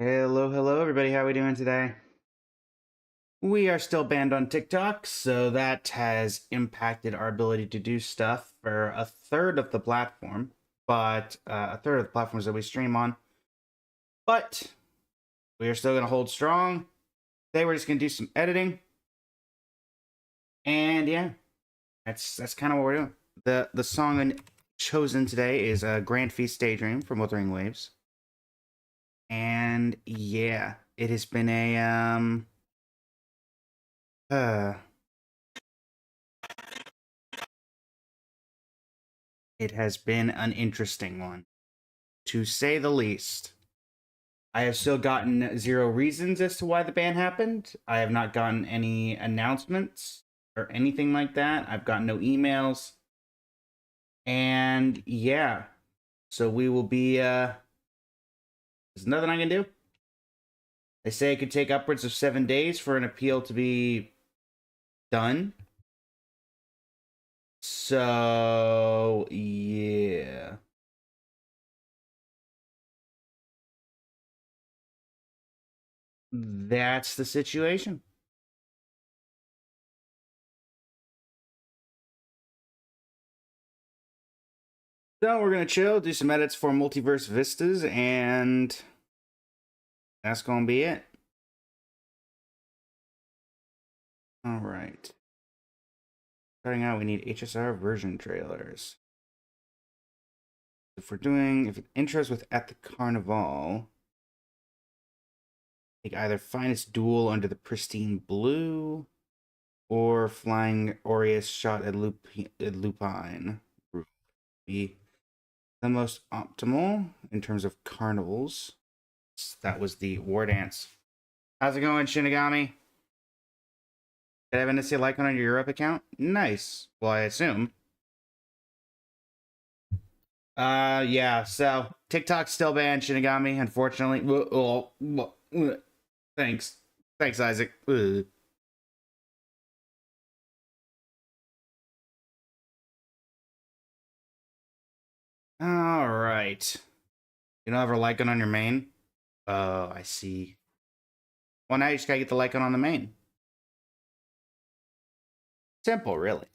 Hello, hello, everybody. How are we doing today? We are still banned on TikTok, so that has impacted our ability to do stuff for a third of the platform, but a third of the platforms that we stream on. But we are still going to hold strong. Today, we're just going to do some editing, and yeah, that's kind of what we're doing. The song chosen today is "Grand Feast Daydream" from Wuthering Waves, and yeah, it has been a uh it has been an interesting one, to say the least. I have still gotten zero reasons as to why the ban happened. I have not gotten any announcements or anything like that. I've gotten no emails. And yeah, so we will be, there's nothing I can do. They say it could take upwards of 7 days for an appeal to be done. So, yeah. That's the situation. So we're gonna chill, do some edits for Multiverse Vistas, and that's gonna be it. All right. Starting out, we need HSR version trailers. If intros with At the Carnival, like either Finest Duel under the Pristine Blue or Flying Aureus shot at Lupine would be the most optimal in terms of carnivals. That was the War Dance. How's it going, Shinigami? Did I have an NSA Lycon on your Europe account? Nice. Well, I assume. Yeah, so TikTok's still banned, Shinigami, unfortunately. Thanks. Thanks, Isaac. Ugh. All right. You don't have a Lycon on your main? Oh, I see. Well, now you just gotta get the Lycon on the main. Simple, really.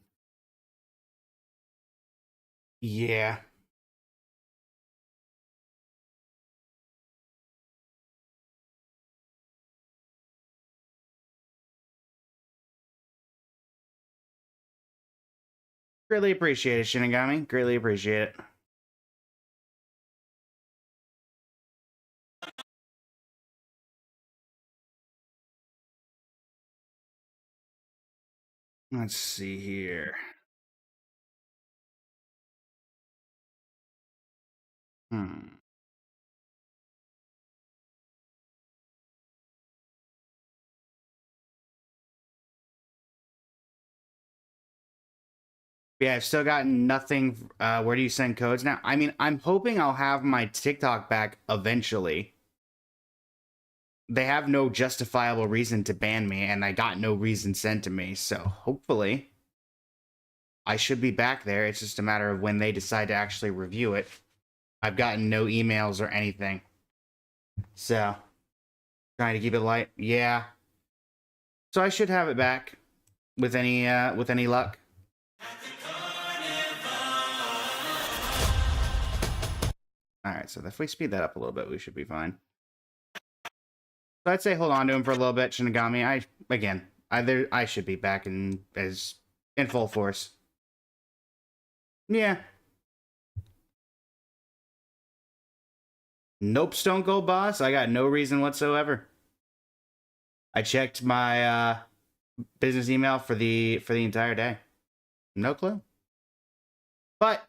Yeah. Greatly appreciate it, Shinigami. Greatly appreciate it. Let's see here. Hmm. Yeah, I've still got nothing. Where do you send codes now? I mean, I'm hoping I'll have my TikTok back eventually. They have no justifiable reason to ban me, and I got no reason sent to me, so hopefully I should be back there. It's just a matter of when they decide to actually review it. I've gotten no emails or anything. So, trying to keep it light. Yeah. So I should have it back with any luck. All right, so if we speed that up a little bit, we should be fine. So I'd say hold on to him for a little bit, Shinigami. I should be back in full force. Yeah. Nope, Stone Cold Boss. I got no reason whatsoever. I checked my business email for the entire day. No clue. But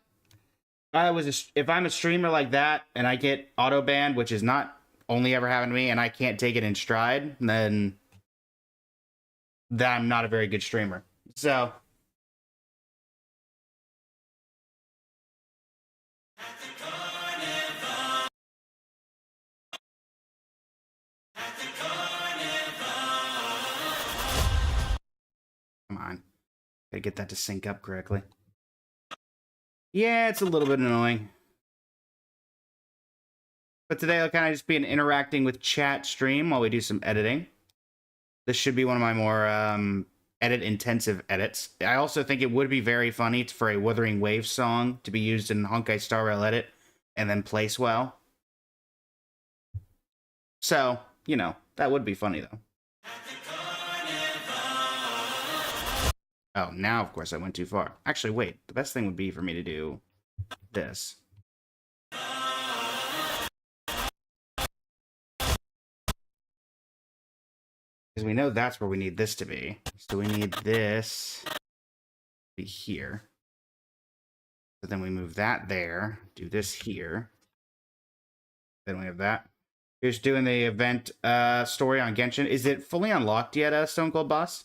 if I'm a streamer like that and I get auto banned, which is not only ever happened to me, and I can't take it in stride, then I'm not a very good streamer. So come on, gotta get that to sync up correctly. Yeah, it's a little bit annoying. But today I'll kind of just be an interacting with chat stream while we do some editing. This should be one of my more edit-intensive edits. I also think it would be very funny for a Wuthering Waves song to be used in Honkai Star Rail edit and then place well. So, you know, that would be funny, though. Oh, now, of course, I went too far. Actually, wait. The best thing would be for me to do this. Because we know that's where we need this to be. So we need this to be here. So then we move that there. Do this here. Then we have that. Here's doing the event story on Genshin. Is it fully unlocked yet, Stone Cold Boss?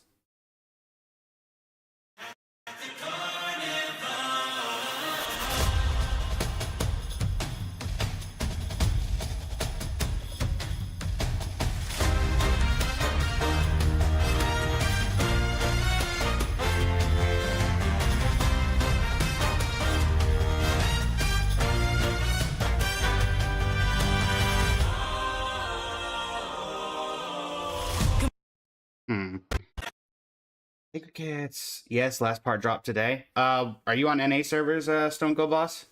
Tickets. Yes, last part dropped today. Are you on NA servers, Stone Cold Boss?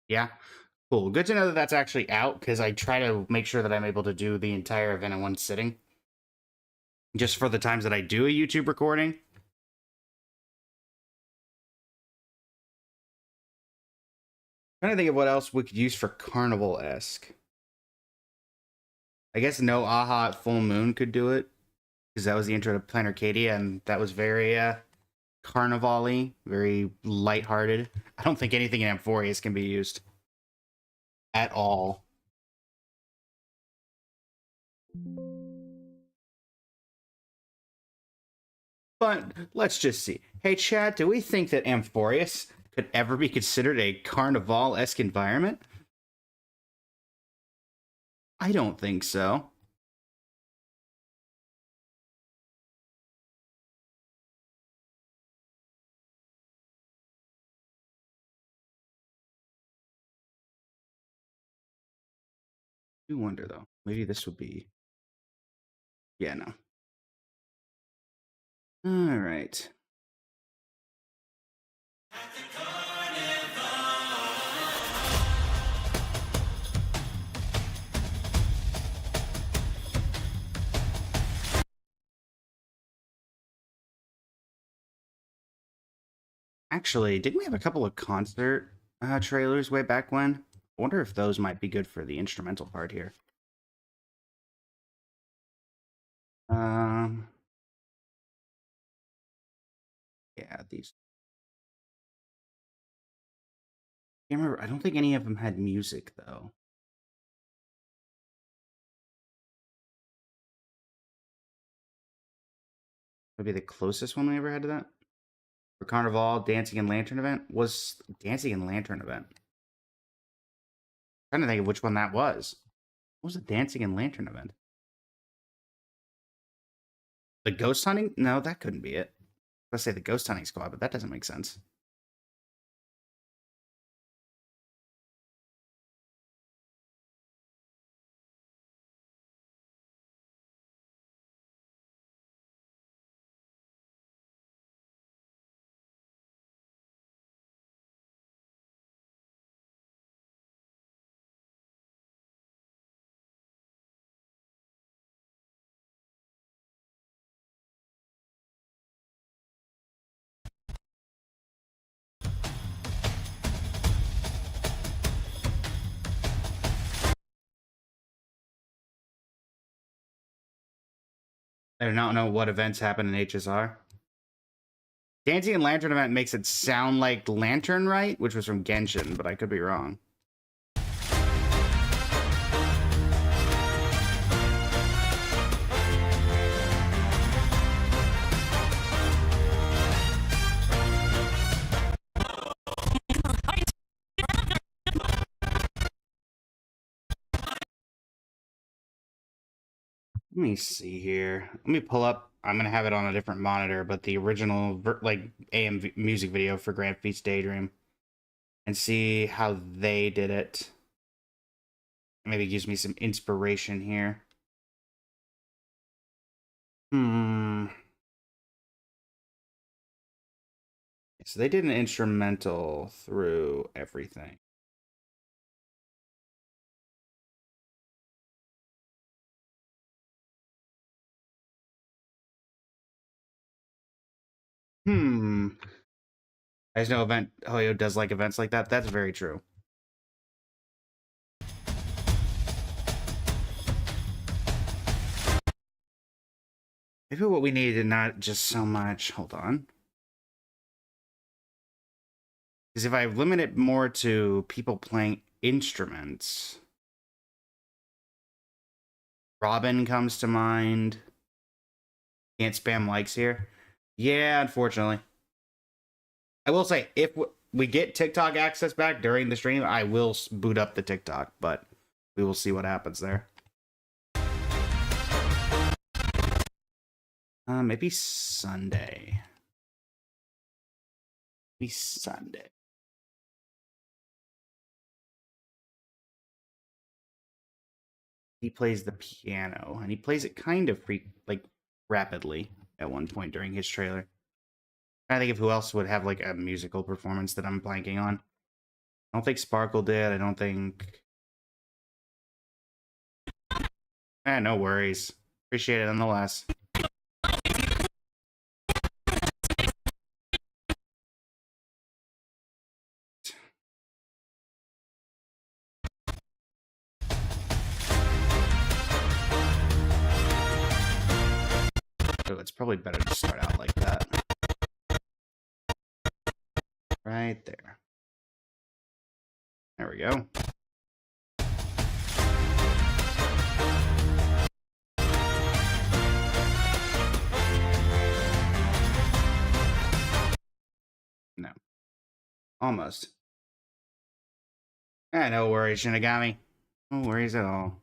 Yeah. Cool. Good to know that that's actually out, because I try to make sure that I'm able to do the entire event in one sitting. Just for the times that I do a YouTube recording. Trying to think of what else we could use for Carnival-esque. I guess no Aha at Full Moon could do it, because that was the intro to Planet Arcadia, and that was very carnival-y, very lighthearted. I don't think anything in Amphorius can be used at all. But let's just see. Hey, chat, do we think that Amphorius could ever be considered a Carnival-esque environment? I don't think so. I do wonder, though. Maybe this would be... Yeah, no. All right. Actually, didn't we have a couple of concert trailers way back when? I wonder if those might be good for the instrumental part here. Yeah, these. I can't remember. I don't think any of them had music, though. Maybe the closest one we ever had to that? For Carnival, Dancing and Lantern event? Was Dancing and Lantern event? I'm trying to think of which one that was. What was the Dancing and Lantern event? The Ghost Hunting? No, that couldn't be it. Let's say the Ghost Hunting Squad, but that doesn't make sense. I do not know what events happen in HSR. Dancing and Lantern event makes it sound like Lantern Rite, which was from Genshin, but I could be wrong. Let me see here. Let me pull up. I'm gonna have it on a different monitor, but the original like music video for Grand Feast Daydream, and see how they did it. Maybe it gives me some inspiration here. So they did an instrumental through everything. I just know Hoyo does like events like that. That's very true. Maybe what we needed not just so much. Hold on. Because if I limit it more to people playing instruments, Robin comes to mind. Can't spam likes here. Yeah, unfortunately. I will say, if we get TikTok access back during the stream, I will boot up the TikTok, but we will see what happens there. Maybe Sunday. Maybe Sunday. He plays the piano, and he plays it kind of rapidly at one point during his trailer. I think of who else would have like a musical performance that I'm blanking on. I don't think Sparkle did. I don't think. No worries. Appreciate it nonetheless. So it's probably better to start out like that. Right there. There we go. No. Almost. No worries, Shinigami. No worries at all.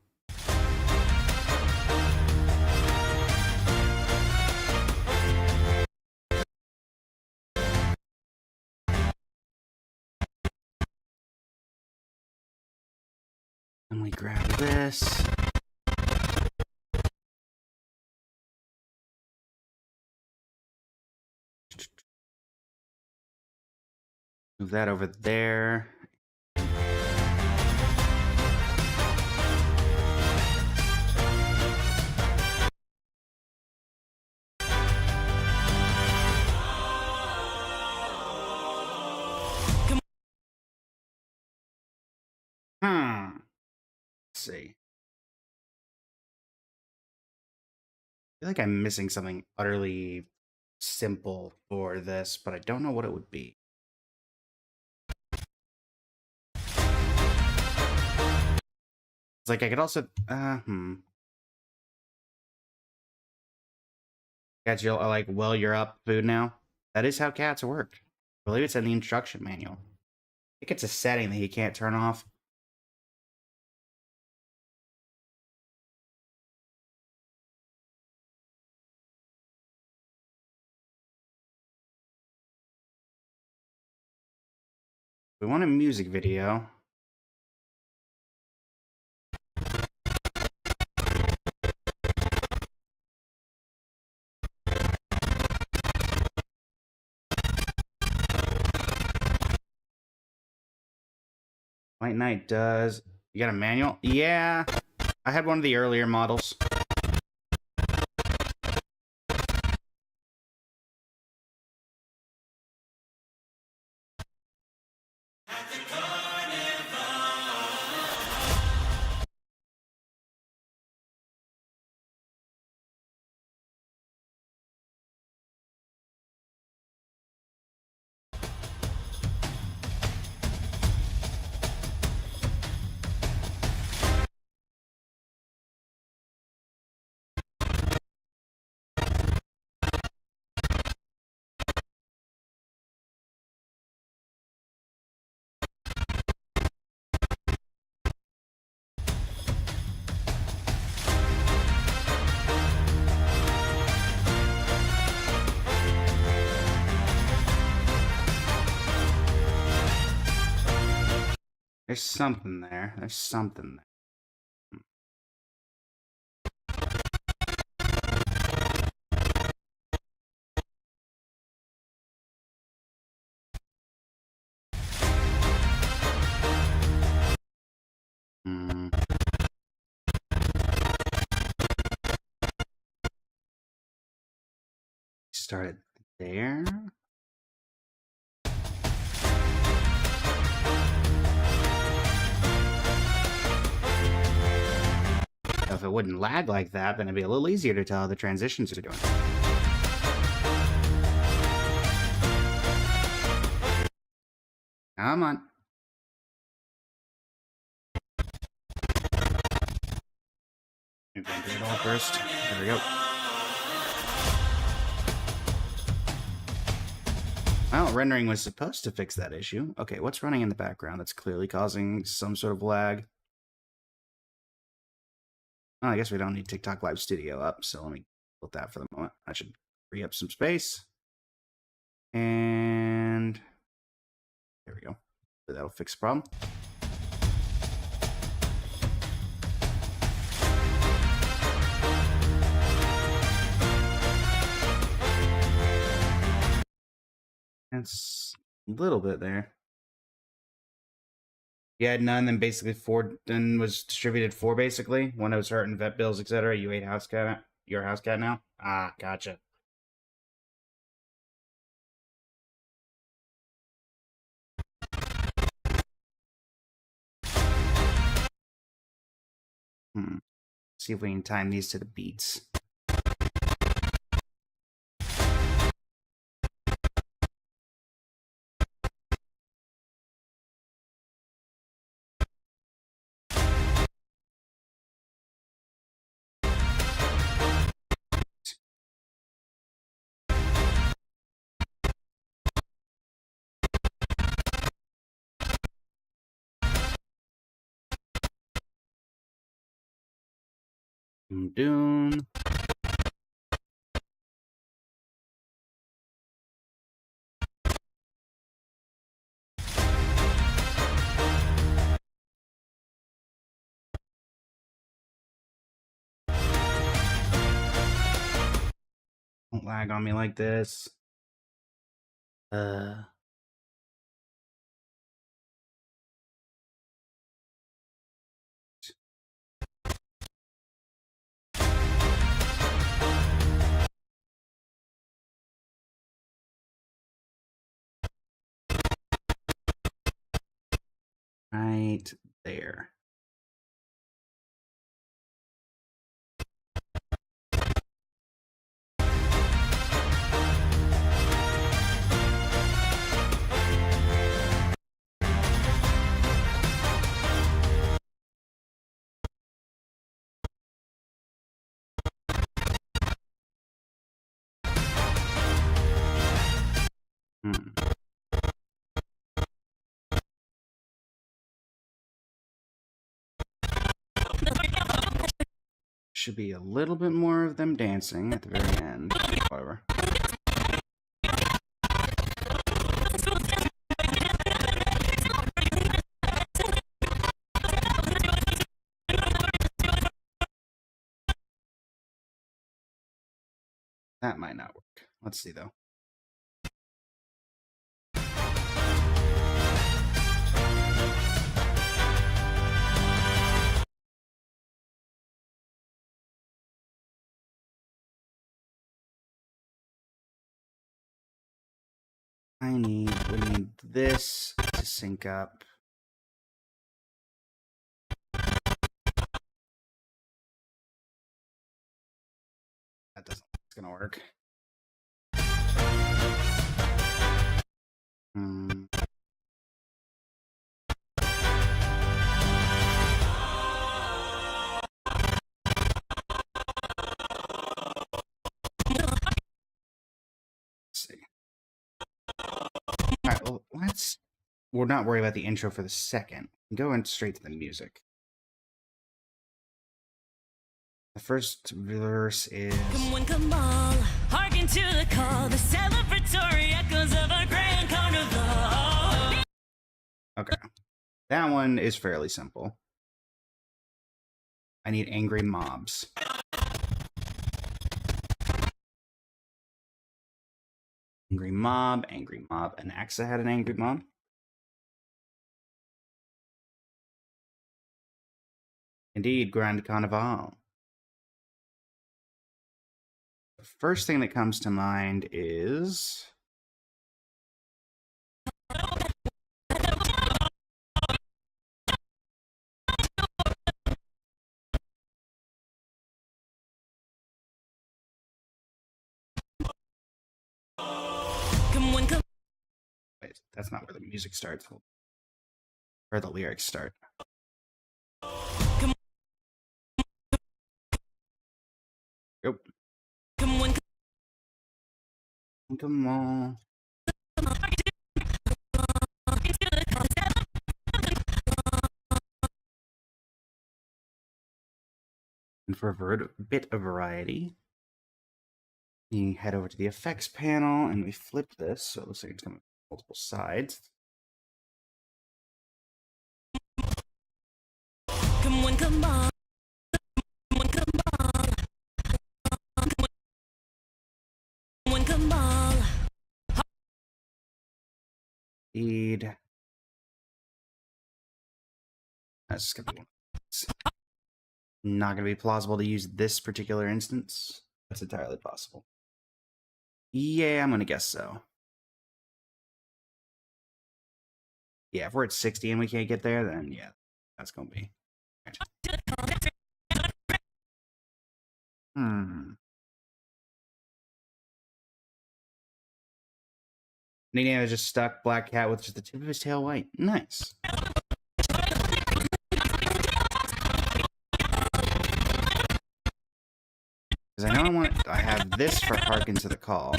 And we grab this. Move that over there. Let's see. I feel like I'm missing something utterly simple for this, but I don't know what it would be. It's like I could also Cats, you're like, well, you're up food now. That is how cats work. I believe it's in the instruction manual. I think it's a setting that you can't turn off. We want a music video. White Knight does. You got a manual? Yeah. I had one of the earlier models. There's something there. There's something there. Started there. If it wouldn't lag like that, then it'd be a little easier to tell how the transitions are doing. Come on. Render it all first. There we go. Well, rendering was supposed to fix that issue. Okay, what's running in the background that's clearly causing some sort of lag? Well, I guess we don't need TikTok Live Studio up, so let me put that for the moment. I should free up some space. And there we go. That'll fix the problem. That's a little bit there. You had none, then basically 4, then was distributed 4 basically. When it was hurting vet bills, etc. You ate house cat. Your house cat now. Ah, gotcha. See if we can time these to the beats. Dune. Don't lag on me like this. Right there. Should be a little bit more of them dancing at the very end, however. That might not work. Let's see though. We need this to sync up. That doesn't look like it's gonna work. Alright, well, we're not worried about the intro for the second. Go in straight to the music. The first verse is... Come on, come on, hearken to the call, the celebratory echoes of our grand carnival. Okay. That one is fairly simple. I need angry mobs. Angry mob, angry mob. Anaxa had an angry mob. Indeed, Grand Carnival. The first thing that comes to mind is... Wait, that's not where the music starts. Where the lyrics start. Yep. Come on. And for a bit of variety, you head over to the effects panel and we flip this so it looks like it's coming from multiple sides. Come on, come on. Indeed. That's gonna be not gonna be plausible to use this particular instance. That's entirely possible. Yeah, I'm gonna guess so. Yeah, if we're at 60 and we can't get there, then yeah, that's gonna be. Nene just stuck Black Cat with just the tip of his tail white. Nice. Because I know I have this for Hearken to the Call.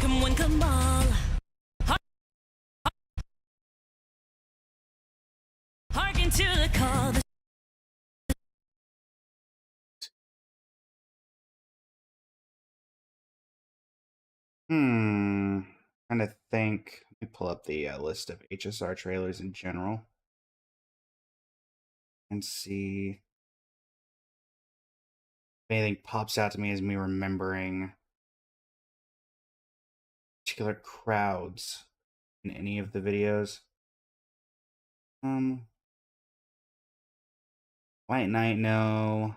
Come on, come on. Hearken to the call. Trying to think. Let me pull up the list of HSR trailers in general and see if anything pops out to me as me remembering particular crowds in any of the videos. White Knight, no.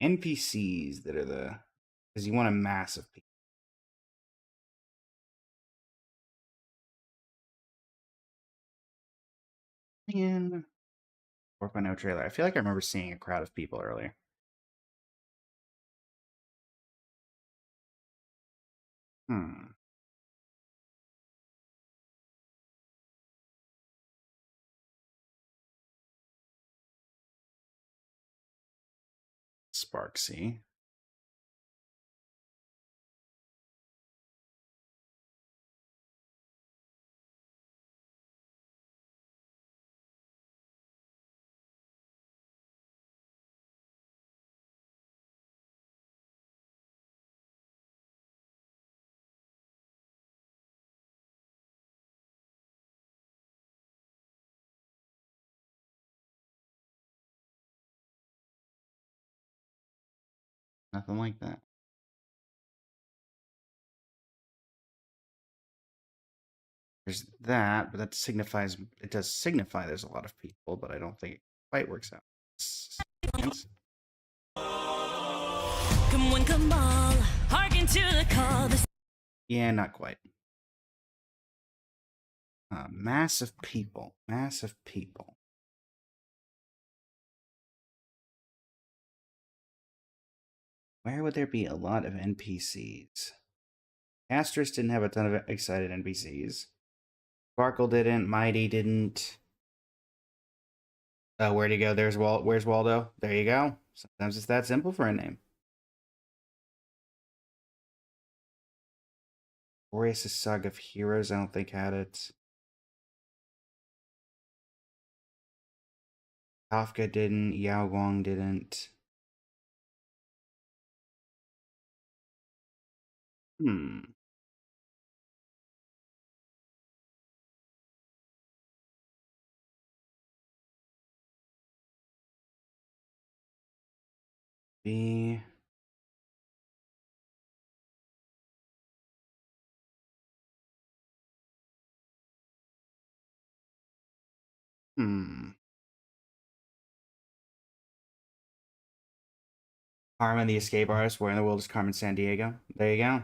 NPCs that are because you want a mass of people. Man, 4.0 trailer. I feel like I remember seeing a crowd of people earlier. Sparksy. Nothing like that. There's that, but that signifies it does signify there's a lot of people, but I don't think it quite works out. Come on, come on, hearken to the call. Yeah, not quite. Massive people, massive people. Where would there be a lot of NPCs? Astris didn't have a ton of excited NPCs. Sparkle didn't. Mighty didn't. Where'd he go? Where's Waldo? There you go. Sometimes it's that simple for a name. Glorious Saga of Heroes, I don't think had it. Kafka didn't. Yao Guang didn't. Hmm. The Carmen the Escape Artist. Where in the world is Carmen Sandiego? There you go.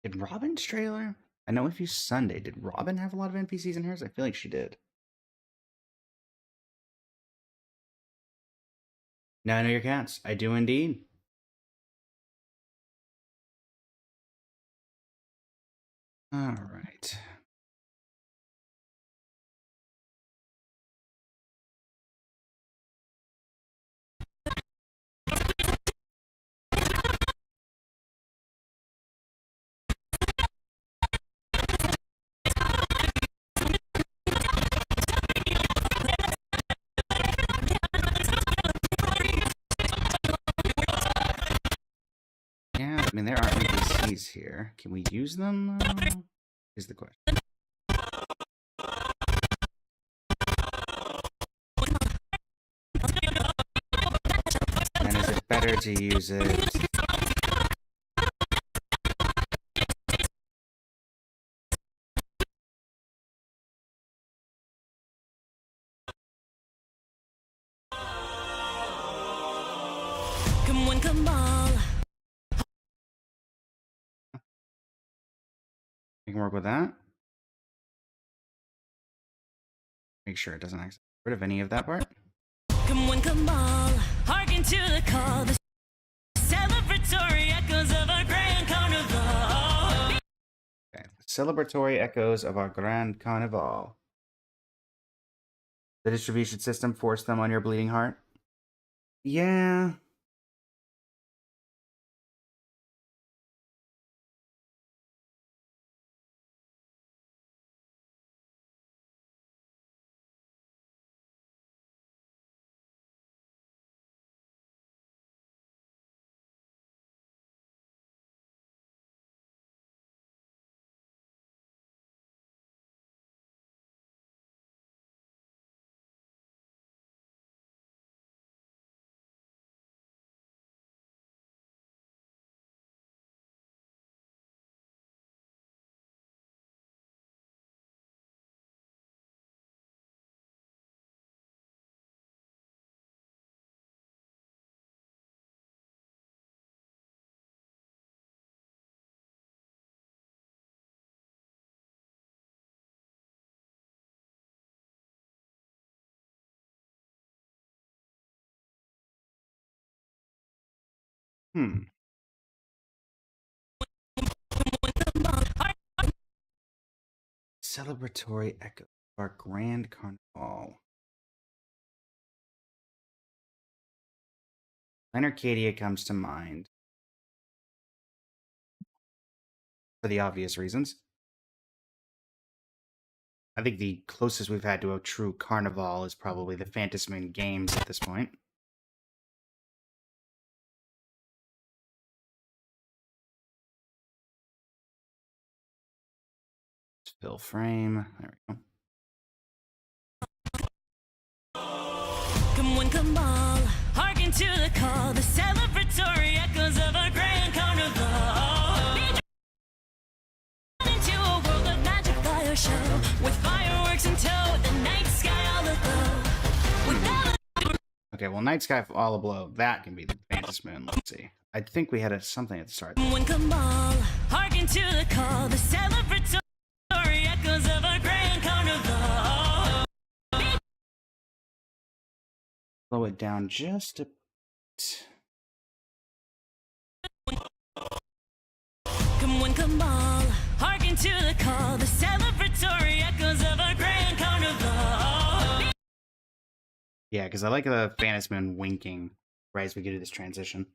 Did Robin's trailer? I know if you Sunday. Did Robin have a lot of NPCs in hers? I feel like she did. Now I know your cats. I do indeed. All right. Yeah, I mean, there are NPCs here. Can we use them? Is the question. And is it better to use it? Come on, come on. We can work with that. Make sure it doesn't get rid of any of that part. Come on, come on. Hearken to the call. The celebratory echoes of our grand carnival. Okay. Celebratory echoes of our grand carnival. The distribution system forced them on your bleeding heart. Yeah. Celebratory echo of our grand carnival. Arcadia comes to mind. For the obvious reasons. I think the closest we've had to a true carnival is probably the Phantasmin games at this point. Fill frame. There we go. Come on, come on. Hearken to the call. The celebratory echoes of our grand carnival. Into a world of magic fire show with fireworks in tow. The night sky all aglow. Okay, well, Night Sky all aglow. That can be the Phantasmin. Let's see. I think we had something at the start. Come on, come on. Hearken to the call. The celebratory echoes of our grand slow it down just a bit. Come one, come all, hearken to the call, the celebratory echoes of our grand carnival. Yeah, because I like the Phantasman winking right as we get to this transition.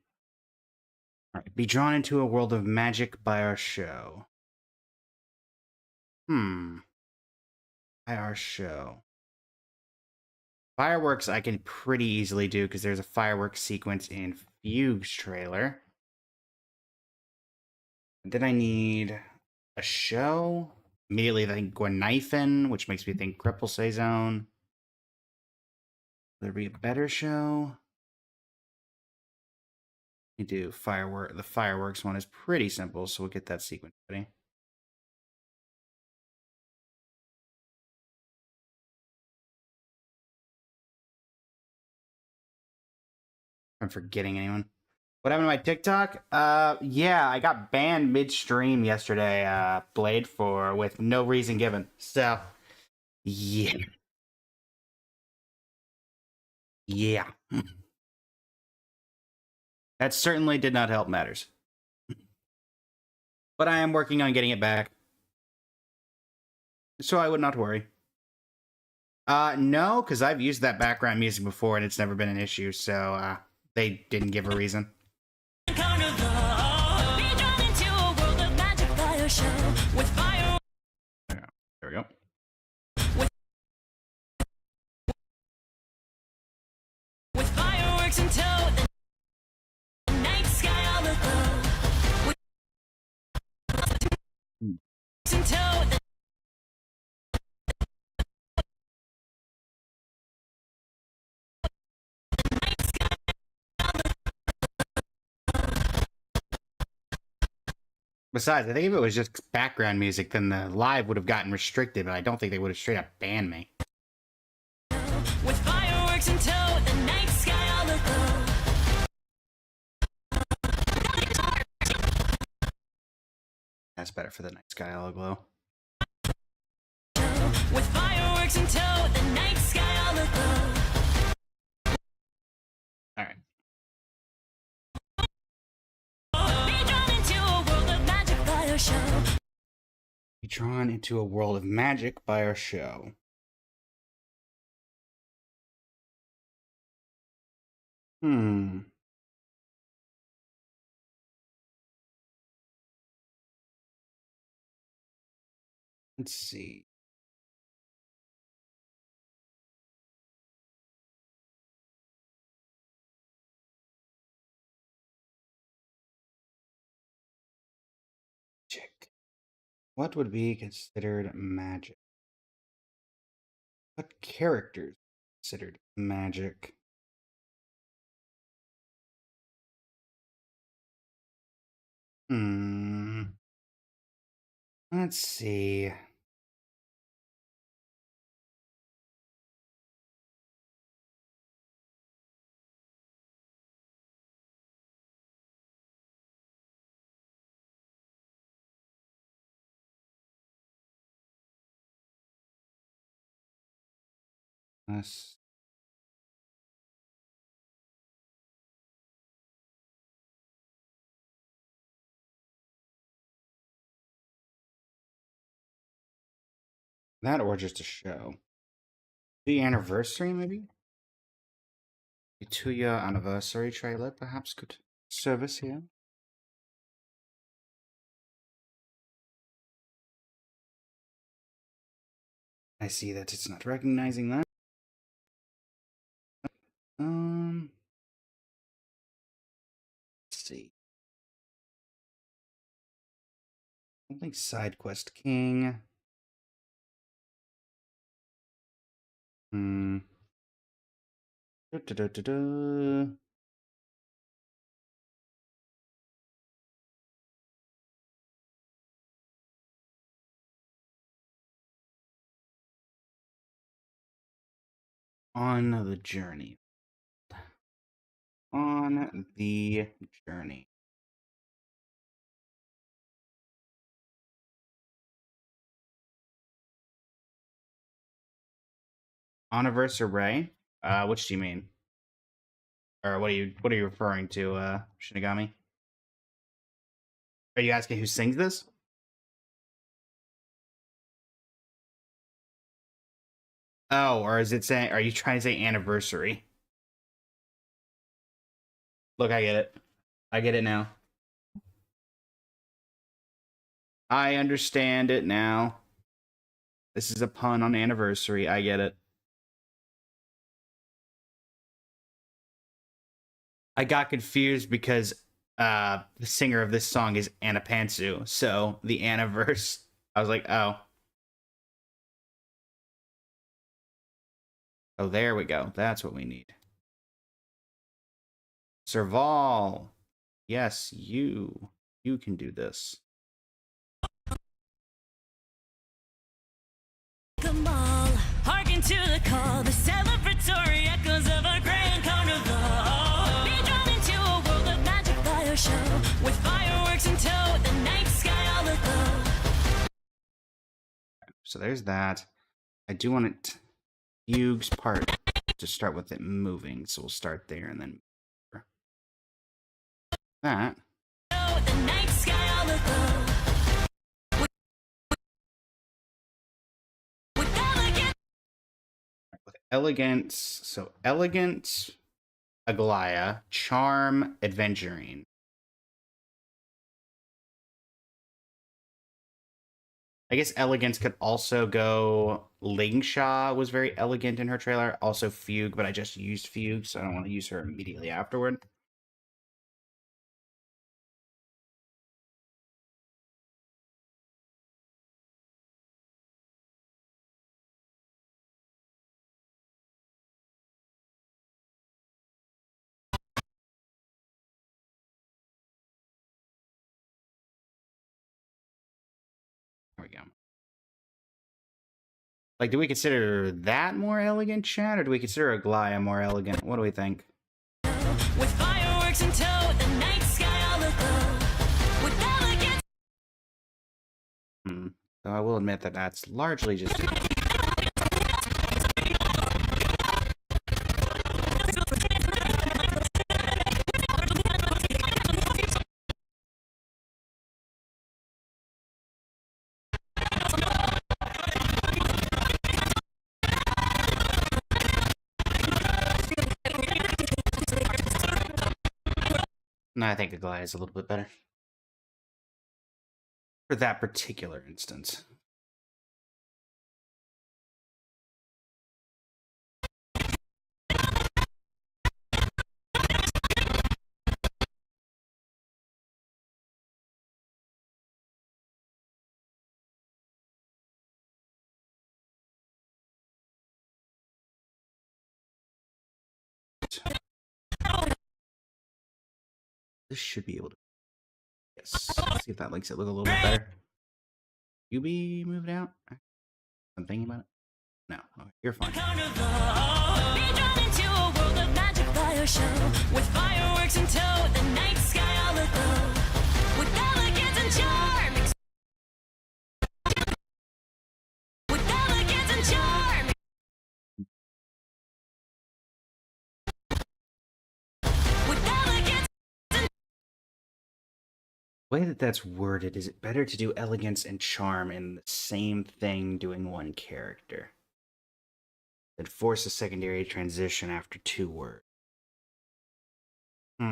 All right, be drawn into a world of magic by our show. By our show. Fireworks I can pretty easily do because there's a fireworks sequence in Fugue's trailer. Then I need a show. Immediately I think Gwenithan, which makes me think Cripple Saison. There'd be a better show. You do firework. The fireworks one is pretty simple, so we'll get that sequence ready. I'm forgetting anyone. What happened to my TikTok? Yeah, I got banned midstream yesterday, Blade, with no reason given. So, yeah. Yeah. That certainly did not help matters. But I am working on getting it back. So I would not worry. No, because I've used that background music before and it's never been an issue, so they didn't give a reason. Carnival. Be drawn into a world of magic by our show with fire. There we go. With fireworks in tow, the night sky all aglow. With in tow, the night sky Besides, I think if it was just background music, then the live would have gotten restricted, but I don't think they would have straight up banned me. with fireworks in tow, the night sky all aglow. That's better for the night sky all aglow. With fireworks in tow, the night sky all aglow. All right. Be drawn into a world of magic by our show. Be drawn into a world of magic by our show. Let's see. Check. What would be considered magic? What characters considered magic? Let's see. Let's... That or just a show. The anniversary, maybe? The 2-year anniversary trailer perhaps could service here. I see that it's not recognizing that. Let's see. I think Side Quest King. Da-da-da-da-da. On the journey. On the journey. Anniversary. Which do you mean? Or what are you referring to, Shinigami? Are you asking who sings this? Oh, or is it saying, are you trying to say anniversary? Look, I get it. I get it now. I understand it now. This is a pun on anniversary. I get it. I got confused because the singer of this song is Anna Pantsu. So the anniversary, I was like, oh. Oh, there we go. That's what we need. Serval. Yes, you. You can do this. Come on, hearken to the call, the celebratory echoes of our grand carnival. Be drawn into a world of magic fire show, with fireworks in tow, the night sky all aglow. So there's that. I do want it Fugue's part to start with it moving, so we'll start there and then that. The night sky all aglow. With elegance, so elegant, Aglaya, charm, adventuring. I guess elegance could also go. Lingsha was very elegant in her trailer. Also Fugue, but I just used Fugue, so I don't want to use her immediately afterward. There we go. Like, do we consider that more elegant, Chad, or do we consider Aglaya more elegant? What do we think? With fireworks in tow, the night sky all aglow. With elegance. So I will admit that that's largely just. No, I think Aglaya is a little bit better. For that particular instance. This should be able to. Yes. Let's see if that makes it look a little bit better. You be moved out? I'm thinking about it. No, okay, you're fine. Carnival. Be drawn into a world of magic fire show, with fireworks in tow, the night sky all aglow. With elegance and charm. With elegance and charm. With elegance. The way that that's worded, is it better to do elegance and charm in the same thing doing one character than force a secondary transition after two words? If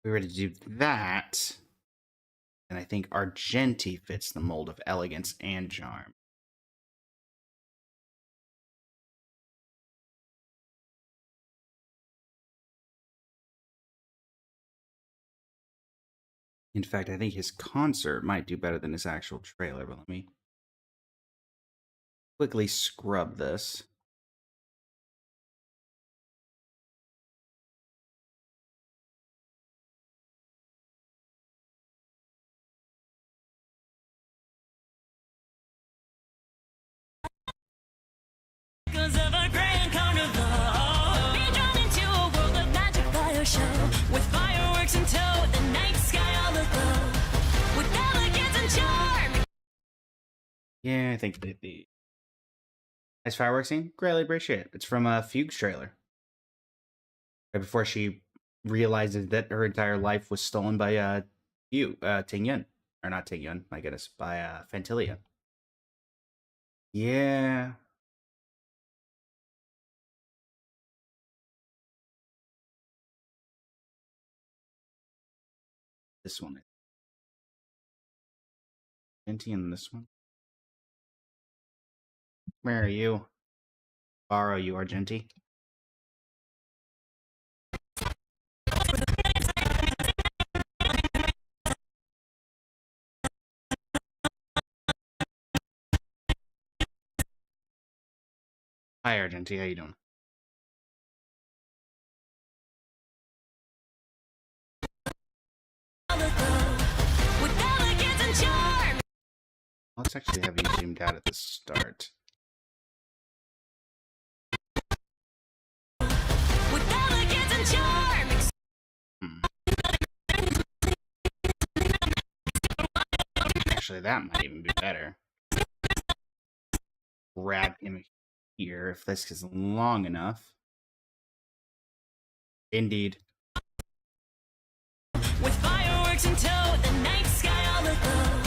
we were to do that, then I think Argenti fits the mold of elegance and charm. In fact, I think his concert might do better than his actual trailer, but let me quickly scrub this. Echoes of our grand carnival. Be drawn into a world of magic fire show, with fireworks in tow, the night sky all aglow. With elegance and charm. Yeah, I think Nice fireworks scene. Greatly appreciate it. It's from a Fugues trailer. Right before she realizes that her entire life was stolen by Ting Yun. Or not Ting Yun, my goodness, by Fantilia. Yeah. This one. Genty in this one. Where are you? Borrow you, Argenti. Hi, Argenti. How you doing? With elegance and charm. Let's actually have you zoomed out at the start. With elegance and charm. Actually, that might even be better. Grab him here if this is long enough. Indeed. With fireworks in tow, the night sky all aglow.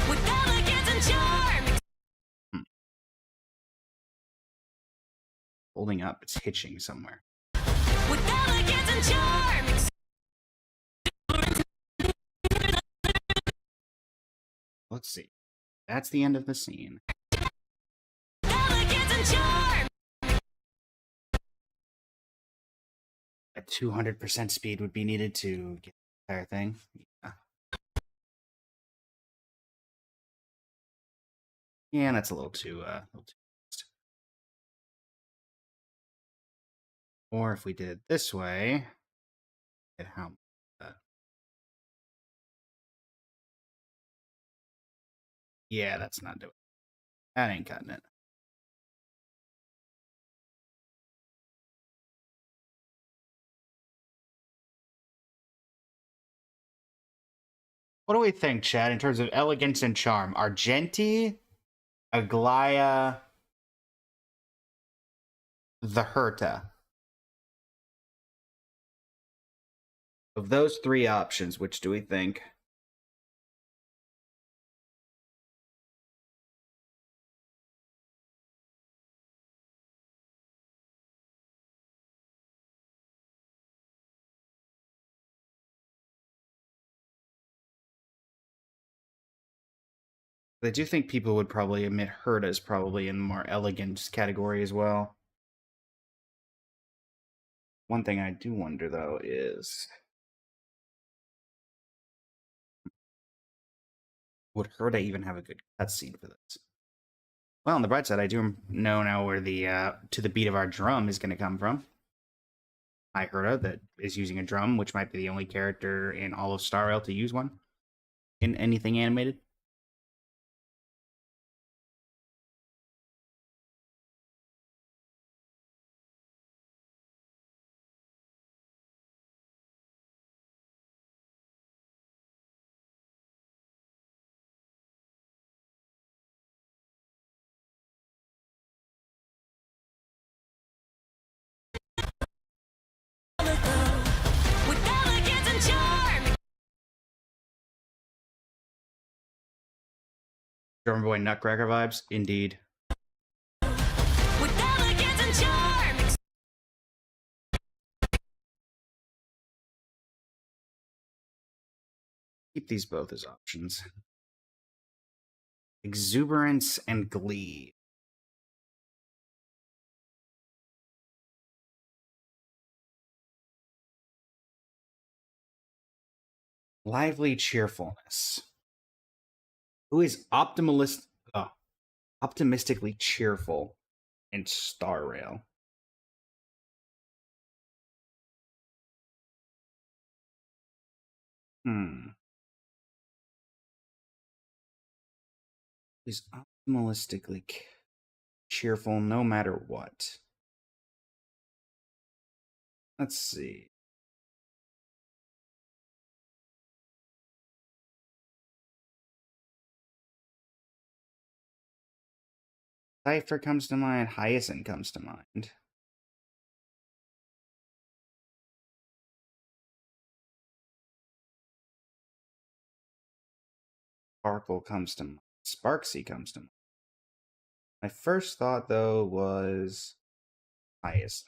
With elegance and charm. Holding up, it's hitching somewhere. With elegance and charm. Let's see. That's the end of the scene. Elegance and charm. At 200% speed would be needed to get the entire thing. Yeah. Yeah, that's a little too fast. Or if we did it this way, get how yeah, that's not doing it. That ain't cutting it. What do we think, Chad, in terms of elegance and charm? Argenti, Aglaya, the Herta. Of those three options, which do we think? I do think people would probably admit Herta is probably in the more elegant category as well. One thing I do wonder, though, is would Herta even have a good cutscene for this? Well, on the bright side, I do know now where the To the Beat of Our Drum is going to come from. I Herta that is using a drum, which might be the only character in all of Star Rail to use one in anything animated. With elegance and charm. German Boy Nutcracker vibes? Indeed. With elegance and charm. Keep these both as options. Exuberance and Glee. Lively cheerfulness. Who is optimistically cheerful in Star Rail? Is optimistically cheerful no matter what? Let's see. Cypher comes to mind. Hyacinth comes to mind. Sparkle comes to mind. Sparksy comes to mind. My first thought, though, was Hyacinth.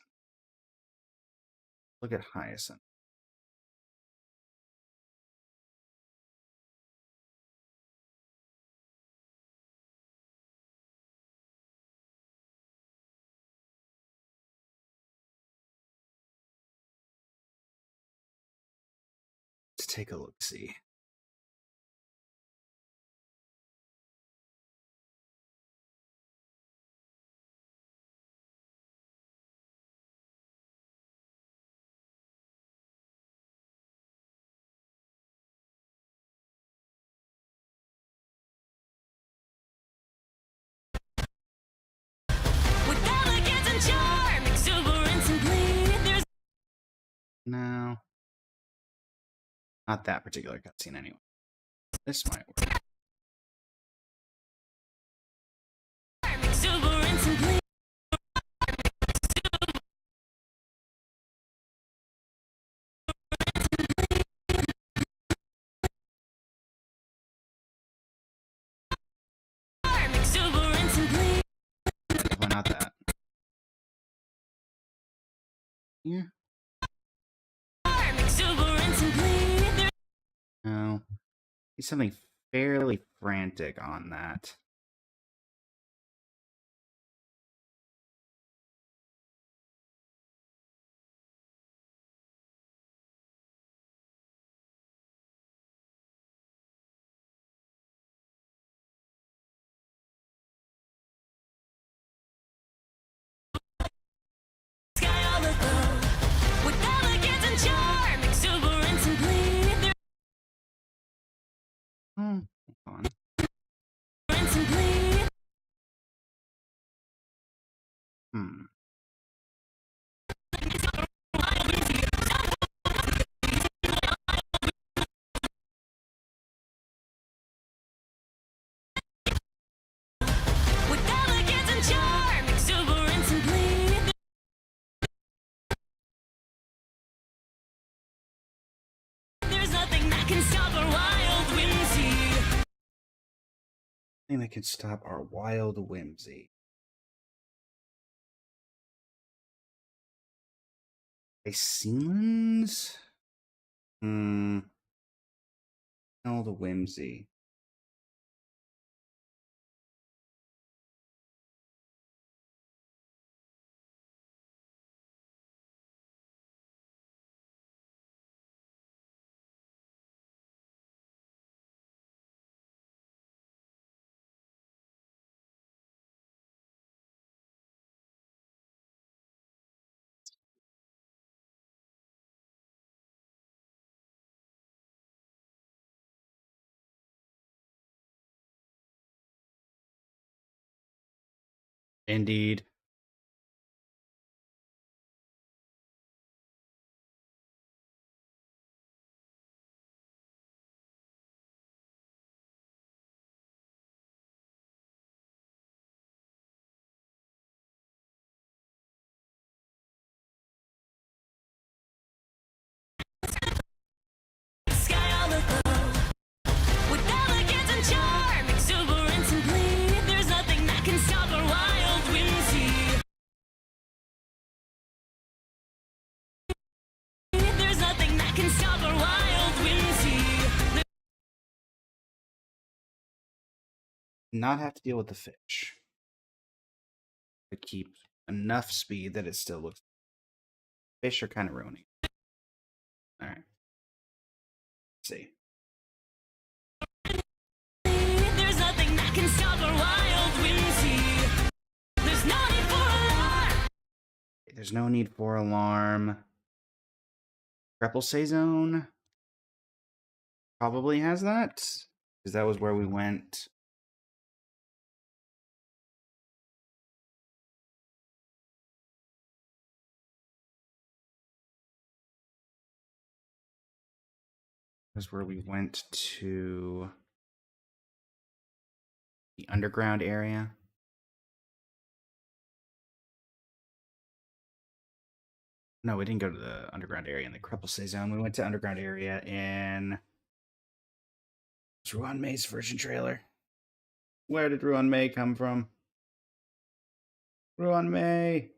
Look at Hyacinth. Let's take a look, see. With elegance and charm, exuberance and glee, there's No. Not that particular cutscene, anyway. This might work. exuberance and glee. Exuberance and glee. Definitely not that. Yeah. Exuberance and glee. There's No. He's something fairly frantic on that. sky all aglow. With elegance and charm, exuberance and glee. There's Hold on. exuberance and glee. Hmm. With elegance and charm, exuberance and glee. There's nothing that can stop our wild whimsy. Thing that can stop our wild whimsy. Icelands? Wild whimsy. Indeed. Sky all aglow. With elegance and charm, exuberance and glee. There's nothing that can stop our wild whimsy. There's nothing that can stop our wild whimsy. Not have to deal with the fish. But keep enough speed that it still looks. Fish are kind of ruining. Alright. Let's see. There's nothing that can stop our wild whimsy. There's no need for alarm. There's no need for alarm. Crepple Zone probably has that. Because that was where we went. That's where we went to the underground area. No, we didn't go to the underground area in the Crepusay Zone. We went to underground area in Ruan May's version trailer. Where did Ruan May come from? Ruan May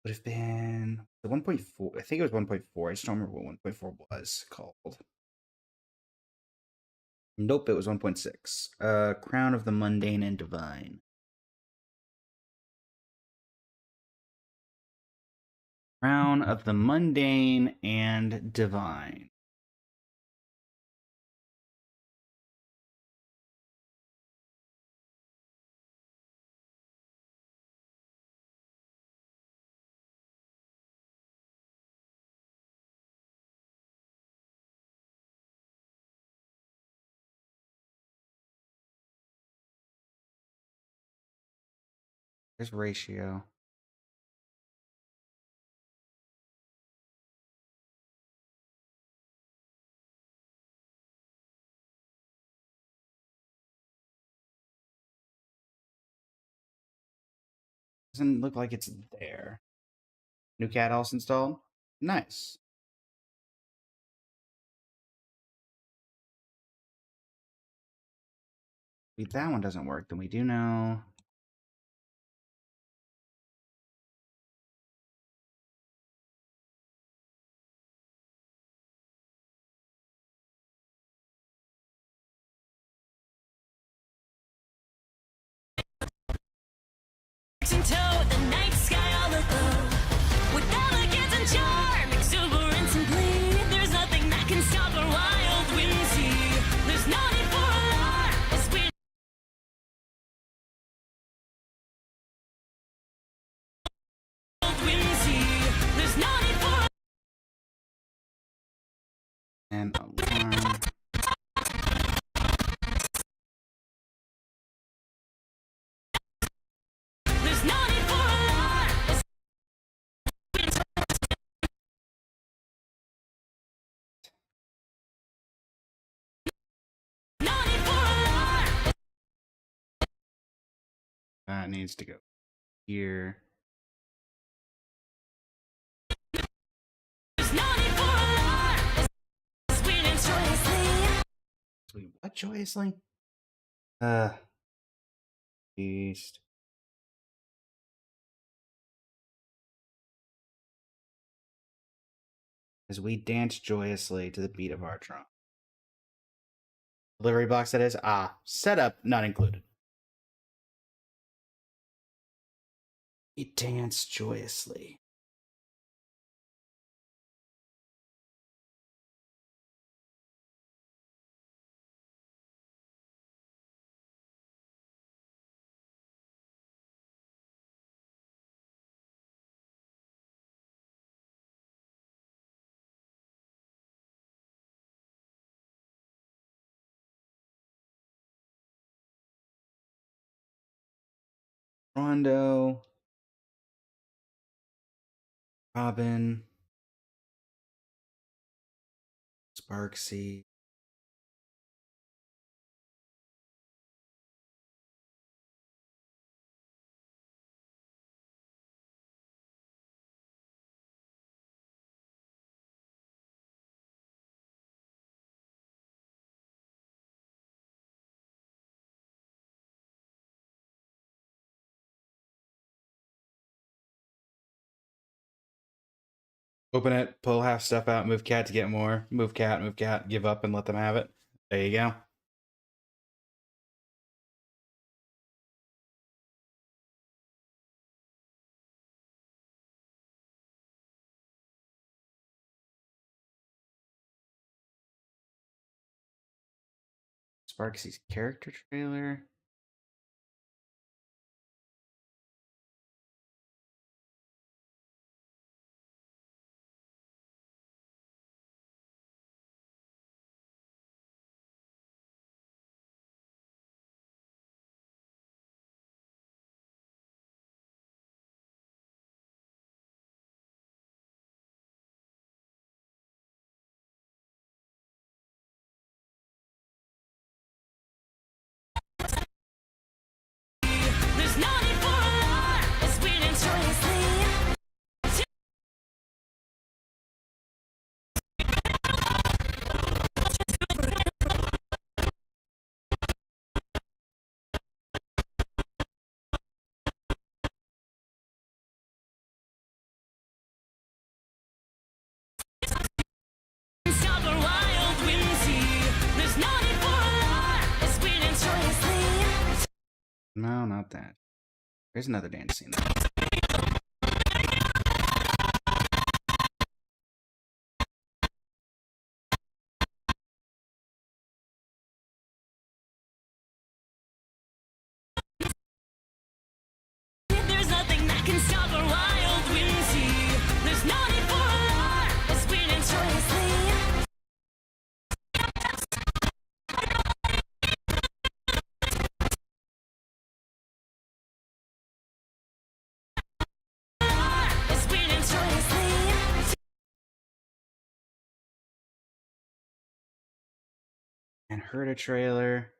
would have been the 1.4. I think it was 1.4. I just don't remember what 1.4 was called. Nope, it was 1.6. Crown of the Mundane and Divine. Crown of the Mundane and Divine. There's Ratio. Doesn't look like it's there. New cat house installed. Nice. If that one doesn't work, then we do know. Into the night sky all aglow with elegance and charm, exuberance and glee. There's nothing that can stop our wild whimsy. There's no need for alarm as we whimsy. There's no need for And alarm. there's no need for alarm as no need for alarm. That needs to go here. There's no need for alarm as we dance joyously. Wait, what joyously? Beast. As we dance joyously to the beat of our drum. Delivery box, that is. Setup not included. We dance joyously. Rondo. Robin. Sparksy. Open it, pull half stuff out, move cat to get more. Move cat, give up and let them have it. There you go. Sparksy's character trailer. There's no need for alarm as we dance joyously. No, not that. There's another dance scene though. There's nothing that can stop our wild whimsy. There's no need for alarm as we dance joyously. As we dance joyously. And heard a trailer.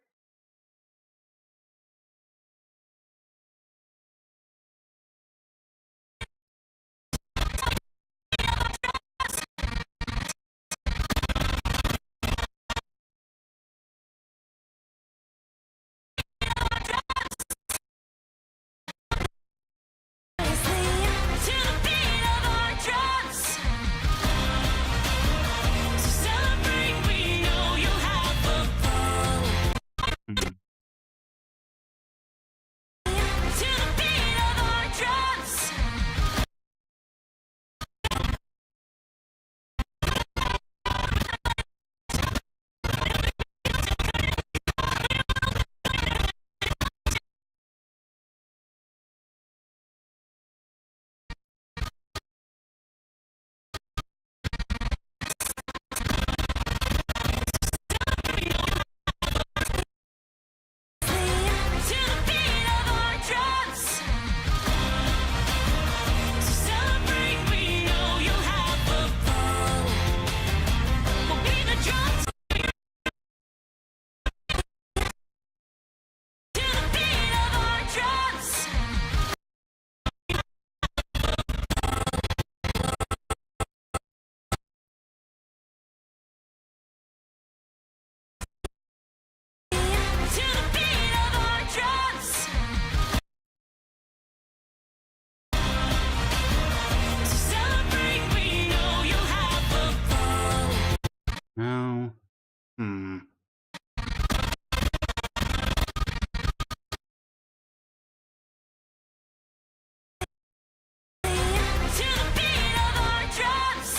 To the beat of our drums. To celebrate, we know you'll have a ball. Mhm. To the beat of our drums. To the beat of our drums. To celebrate, we know you'll have a ball. We'll beat the drums. To the beat of our drums. To the beat of our drums. To celebrate, we know you'll have a ball. No. Hmm. To the beat of our drums.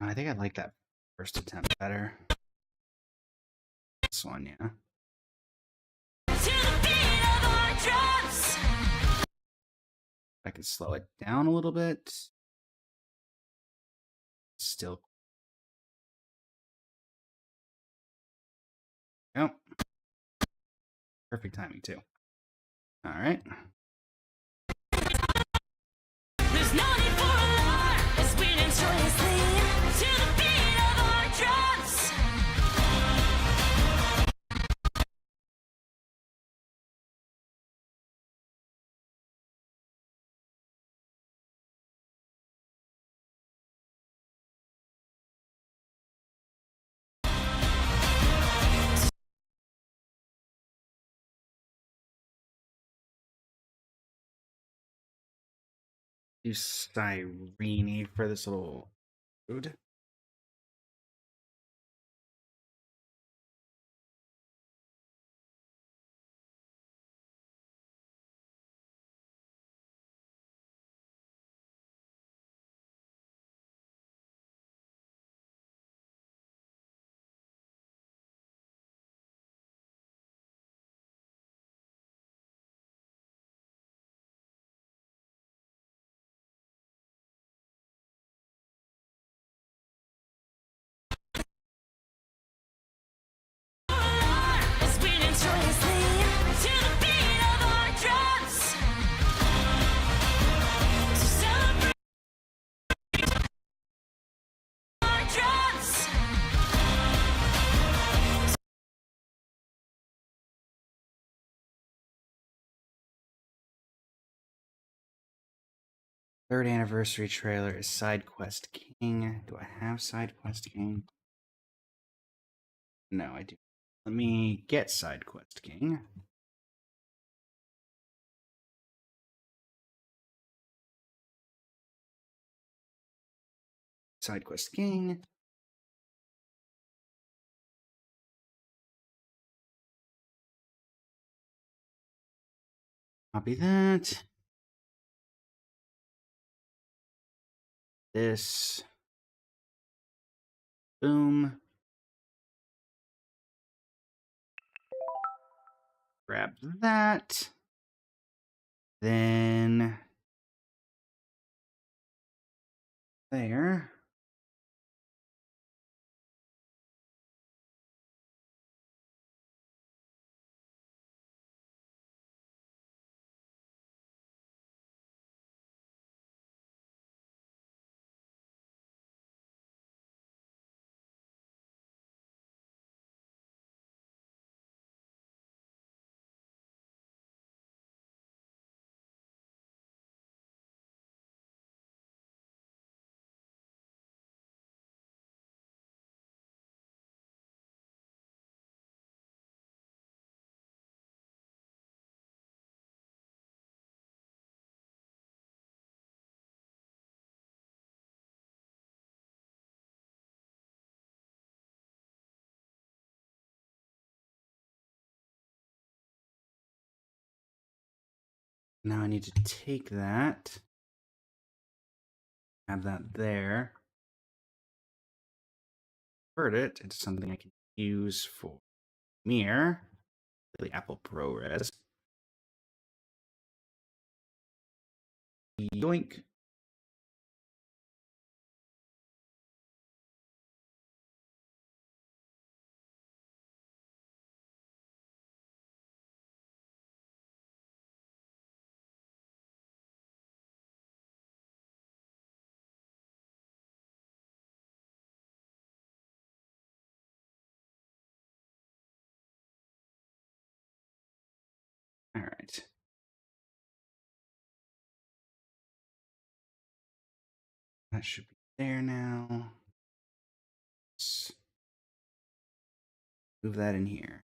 I think I like that first attempt better. This one, yeah. To the beat of our drums. I can slow it down a little bit. Still. Yep. Perfect timing, too. All right. There's no need for alarm as we dance joyously. To the beat of our drums. Use Cyrene for this little food. As we dance joyously. To the beat of our drums. To celebrate our drums. Third anniversary trailer is Side Quest King. Do I have Side Quest King? No, I do. Let me get Side Quest King. Side Quest King. Copy that. This. Boom. Grab that. Then there. Now I need to take that. Have that there. Convert it into something I can use for Mirror. The Apple ProRes. Yoink. All right. That should be there now. Let's move that in here.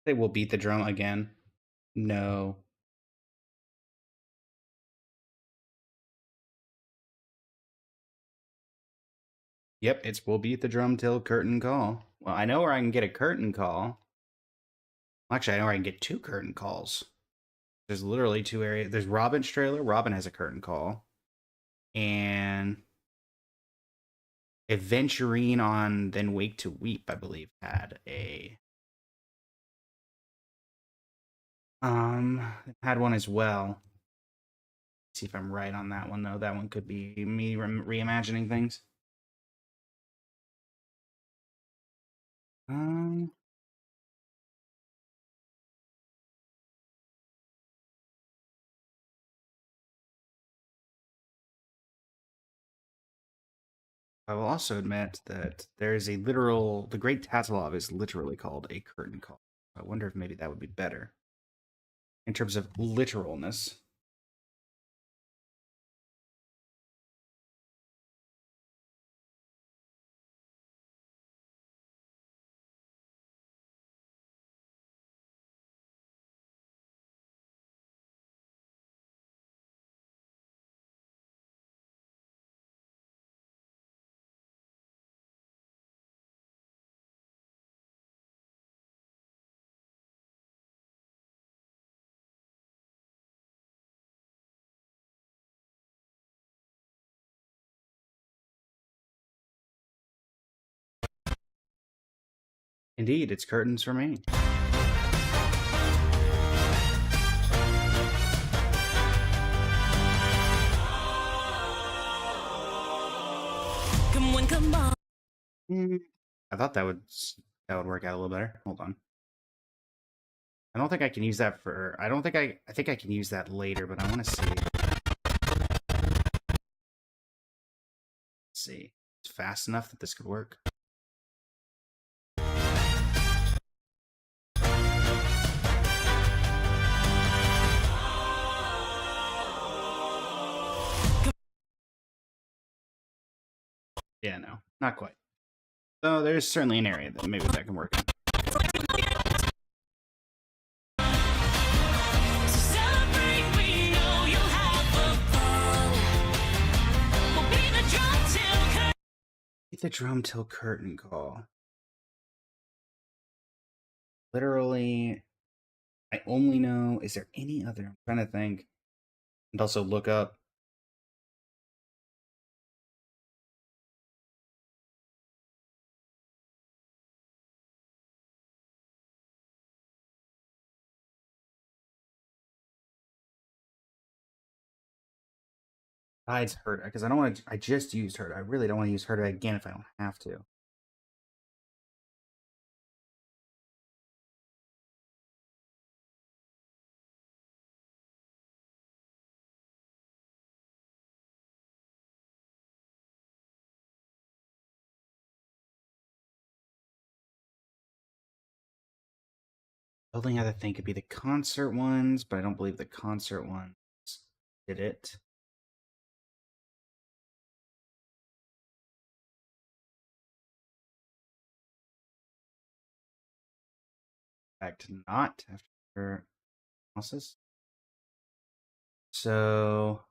They will beat the drum again. No. Yep, it's we'll beat the drum till curtain call. Well, I know where I can get a curtain call. Actually, I know where I can get 2 curtain calls. There's literally 2 areas. There's Robin's trailer. Robin has a curtain call. And Adventurine on Then Wake to Weep, I believe, had a had one as well. Let's see if I'm right on that one though. That one could be me reimagining things. I will also admit that there is a literal, the Great Tatalov is literally called a curtain call. I wonder if maybe that would be better in terms of literalness. Indeed, it's curtains for me. Come on, come on. I thought that would work out a little better. Hold on. I don't think I can use that for. I think I can use that later, but I want to see. see. It's fast enough that this could work. Yeah, no, not quite. So there's certainly an area that maybe that can work in. The drum till curtain call. Literally, I only know. Is there any other? I'm trying to think. And also look up. Besides Herta, because I don't want to. I just used Herta. I really don't want to use Herta again if I don't have to. The only other thing could be the concert ones, but I don't believe the concert ones did it. In fact, not after analysis. So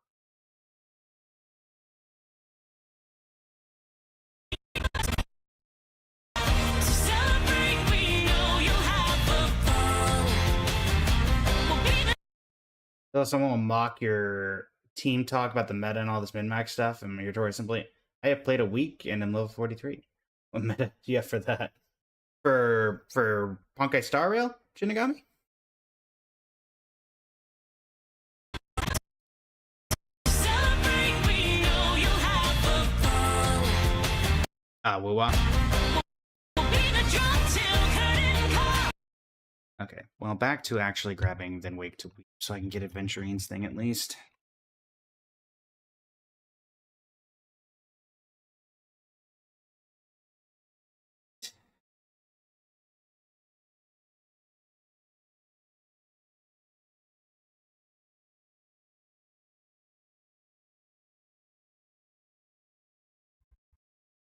someone will mock your team talk about the meta and all this min-max stuff, and your Tori simply, I have played a week and in level 43. What meta do you have for that? For Honkai Star Rail, Shinigami? Wuwa. Okay, well, back to actually grabbing then Wake to Weep, so I can get Adventurine's thing at least.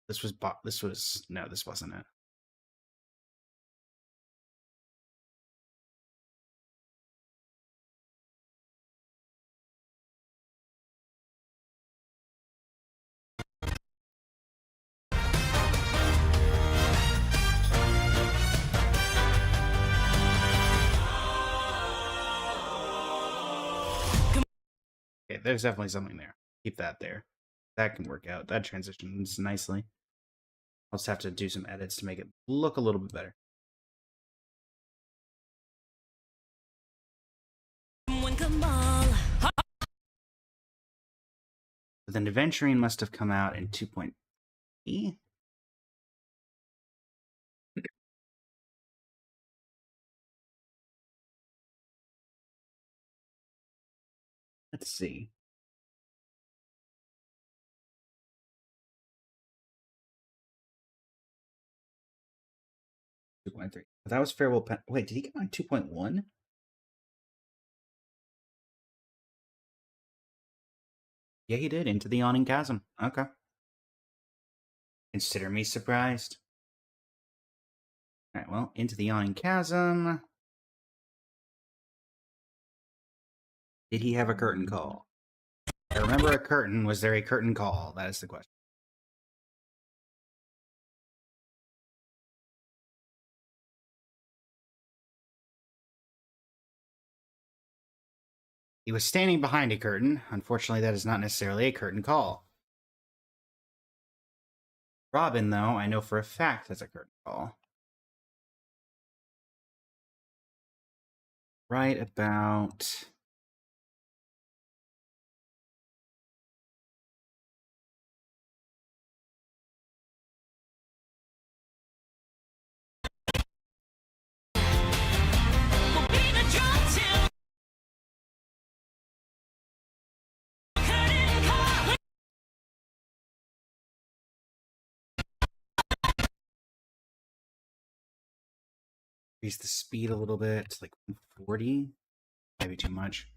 This was no, this wasn't it. Okay, there's definitely something there. Keep that there. That can work out. That transitions nicely. I'll just have to do some edits to make it look a little bit better. But then Adventurine must have come out in 2.E. Let's see. That was Farewell Pen. Wait, did he come out in 2.1? Yeah, he did. Into the Yawning Chasm. Okay. Consider me surprised. Alright, well, Into the Yawning Chasm. Did he have a curtain call? I remember a curtain. Was there a curtain call? That is the question. He was standing behind a curtain. Unfortunately, that is not necessarily a curtain call. Robin, though, I know for a fact that's a curtain call. Right about... Increase the speed a little bit to like 140. Maybe too much.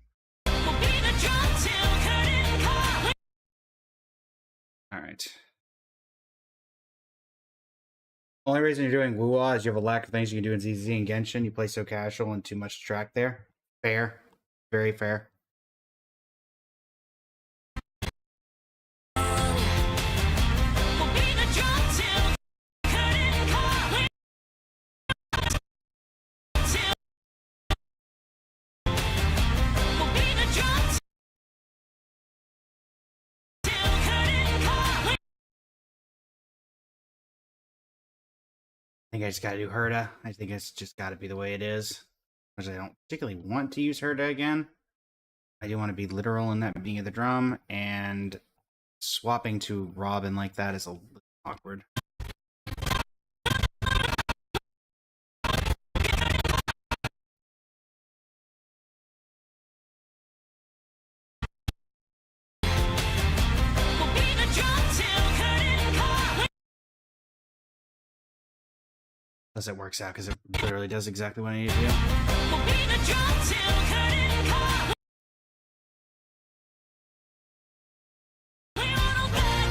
We'll be the drum till curtain call. All right. Only reason you're doing Wuwa is you have a lack of things you can do in ZZ and Genshin. You play so casual and too much to track there. Fair. Very fair. We'll be the drum till curtain call. We'll be the drum till curtain call. I think I just gotta do Herda. I think it's just gotta be the way it is. Because I don't particularly want to use Herda again. I do want to be literal in that beginning of the drum, and swapping to Robin like that is a little awkward. We'll be the drum till curtain call. Plus it works out because it literally does exactly what I need to do. We'll be the drum till curtain call. We won't hold back at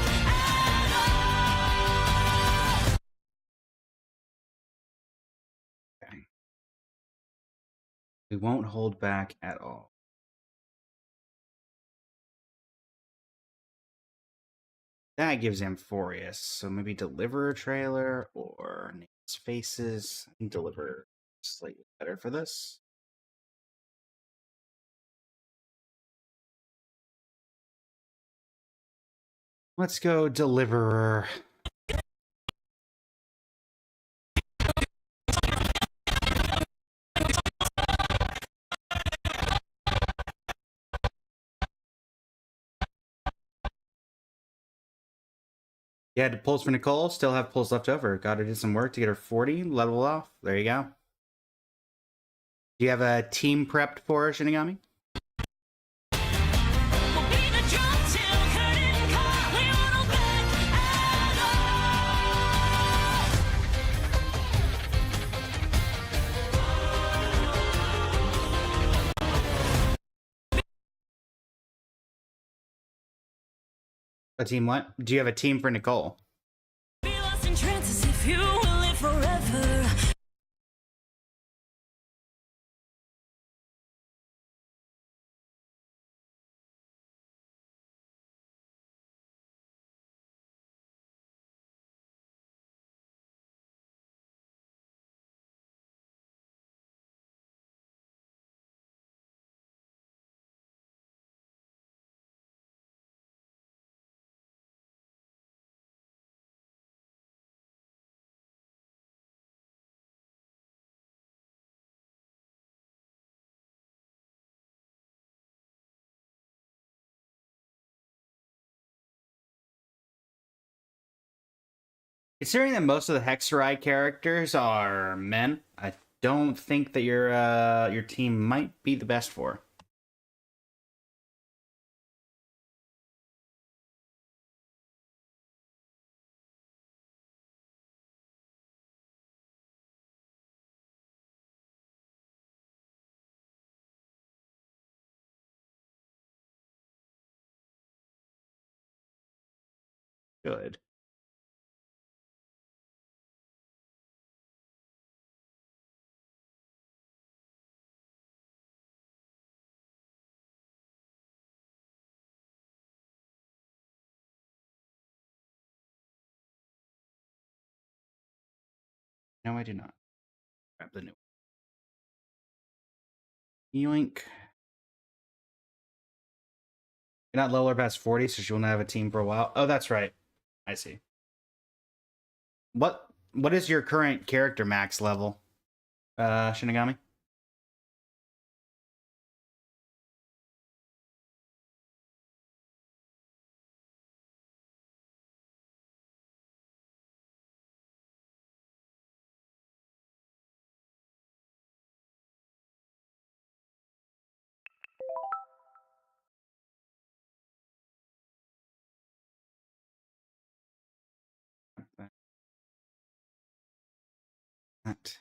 all. Okay. We won't hold back at all. That gives Amphorius, so maybe Deliverer trailer or Nameless Faces. I think Deliverer is slightly better for this. Let's go Deliverer. Yeah, to pulls for Nicole. Still have pulls left over. Gotta do some work to get her 40 level off. There you go. Do you have a team prepped for Shinigami? We'll be the drum till curtain call. We won't hold back at A team what? Do you have a team for Nicole? all. Be lost in trances if you will live forever. Considering that most of the Hexerai characters are men, I don't think that your team might be the best for. Good. No, I do not. Grab the new one. Yoink. You're not lower past 40, so she will not have a team for a while. Oh, that's right. I see. What is your current character max level, Shinigami? That.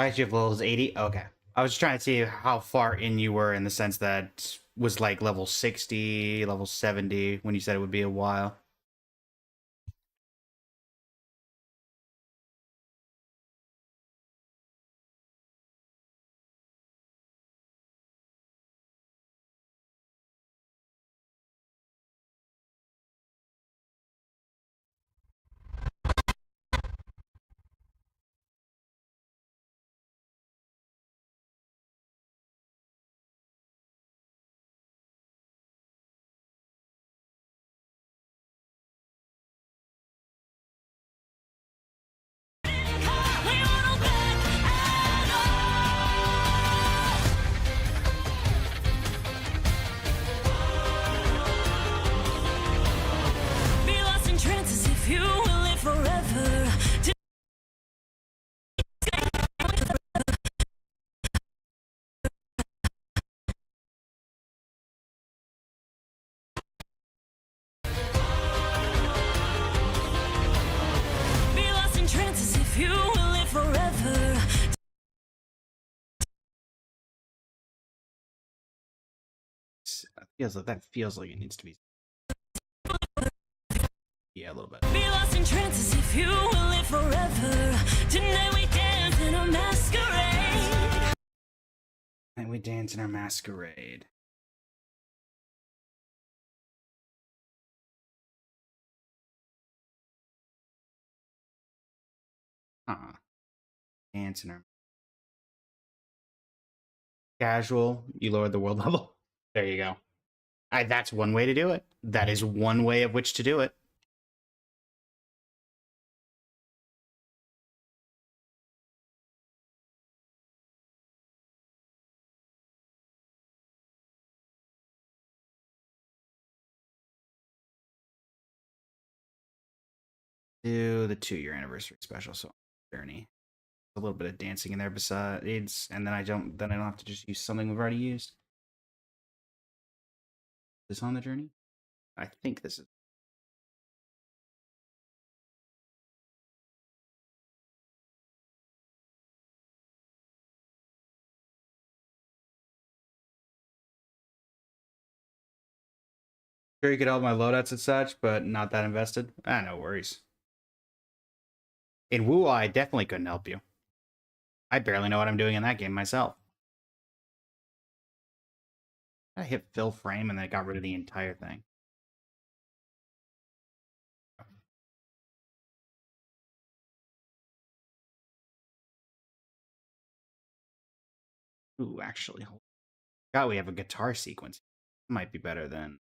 IGF level is 80. Okay. I was trying to see how far in you were in the sense that was like level 60, level 70 when you said it would be a while. We won't hold back at all. Be lost in trances if you will live forever. Be lost in trances if you will live forever. That feels like it needs to be. Yeah, a little bit. Be lost in trances if you will live forever. Tonight we dance in a masquerade. And we dance in our masquerade. Dance in our casual. You lowered the world level. There you go. That's one way to do it. That is one way of which to do it. Do the 2-year anniversary special song journey. A little bit of dancing in there besides, and then I don't have to just use something we've already used. This on the journey? I think this is. Sure, you could help my loadouts and such, but not that invested. No worries. In Wu, I definitely couldn't help you. I barely know what I'm doing in that game myself. I hit fill frame and then it got rid of the entire thing. Ooh, actually, God, we have a guitar sequence. Might be better than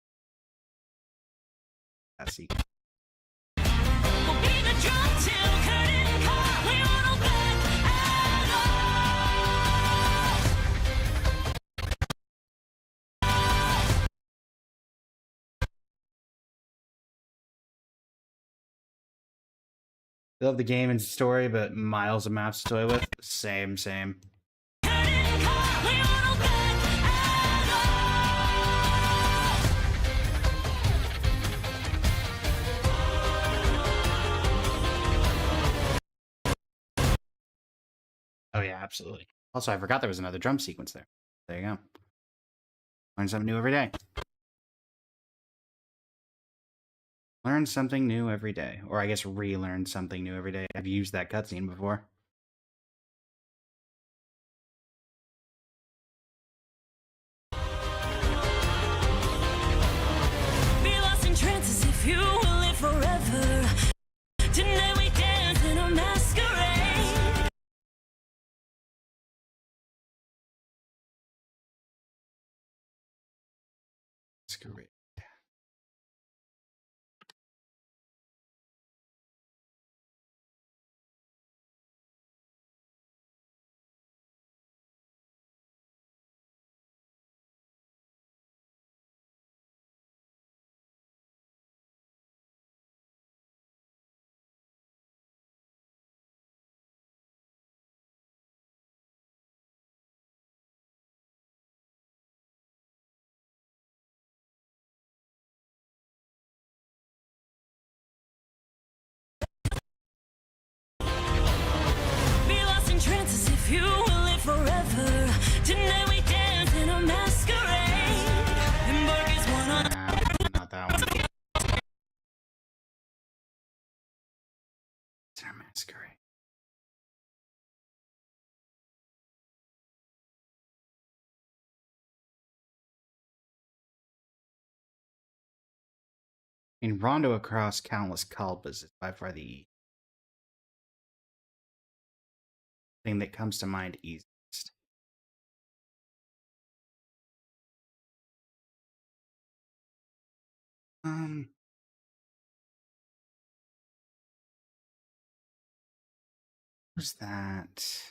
that sequence. We'll be the drum till curtain call. We won't hold back at all. Love the game and story, but miles of maps to toy with. Same. Curtain call. We won't hold back at Oh yeah, absolutely. Also, I forgot there was another drum sequence there. There you go. Learn something new every day. Learn something new every day. Or I guess relearn something new every day. I've used that cutscene before. Be lost in trances if you will live forever. Tonight we dance in a masquerade. Masquerade. Masquerade. In Rondo across countless kalpas is by far the thing that comes to mind easiest. Who's that?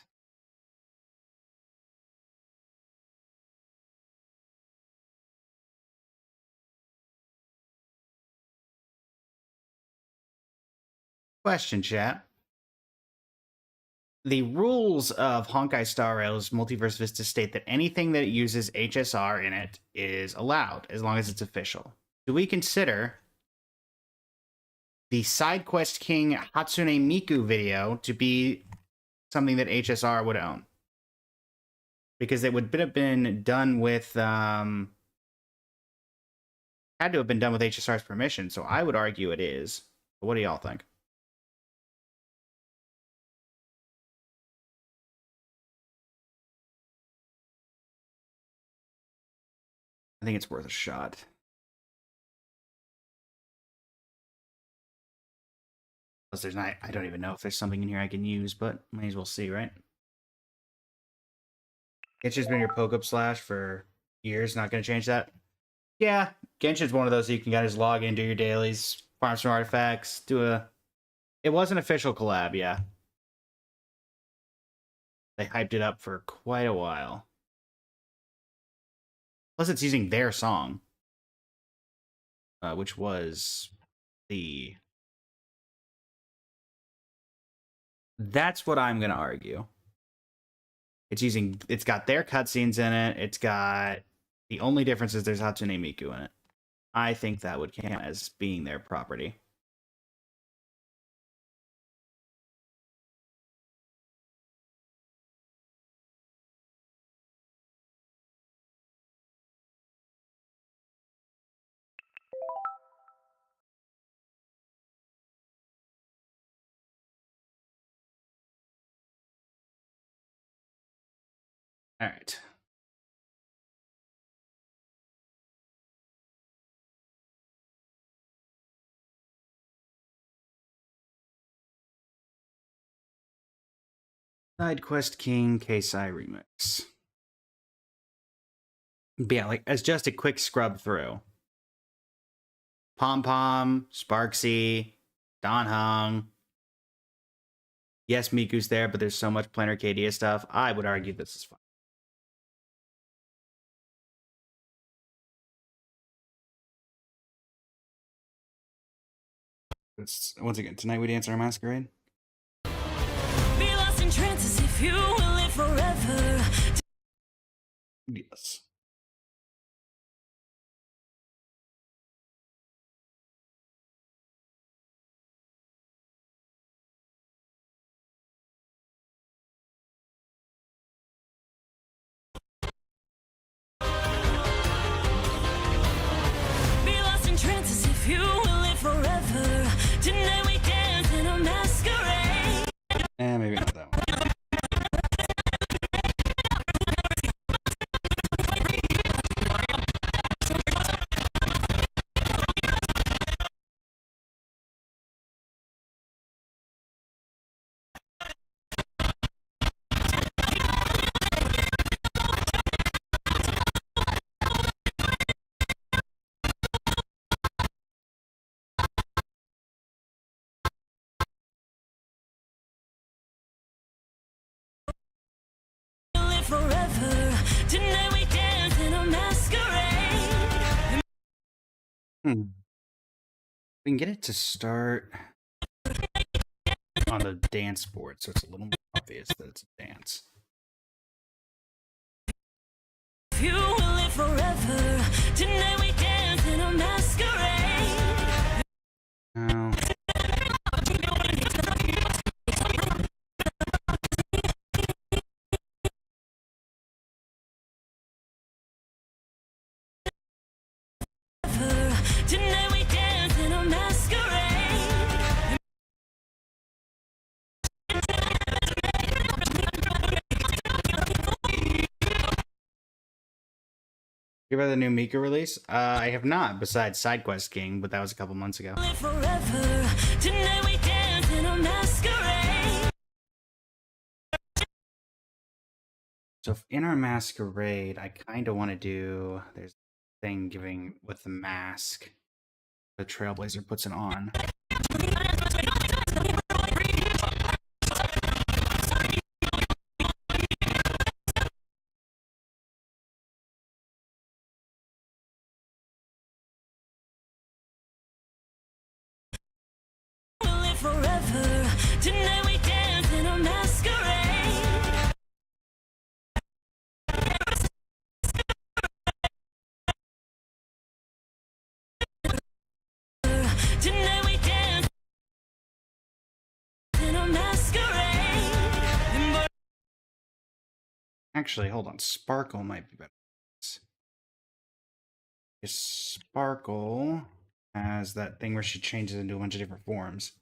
Question, chat. The rules of Honkai Star Rail's Multiverse Vista state that anything that uses HSR in it is allowed, as long as it's official. Do we consider the Side Quest King Hatsune Miku video to be something that HSR would own? Because it would have been done with... had to have been done with HSR's permission, so I would argue it is. But what do y'all think? I think it's worth a shot. Plus, there's not. I don't even know if there's something in here I can use, but may as well see, right? Genshin's been your poke-up slash for years. Not going to change that. Yeah, Genshin's one of those you can guys log in, do your dailies, farm some artifacts, do a. It was an official collab, yeah. They hyped it up for quite a while. Plus, it's using their song, which was the... That's what I'm going to argue. It's got their cutscenes in it. It's got... The only difference is there's Hatsune Miku in it. I think that would count as being their property. All right. Side Quest King Keisai Remix. But yeah, like, as just a quick scrub through. Pom Pom, Sparksy, Don Hung. Yes, Miku's there, but there's so much plain Arcadia stuff. I would argue this is fine. Once again, tonight we dance our masquerade. Be lost in trances if you will live forever. Yes. Be lost in trances if you will live forever. Tonight we dance in a masquerade. Maybe not that one. Live forever. Tonight we dance in a masquerade. We can get it to start on the dance board, so it's a little more obvious that it's a dance. If you will live forever. Tonight we dance in a masquerade. No. Tonight we dance in a masquerade. You about the new Mika release? I have not, besides SideQuest King, but that was a couple months ago. Live forever. Tonight we dance in a masquerade. So in our masquerade, I kind of want to do, there's a thing giving with the mask. The Trailblazer puts it on. We'll live forever. Tonight we dance in a masquerade. Tonight we dance in a masquerade. Actually, hold on. Sparkle might be better. Sparkle has that thing where she changes into a bunch of different forms.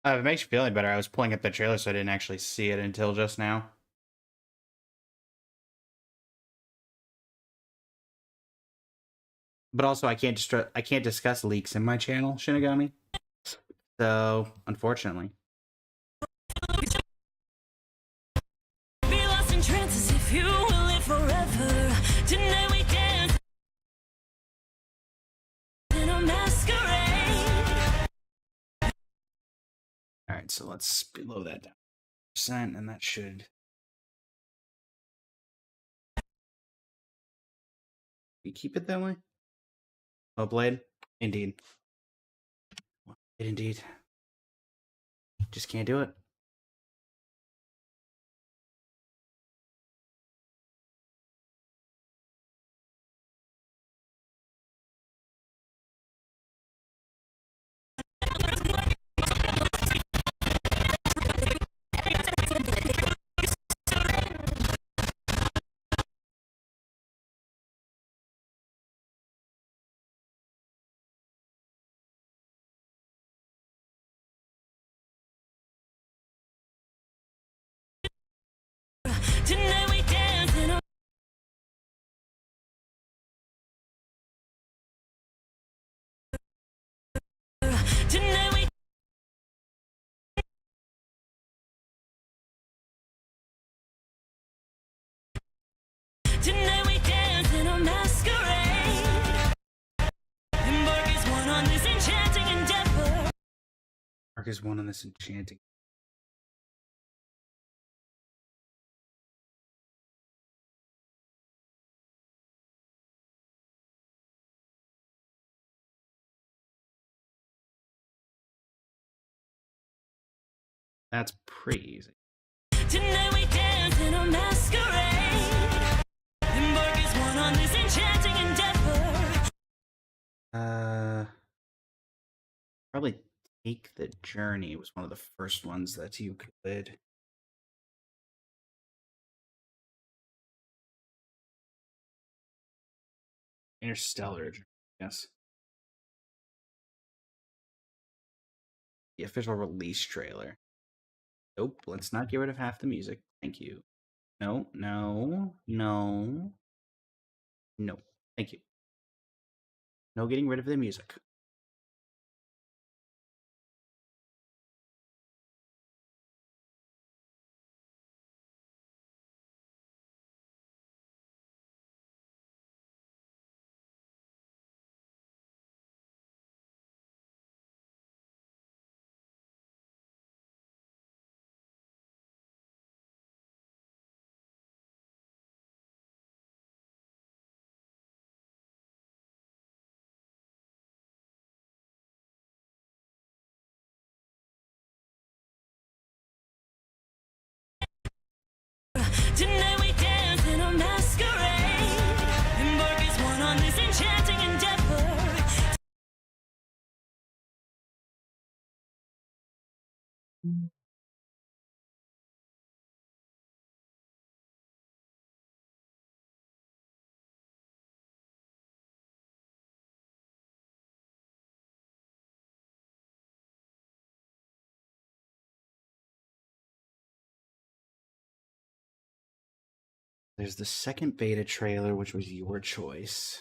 If it makes you feel any better, I was pulling up the trailer, so I didn't actually see it until just now. But also, I can't discuss leaks in my channel, Shinigami. So, unfortunately. Be lost in trances if you will live forever. Tonight we dance in a masquerade. All right, so let's below that down percent, and that should. You keep it that way. Oh, Blade, indeed, indeed. Just can't do it. Tonight we dance in a Tonight we Tonight we dance in a masquerade. Embark as one on this enchanting endeavor. Mark is one on this enchanting. That's pretty easy. Tonight we dance in a masquerade. Embark as one on this enchanting endeavor. Probably Take the Journey was one of the first ones that you could. Interstellar, yes. The official release trailer. Nope, let's not get rid of half the music. Thank you. No, no, no. No, thank you. No getting rid of the music. There's the second beta trailer, which was your choice.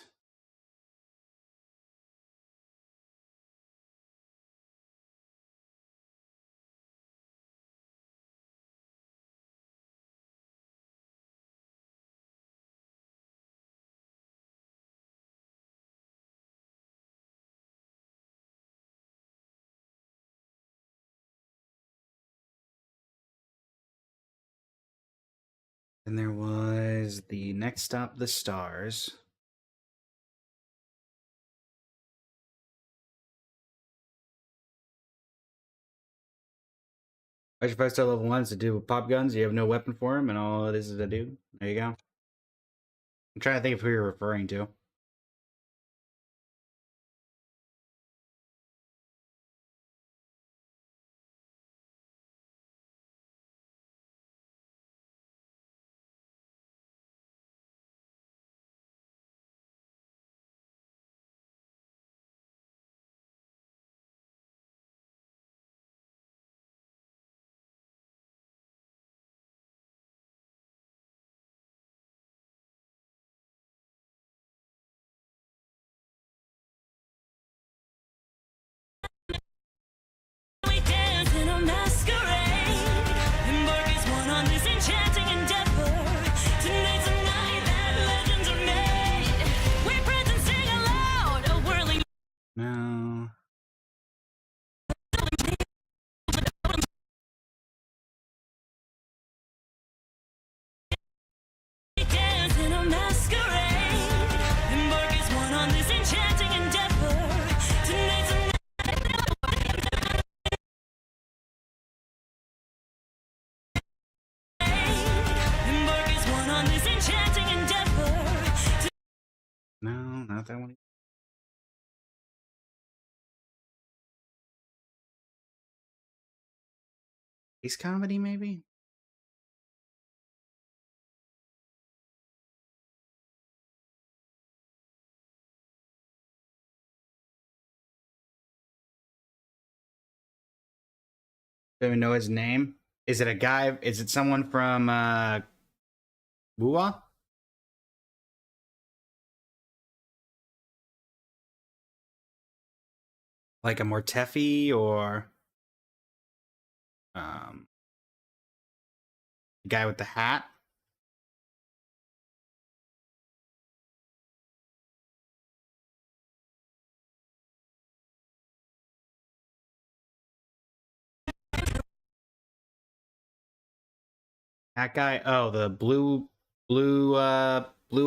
And there was the Next Stop the Stars. Archer 5-star level 1 is to do with pop guns. You have no weapon for him, and all it is to do. There you go. I'm trying to think of who you're referring to. We dance in a masquerade. Embark as one on this enchanting endeavor. Tonight's a night that legends are made. We prance and sing aloud, a whirling. No. We dance in a masquerade. Embark as one on this enchanting endeavor. Tonight's a night. Embark as one on this enchanting endeavor. No, not that one. Ace comedy, maybe? Don't even know his name. Is it a guy? Is it someone from Bua? Like a Mortefi or the guy with the hat? That guy? Oh, the blue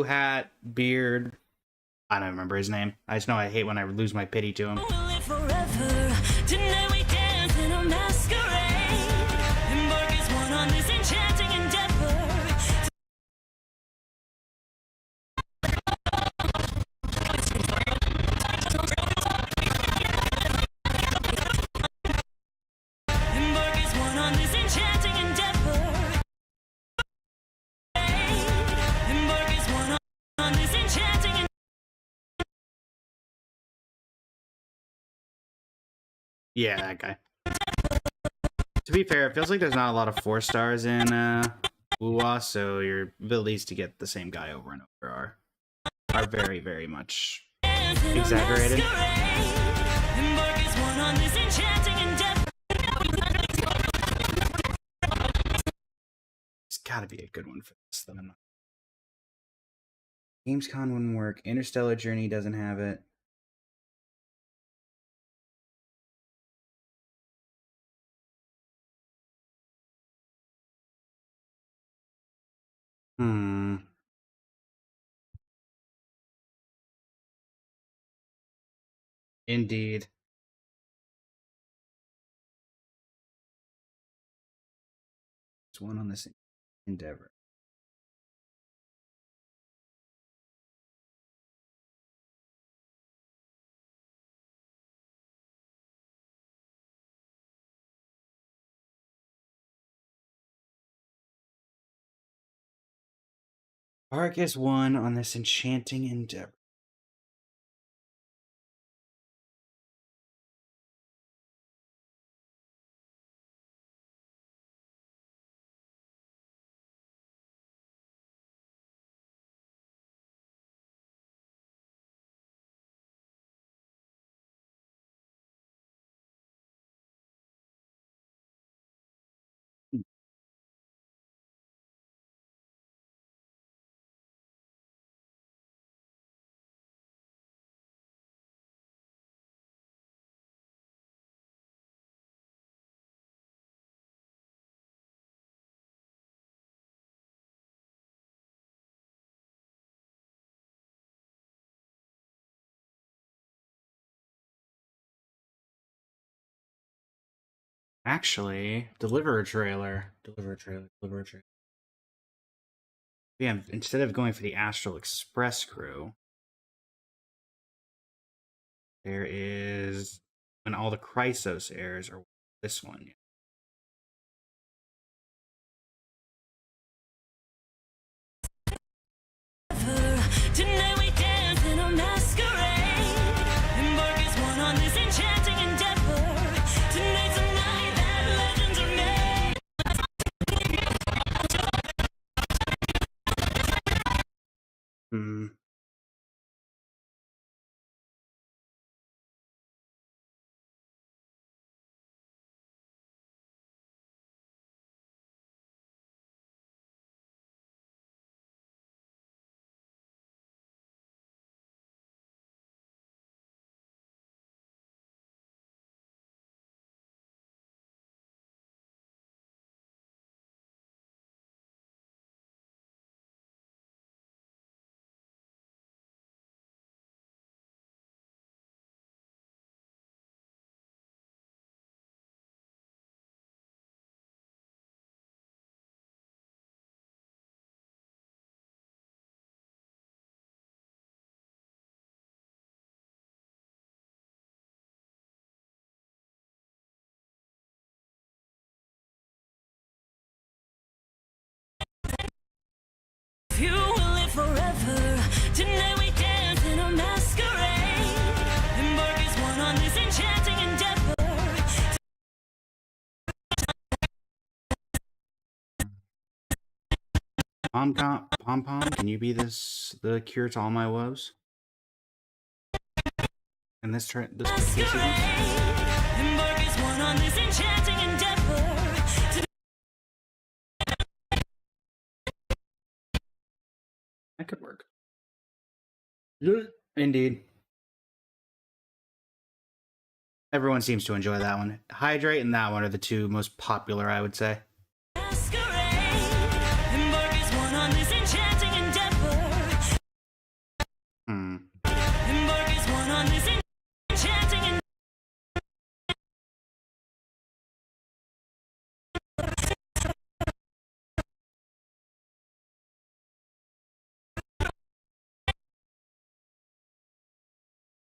hat, beard. I don't remember his name. I just know I hate when I lose my pity to him. We'll live forever. Tonight we dance in a masquerade. Embark as one on this enchanting endeavor. Embark as one on this enchanting endeavor. Embark as one on this enchanting endeavor. Yeah, that guy. To be fair, it feels like there's not a lot of 4 stars in Bua, so your abilities to get the same guy over and over are very, very much exaggerated. Embark as one on this enchanting endeavor. It's gotta be a good one for this, though. Gamescom wouldn't work. Interstellar Journey doesn't have it. Indeed. There's one on this endeavor. Mark is one on this enchanting endeavor. Actually, deliver a trailer. Deliver a trailer. Deliver a trailer. Yeah, instead of going for the Astral Express crew, there is when all the Chrysos airs, or this one. Tonight we dance in a masquerade. Embark as one on this enchanting endeavor. Tonight's a night that legends are made. Hmm. You will live forever. Tonight we dance in a masquerade. Embark as one on this enchanting endeavor. Pom Pom, can you be the cure to all my woes? And this sequence? Embark as one on this enchanting endeavor. That could work. Yeah. Indeed. Everyone seems to enjoy that one. Hydrate and that one are the two most popular, I would say. Embark as one on this enchanting endeavor. Embark as one on this enchanting endeavor.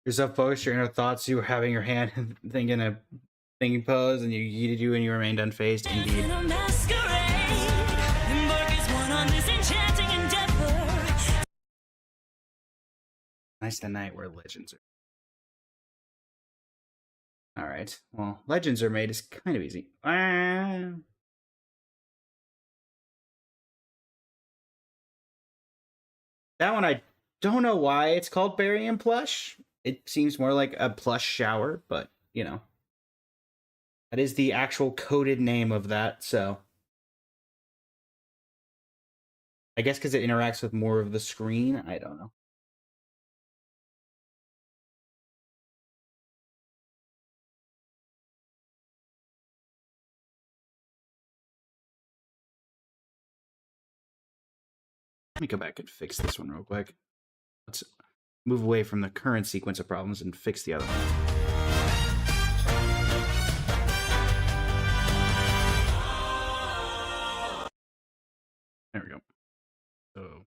You're so focused, your inner thoughts, you were having your hand thinking a thinking pose, and you yeeted you and you remained unfazed. Indeed. Embark as one on this enchanting endeavor. Nice tonight where legends are. Alright. Well, legends are made is kind of easy. That one, I don't know why it's called Berry and Plush. It seems more like a plush shower, but, you know. That is the actual coded name of that, so. I guess because it interacts with more of the screen, I don't know. Let me go back and fix this one real quick. Let's move away from the current sequence of problems and fix the other one. There we go. So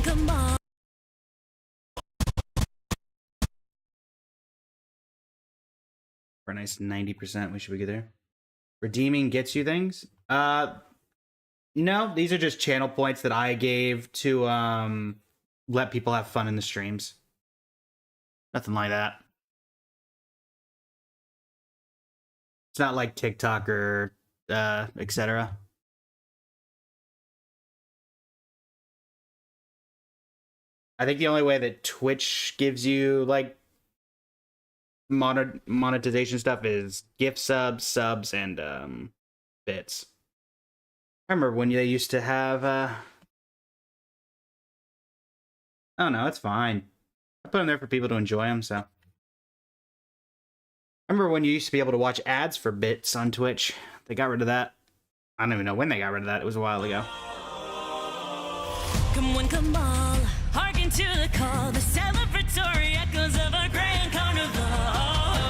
come on. For a nice 90%, we should be good there. Redeeming gets you things? No, these are just channel points that I gave to let people have fun in the streams. Nothing like that. It's not like TikTok or etc. I think the only way that Twitch gives you like monetization stuff is gift subs, and bits. I remember when they used to have oh no, it's fine. I put them there for people to enjoy them, so. I remember when you used to be able to watch ads for bits on Twitch. They got rid of that. I don't even know when they got rid of that. It was a while ago. Come one, come all, hearken to the call, the celebratory echoes of our grand carnival.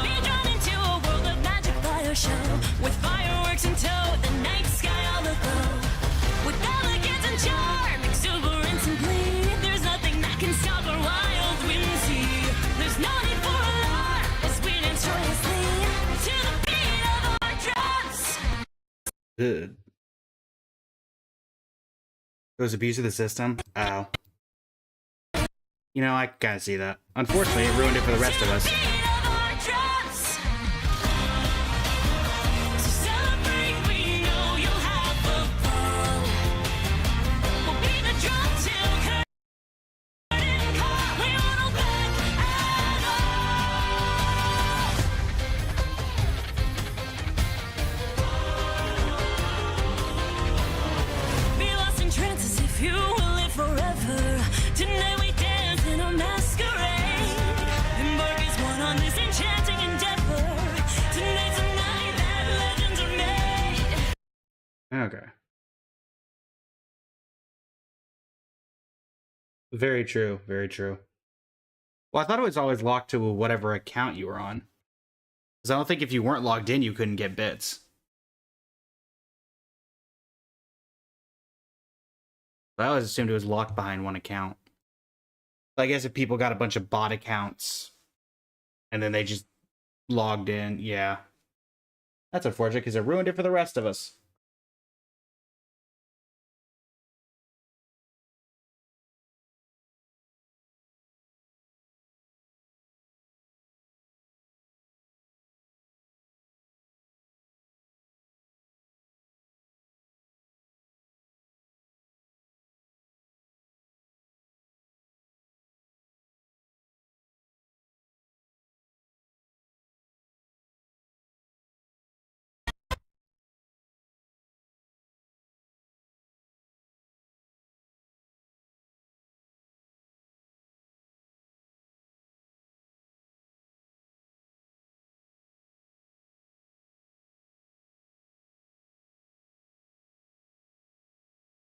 Be drawn into a world of magic fire show, with fireworks in tow, the night sky all aglow. With elegance and charm, exuberance and glee, there's nothing that can stop our wild whimsy. There's no need for alarm as we dance joyously to the beat of our drums. Good. It was abuse of the system? Oh. You know, I gotta see that. Unfortunately, it ruined it for the rest of us. Okay. Very true. Very true. Well, I thought it was always locked to whatever account you were on. Because I don't think if you weren't logged in, you couldn't get bits. I always assumed it was locked behind one account. I guess if people got a bunch of bot accounts and then they just logged in, yeah. That's unfortunate because it ruined it for the rest of us.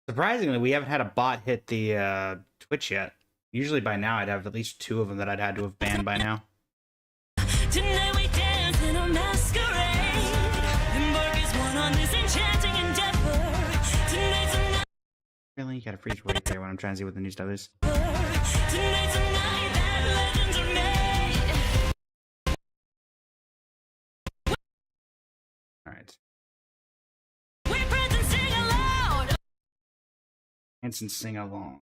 Surprisingly, we haven't had a bot hit the Twitch yet. Usually by now I'd have at least 2 of them that I'd had to have banned by now. Tonight we dance in a masquerade. Embark as one on this enchanting endeavor. Tonight's a night. Really? You gotta freeze right there when I'm trying to see what the new stuff is. Tonight's a night that legends are made. Alright. We prance and sing aloud. Dance and sing along.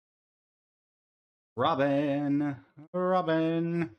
Robin! Robin!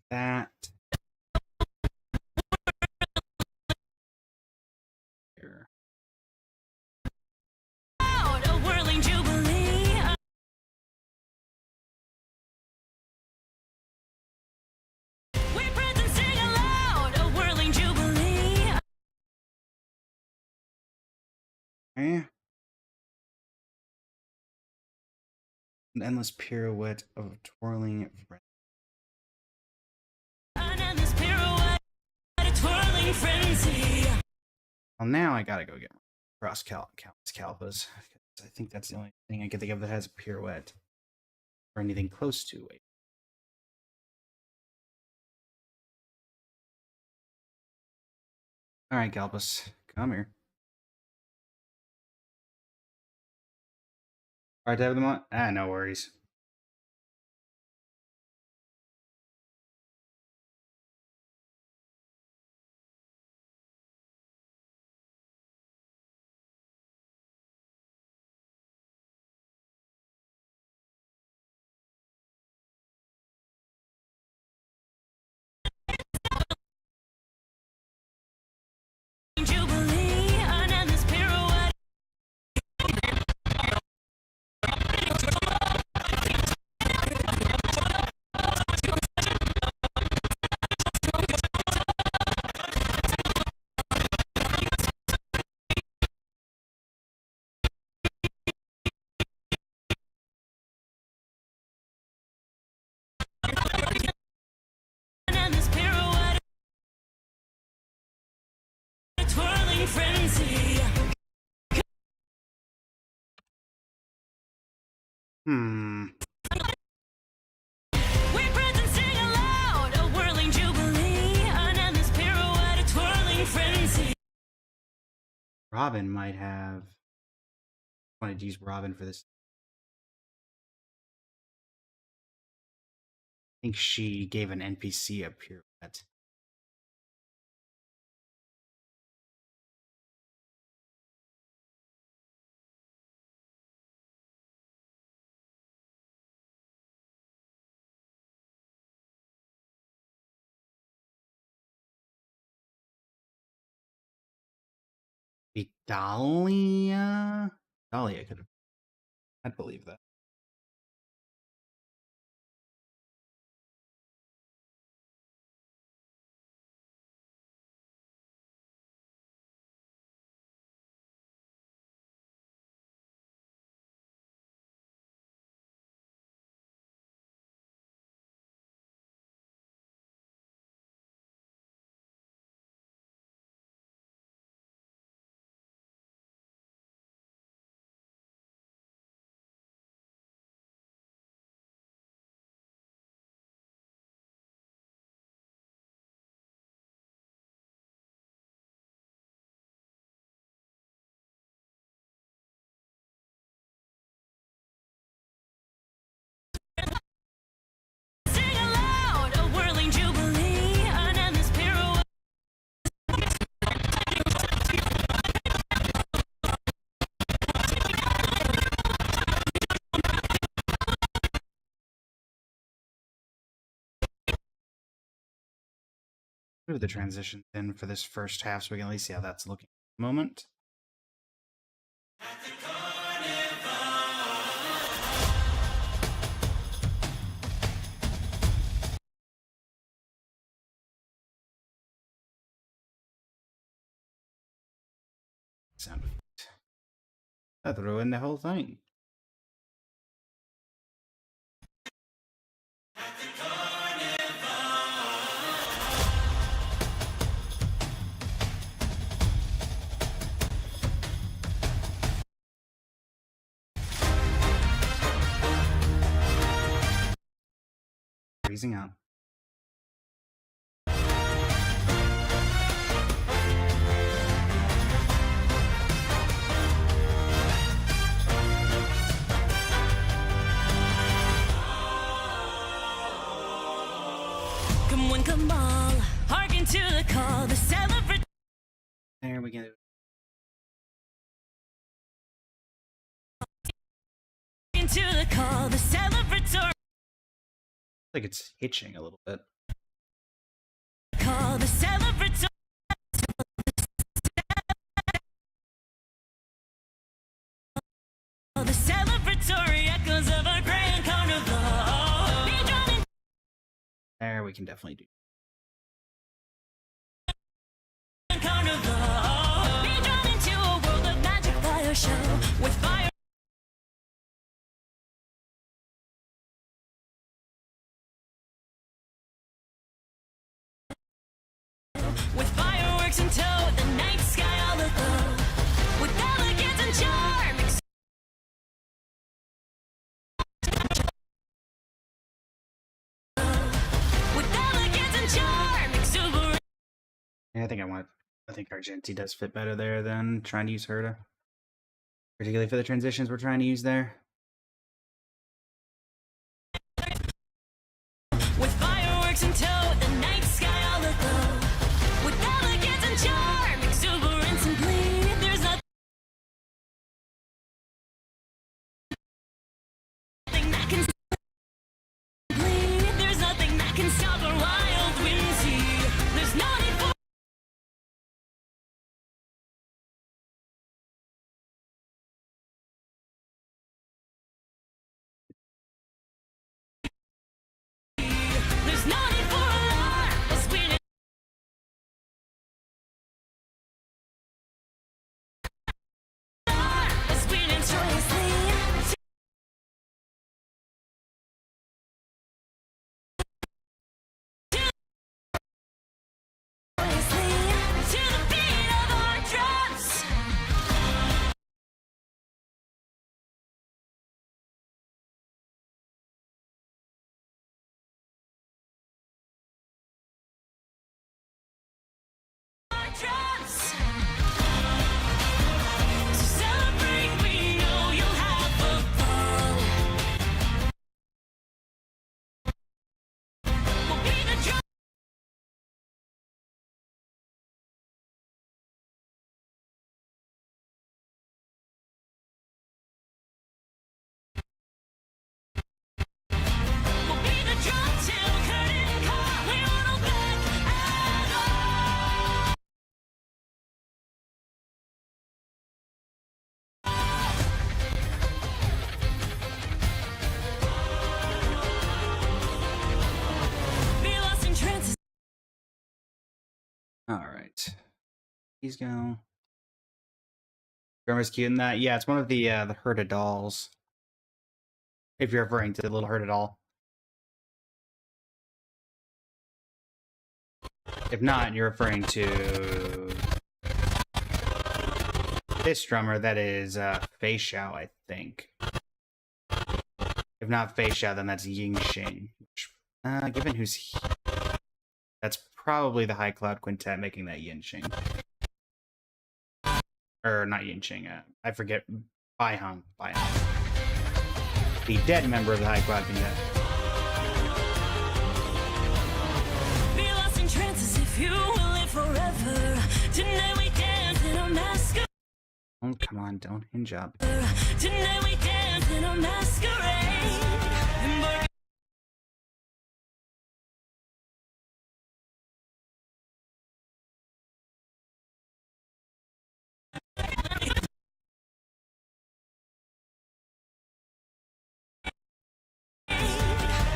that. Here. Out a whirling jubilee. We present sing aloud a whirling jubilee. Okay. An endless pirouette of twirling. An endless pirouette, a twirling frenzy. Well, now I gotta go get cross calpas. I think that's the only thing I can think of that has a pirouette or anything close to it. All right, Calpus, come here. All right, to have them on. Ah, no worries. Jubilee, an endless pirouette. An endless pirouette, a twirling frenzy. We present sing aloud a whirling jubilee. An endless pirouette, a twirling frenzy. Robin might have. I wanted to use Robin for this. I think she gave an NPC a pirouette. Dahlia? Dahlia could have. I'd believe that. Sing aloud a whirling jubilee. An endless pirouette. Move the transition in for this first half so we can at least see how that's looking at the moment. Sound effect. That ruined the whole thing. Freezing out. Come one, come all, hearken to the call, the celebrate. There we go. To the call, the celebratory. Like it's hitching a little bit. Call the celebratory. The celebratory echoes of our grand carnival. Be drawn into There, we can definitely do. carnival. Be drawn into a world of magic fire show with fire. With fireworks in tow, the night sky all aglow. With elegance and charm. With elegance and charm, exuberant. Yeah, I think Argenti does fit better there than trying to use Herta. Particularly for the transitions we're trying to use there. With fireworks in tow, the night sky all aglow. With elegance and charm, exuberance and glee. There's nothing that can glee. There's nothing that can stop our wild whimsy. There's no need for there's no need for alarm. As we dance joyously. To the beat of our drums. Our drums. To celebrate, we know you'll have a ball. We'll be the drum. We'll be the drum till curtain call. We won't hold back at all. Be lost in trances. Alright. These go. Drummer's cute in that. Yeah, it's one of the Herta dolls. If you're referring to the little Herta doll. If not, you're referring to this drummer that is Fei Xiao, I think. If not Fei Xiao, then that's Ying Xing. Which, given who's that's probably the High Cloud Quintet making that Yin Xing. Or not Yin Xing, I forget. Bai Hong. The dead member of the High Cloud Quintet. Be lost in trances if you will live forever. Tonight we dance in a masquerade. Oh, come on, don't hinge up. Tonight we dance in a masquerade. Embark-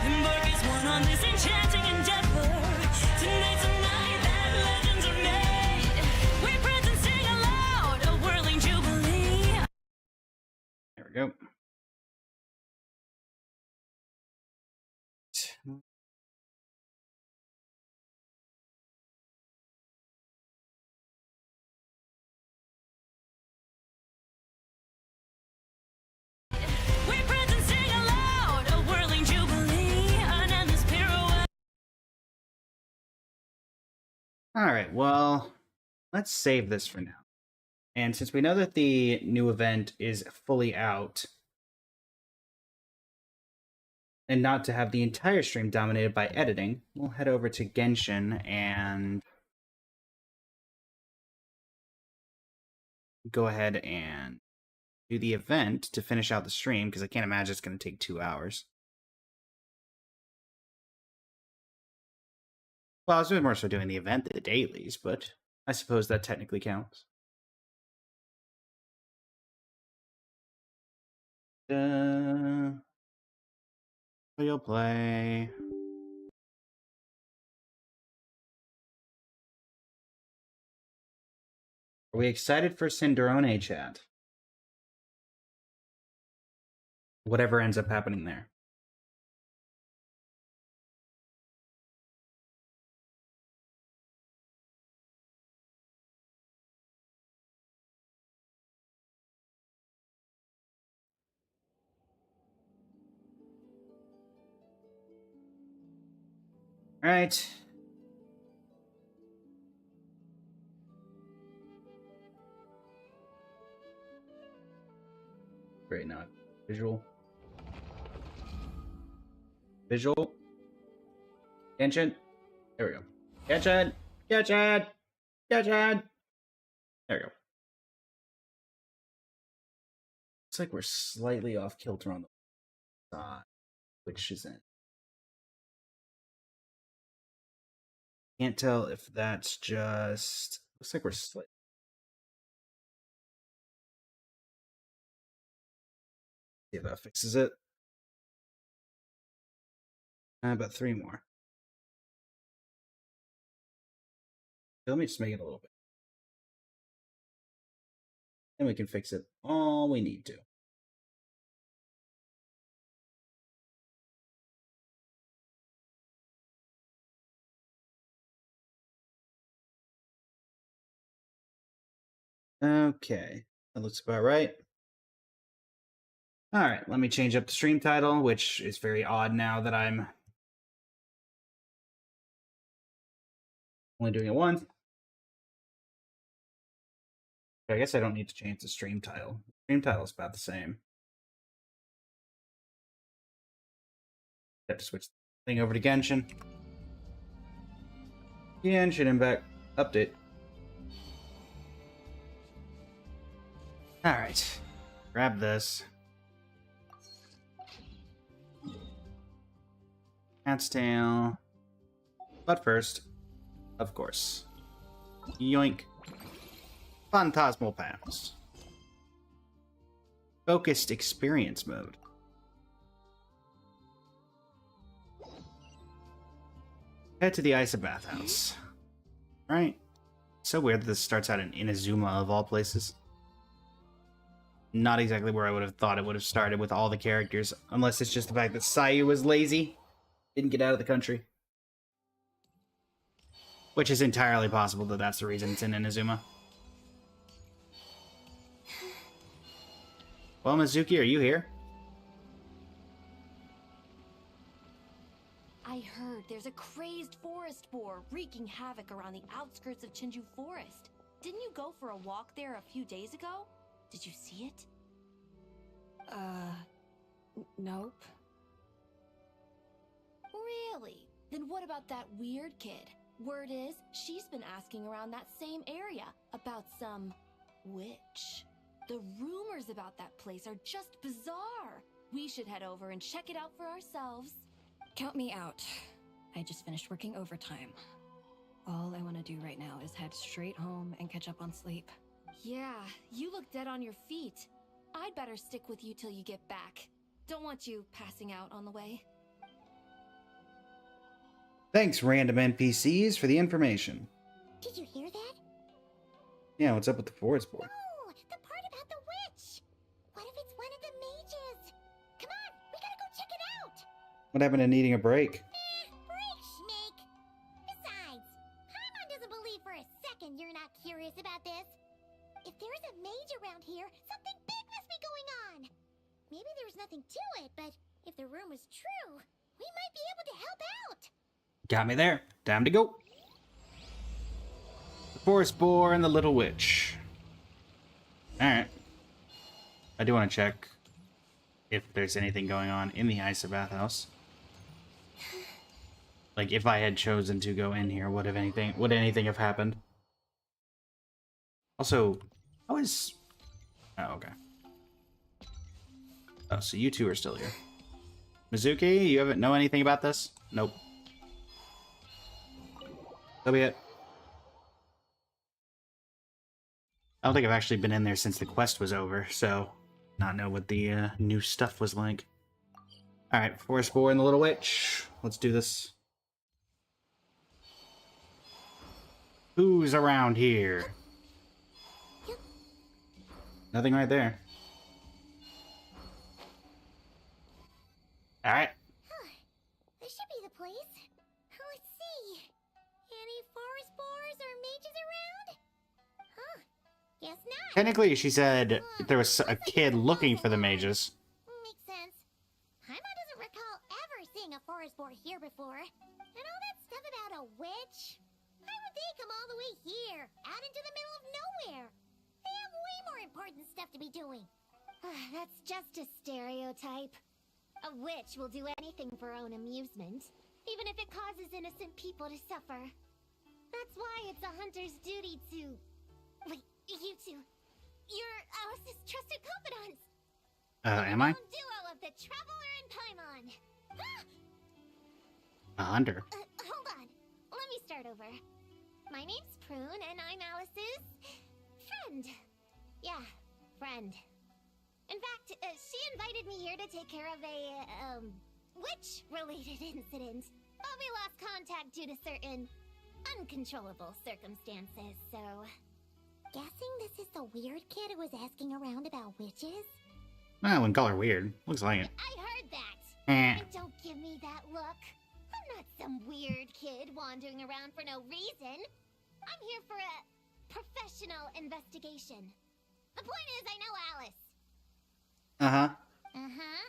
Embark as one on this enchanting endeavor. Tonight's a night that legends are made. We praise and sing aloud a whirling jubilee. There we go. We praise and sing aloud a whirling jubilee. An endless pirouette. Alright, well, let's save this for now. And since we know that the new event is fully out, and not to have the entire stream dominated by editing, we'll head over to Genshin and go ahead and do the event to finish out the stream, because I can't imagine it's going to take 2 hours. Well, I was more so doing the event, the dailies, but I suppose that technically counts. You'll play. Are we excited for Cinderone, chat? Whatever ends up happening there. All right. Great, now visual. Visual. Genshin. There we go. Genshin. Genshin. Genshin. There we go. Looks like we're slightly off kilter on the side, which isn't. Can't tell if that's just. Looks like we're slightly. See if that fixes it. About 3 more. Let me just make it a little bit. And we can fix it all we need to. Okay, that looks about right. All right, let me change up the stream title, which is very odd now that I'm only doing it once. I guess I don't need to change the stream title. Stream title is about the same. I have to switch the thing over to Genshin. Genshin Impact update. All right, grab this. Cat's tail. But first, of course, yoink. Phantasmal Pass. Focused experience mode. Head to the Isa Bathhouse. Right? So weird that this starts out in Inazuma of all places. Not exactly where I would have thought it would have started with all the characters, unless it's just the fact that Sayu was lazy. Didn't get out of the country. Which is entirely possible that that's the reason it's in Inazuma. Well, Mizuki, are you here? I heard there's a crazed forest boar wreaking havoc around the outskirts of Chinju Forest. Didn't you go for a walk there a few days ago? Did you see it? Nope. Really? Then what about that weird kid? Word is, she's been asking around that same area about some witch. The rumors about that place are just bizarre. We should head over and check it out for ourselves. Count me out. I just finished working overtime. All I want to do right now is head straight home and catch up on sleep. Yeah, you look dead on your feet. I'd better stick with you till you get back. Don't want you passing out on the way. Thanks, random NPCs, for the information. Did you hear that? Yeah, what's up with the forest boar? Oh, the part about the witch. What if it's one of the mages? Come on, we gotta go check it out. What happened to needing a break? Break, Snake. Besides, Paimon doesn't believe for a second you're not curious about this. If there's a mage around here, something big must be going on. Maybe there's nothing to it, but if the rumor's true, we might be able to help out. Got me there. Time to go. The forest boar and the little witch. Alright. I do want to check if there's anything going on in the Isa Bathhouse. Like, if I had chosen to go in here, would anything have happened? Also, how is... Oh, okay. Oh, so you two are still here. Mizuki, you haven't know anything about this? Nope. That'll be it. I don't think I've actually been in there since the quest was over, so not know what the new stuff was like. Alright, Forest Boy and the Little Witch. Let's do this. Who's around here? Nothing right there. Alright. This should be the place. Let's see. Any forest boars or mages around? Huh. Guess not. Technically, she said there was a kid looking for the mages. Makes sense. Paimon doesn't recall ever seeing a forest boar here before. And all that stuff about a witch? Why would they come all the way here, out into the middle of nowhere? They have way more important stuff to be doing. That's just a stereotype. A witch will do anything for her own amusement, even if it causes innocent people to suffer. That's why it's a hunter's duty to... Wait, you two. You're Alice's trusted confidants. Am I? Duo of the Traveler and Paimon. A hunter. Hold on. Let me start over. My name's Prune, and I'm Alice's... friend. Yeah, friend. In fact, she invited me here to take care of a, witch-related incident. But we lost contact due to certain uncontrollable circumstances, so... Guessing this is the weird kid who was asking around about witches? I wouldn't call her weird. Looks like it. I heard that! Eh. And don't give me that look. I'm not some weird kid wandering around for no reason. I'm here for a professional investigation. The point is, I know Alice. Uh-huh. Uh-huh.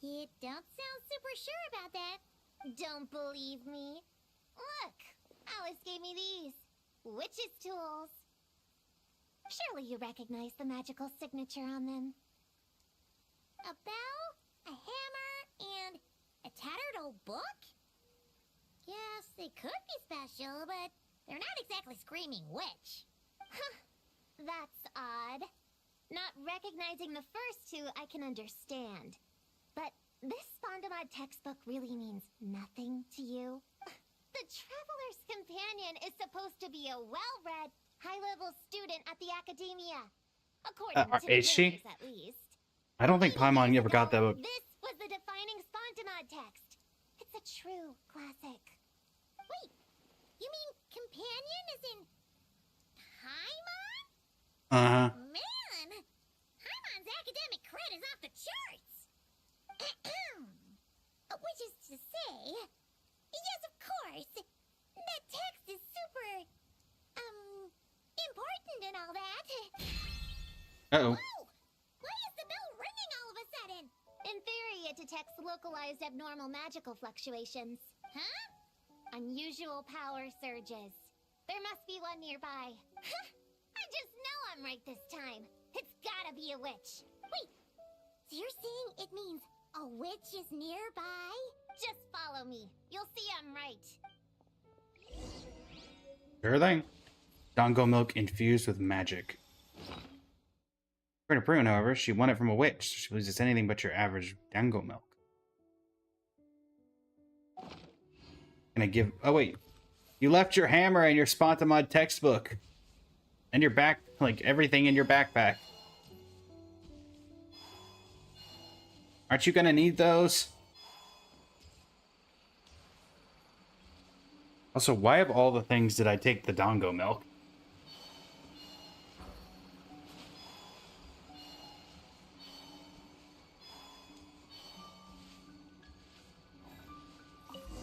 You don't sound super sure about that. Don't believe me? Look, Alice gave me these. Witch's tools. Surely you recognize the magical signature on them. A bell, a hammer, and a tattered old book? Yes, they could be special, but they're not exactly screaming witch. Huh, that's odd. Not recognizing the first two, I can understand. But this Spondamod textbook really means nothing to you? The Traveler's Companion is supposed to be a well-read, high-level student at the Academia. According to the is she? rumors, at least. I don't think Paimon ever got that book. This was the defining Spondamod text. It's a true classic. Wait, you mean companion as in Paimon? Uh-huh. Man, Paimon's academic cred is off the charts. Which is to say, yes, of course, that text is super, important and all that. Uh-oh. Whoa! Why is the bell ringing all of a sudden? In theory, it detects localized abnormal magical fluctuations. Huh? Unusual power surges. There must be one nearby. I just know I'm right this time. It's gotta be a witch. Wait, so you're saying it means a witch is nearby? Just follow me. You'll see I'm right. Sure thing. Dango milk infused with magic. According to Prune, however, she won it from a witch. She believes it's anything but your average Dango milk. Can I give... Oh, wait. You left your hammer and your Spontamod textbook. And your back... Like, everything in your backpack. Aren't you gonna need those? Also, why of all the things did I take the Dango milk?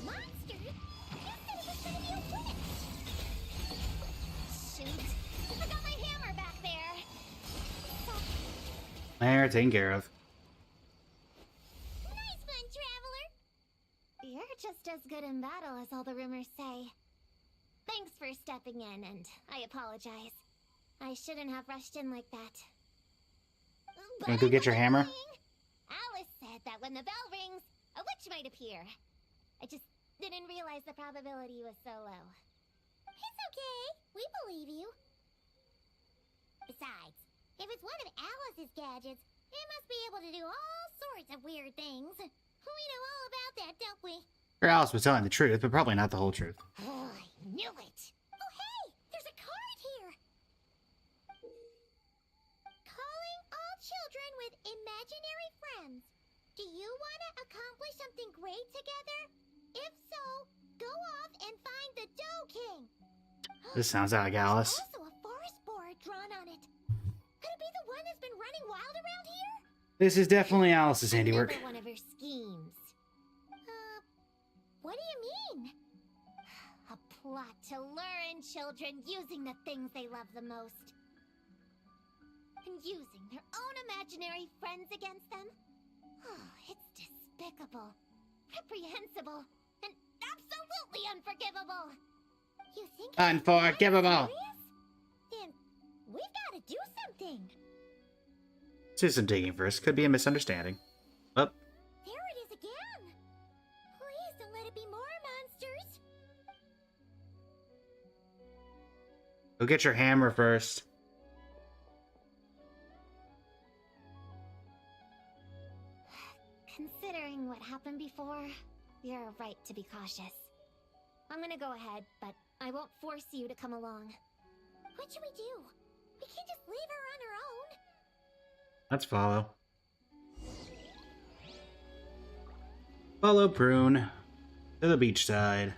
Monster? You said it was gonna be a witch! Shoot. I forgot my hammer back there. There, taken care of. Nice one, Traveler! You're just as good in battle as all the rumors say. Thanks for stepping in, and I apologize. I shouldn't have rushed in like that. Wanna go get your hammer? Alice said that when the bell rings, a witch might appear. I just didn't realize the probability was so low. It's okay. We believe you. Besides, if it's one of Alice's gadgets, it must be able to do all sorts of weird things. We know all about that, don't we? Or Alice was telling the truth, but probably not the whole truth. Oh, I knew it. Oh, hey, there's a card here. Calling all children with imaginary friends. Do you want to accomplish something great together? If so, go off and find the Dough King. This sounds like Alice. There's also a forest board drawn on it. Could it be the one that's been running wild around here? This is definitely Alice's handiwork. Another one of her schemes. What do you mean? A plot to lure in children using the things they love the most. And using their own imaginary friends against them? Oh, it's despicable, reprehensible, and absolutely unforgivable. You think it's Unforgivable. serious? Then we've got to do something. Let's do some digging first. Could be a misunderstanding. Oh, There it is again. Please don't let it be more monsters. go get your hammer first. Considering what happened before, you're right to be cautious. I'm gonna go ahead, but I won't force you to come along. What should we do? We can't just leave her on her own. Let's follow. Follow Prune to the beach side.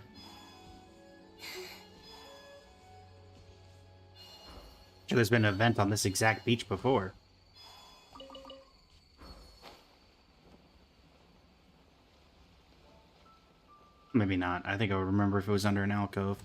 Sure, there's been an event on this exact beach before. Maybe not. I think I would remember if it was under an alcove.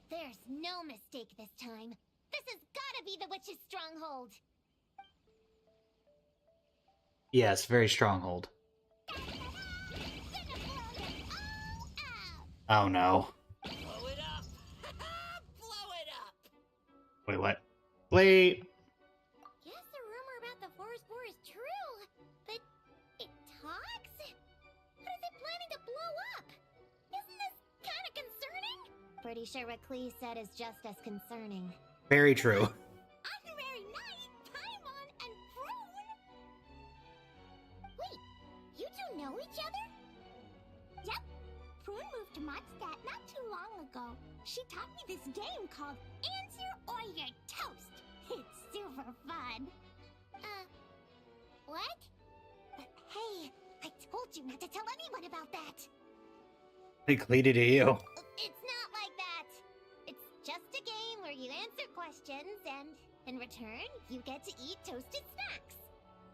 There's no mistake this time. This has gotta be the witch's stronghold. Yes, very stronghold. Oh no. Blow it up! Blow it up! Wait, what? Wait. Guess the rumor about the forest boar is true, but it talks? What is it planning to blow up? Isn't this kind of concerning? Pretty sure what Klee said is just as concerning. Very true. Honorary Knight, Paimon, and Prune? Wait, you two know each other? Yep. Prune moved to Mondstadt not too long ago. She taught me this game called Answer or You're Toast. It's super fun. What? Hey, I told you not to tell anyone about that. Completed to you. It's not like that. It's just a game where you answer questions and, in return, you get to eat toasted snacks.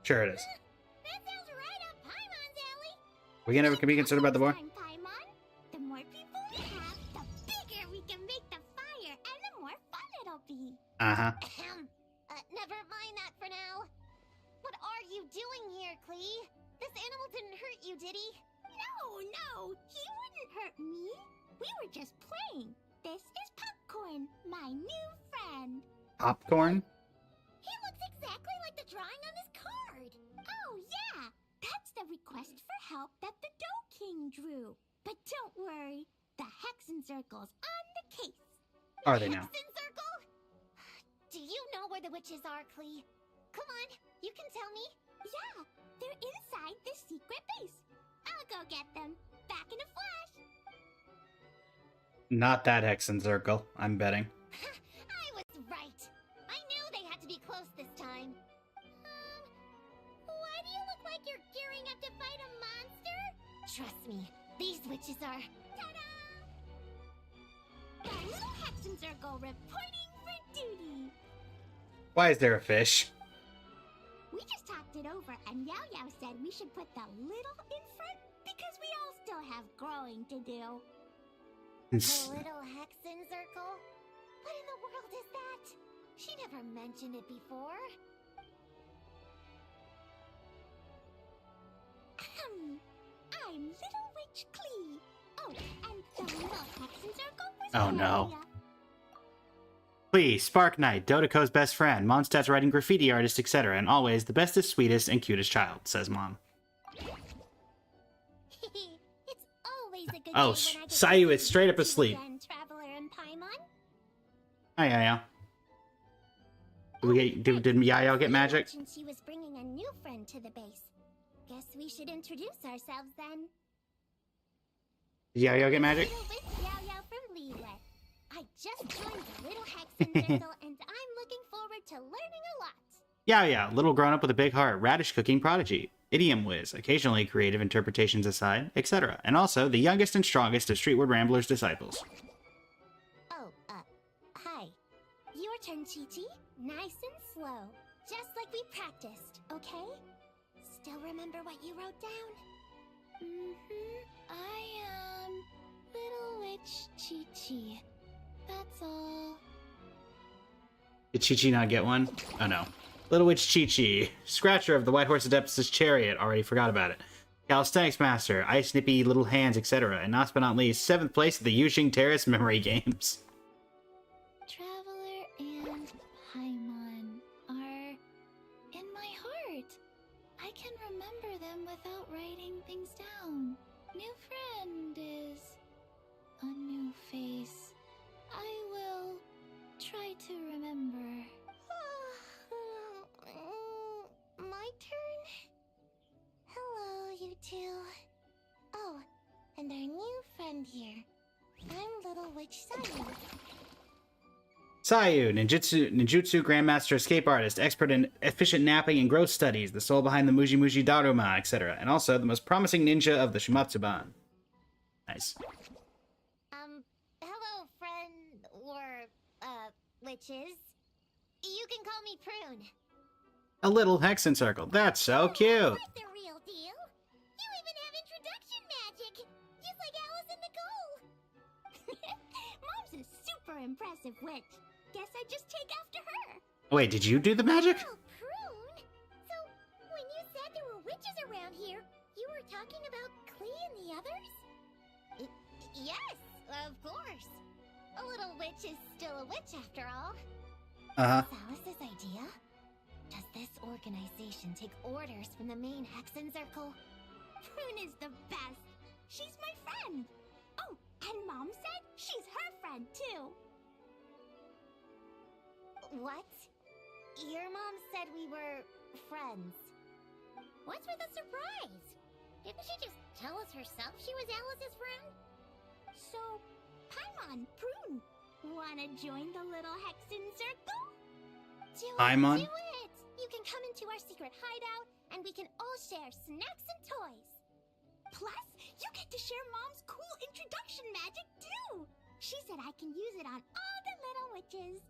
Sure it is. That sounds right up Paimon's alley. We can ever be concerned about the boy? Paimon. The more people we have, the bigger we can make the fire, and the more fun it'll be. Uh-huh. Never mind that for now. What are you doing here, Klee? This animal didn't hurt you, did he? No, he wouldn't hurt me. We were just playing. This is Popcorn, my new friend. Popcorn? He looks exactly like the drawing on this card. Oh, yeah. That's the request for help that the Dough King drew. But don't worry. The Hexen Circle's on the case. Are they now? Hexen Circle? Do you know where the witches are, Klee? Come on, you can tell me. Yeah, they're inside the secret base. I'll go get them. Back in a flash. Not that Hexen Circle, I'm betting. I was right. I knew they had to be close this time. Why do you look like you're gearing up to fight a monster? Trust me, these witches are... Ta-da! The little Hexen Circle reporting for duty. Why is there a fish? We just talked it over, and Yao Yao said we should put the little in front because we all still have growing to do. The little Hexen Circle? What in the world is that? She never mentioned it before. I'm Little Witch Klee. Oh, and the little Hexen Circle was Oh, no. Gloria. Please, Spark Knight, Dodoko's best friend, Mondstadt's writing graffiti artist, etc., and always the bestest, sweetest, and cutest child, says Mom. It's always Oh, day when I get to Sayu is see straight up you asleep. again, Traveler and Paimon. Hi, Yayo. Did Yayo get magic? Mentioned she was bringing a new friend to the base. Guess we should introduce ourselves then. Did Yayo get magic? Little Witch Yao Yao from Liyue. I just joined the Little Hexen Circle, and I'm looking forward to learning a lot. Yayo, little grown up with a big heart, radish cooking prodigy, idiom whiz, occasionally creative interpretations aside, etc. And also the youngest and strongest of Streetward Ramblers' disciples. Oh, hi. Your turn, Chi-Chi. Nice and slow. Just like we practiced, okay? Still remember what you wrote down? I am Little Witch Chi-Chi. That's all. Did Chi-Chi not get one? Oh no. Little Witch Chi-Chi, Scratcher of the White Horse Adeptus' Chariot, already forgot about it. Calisthenics Master, Ice Nippy Little Hands, etc. And last but not least, 7th place at the Yushing Terrace Memory Games. Traveler and Paimon are in my heart. I can remember them without writing things down. New friend is a new face. I will try to remember. My turn? Hello, you two. Oh, and our new friend here. I'm Little Witch Sayu. Sayu, ninjutsu grandmaster, escape artist, expert in efficient napping and growth studies, the soul behind the Muji Muji Daruma, etc. And also the most promising ninja of the Shumatsuban. Nice. Hello, friend, or, witches. You can call me Prune. A little Hexen Circle. That's so cute. Like the real deal. You even have introduction magic, just like Alice and Nicole. Mom's a super impressive witch. Guess I just take after her. Wait, did you do the magic? Oh, Prune. So, when you said there were witches around here, you were talking about Klee and the others? Yes, of course. A little witch is still a witch after all. Uh-huh. Alice's idea? Does this organization take orders from the main Hexen Circle? Prune is the best. She's my friend. Oh, and Mom said she's her friend too. What? Your mom said we were friends. What's with the surprise? Didn't she just tell us herself she was Alice's friend? So, Paimon, Prune, wanna join the little Hexen Circle? Paimon? Do it! You can come into our secret hideout, and we can all share snacks and toys. Plus, you get to share Mom's cool introduction magic, too! She said I can use it on all the little witches.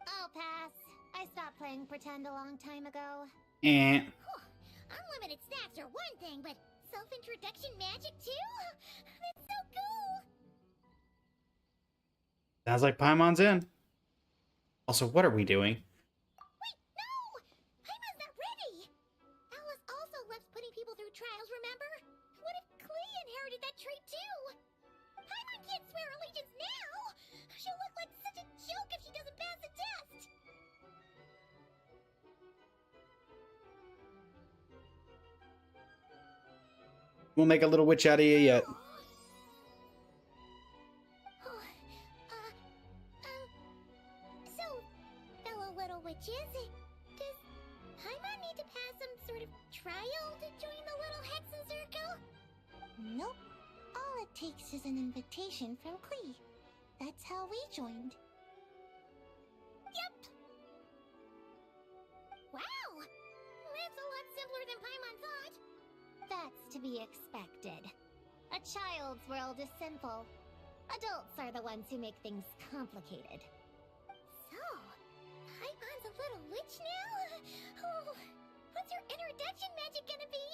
I'll pass. I stopped playing pretend a long time ago. Eh. Unlimited snacks are one thing, but self-introduction magic, too? That's so cool! Sounds like Paimon's in. Also, what are we doing? Wait, no! Paimon's not ready! Alice also loves putting people through trials, remember? What if Klee inherited that trait too? Paimon can't swear allegiance now! She'll look like such a joke if she doesn't pass the test! We'll make a little witch out of you yet. So, fellow little witches, does Paimon need to pass some sort of trial to join the little Hexen Circle? Nope. All it takes is an invitation from Klee. That's how we joined. Yep. Wow! That's a lot simpler than Paimon thought. That's to be expected. A child's world is simple. Adults are the ones who make things complicated. So, Paimon's a little witch now? Oh, what's her introduction magic gonna be?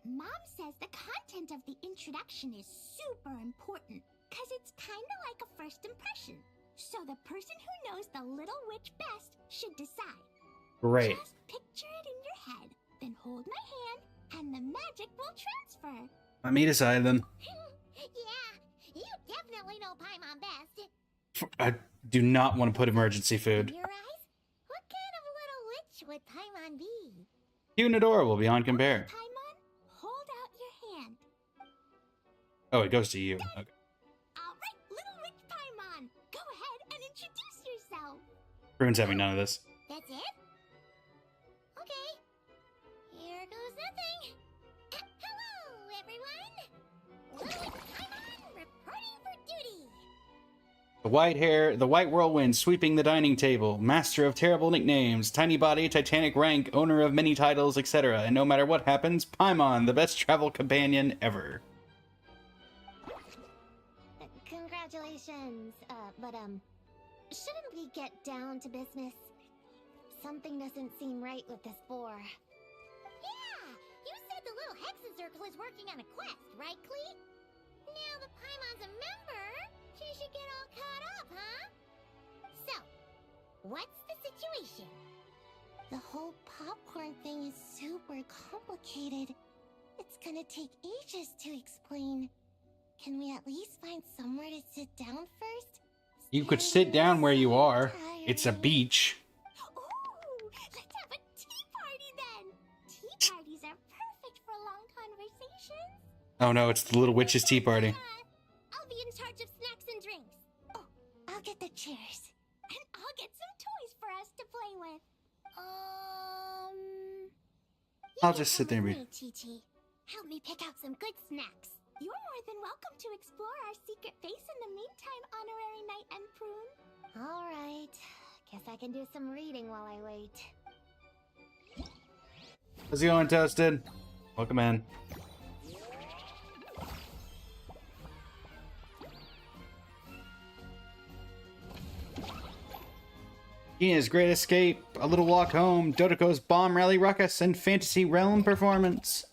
Mom says the content of the introduction is super important, cause it's kinda like a first impression. So the person who knows the little witch best should decide. Great. Just picture it in your head, then hold my hand, and the magic will transfer. Let me decide then. Yeah, you definitely know Paimon best. I do not want to put emergency food. In your eyes, what kind of little witch would Paimon be? Cute and adorable beyond compare. Paimon, hold out your hand. Oh, it goes to you. Okay. Alright, Little Witch Paimon, go ahead and introduce yourself. Prune's having none of this. That's it? Okay. Here goes nothing. Hello, everyone. Little Witch Paimon reporting for duty. The white hair, the white whirlwind sweeping the dining table, master of terrible nicknames, tiny body, titanic rank, owner of many titles, etc. And no matter what happens, Paimon, the best travel companion ever. Congratulations. But shouldn't we get down to business? Something doesn't seem right with this boar. Yeah, you said the little Hexen Circle is working on a quest, right, Clee? Now the Paimon's a member, she should get all caught up, huh? So, what's the situation? The whole popcorn thing is super complicated. It's gonna take ages to explain. Can we at least find somewhere to sit down first? You could sit down where you are. It's a beach. Ooh, let's have a tea party then. Tea parties are perfect for long conversations. Oh no, it's the little witch's tea party. I'll be in charge of snacks and drinks. Oh, I'll get the chairs. And I'll get some toys for us to play with. I'll just sit there and be... Chi-Chi. Help me pick out some good snacks. You're more than welcome to explore our secret base in the meantime, Honorary Knight and Prune. All right. Guess I can do some reading while I wait. How's it going, Toasted? Welcome in. Gina's Great Escape, A Little Walk Home, Dodoko's Bomb Rally Ruckus, and Fantasy Realm Performance.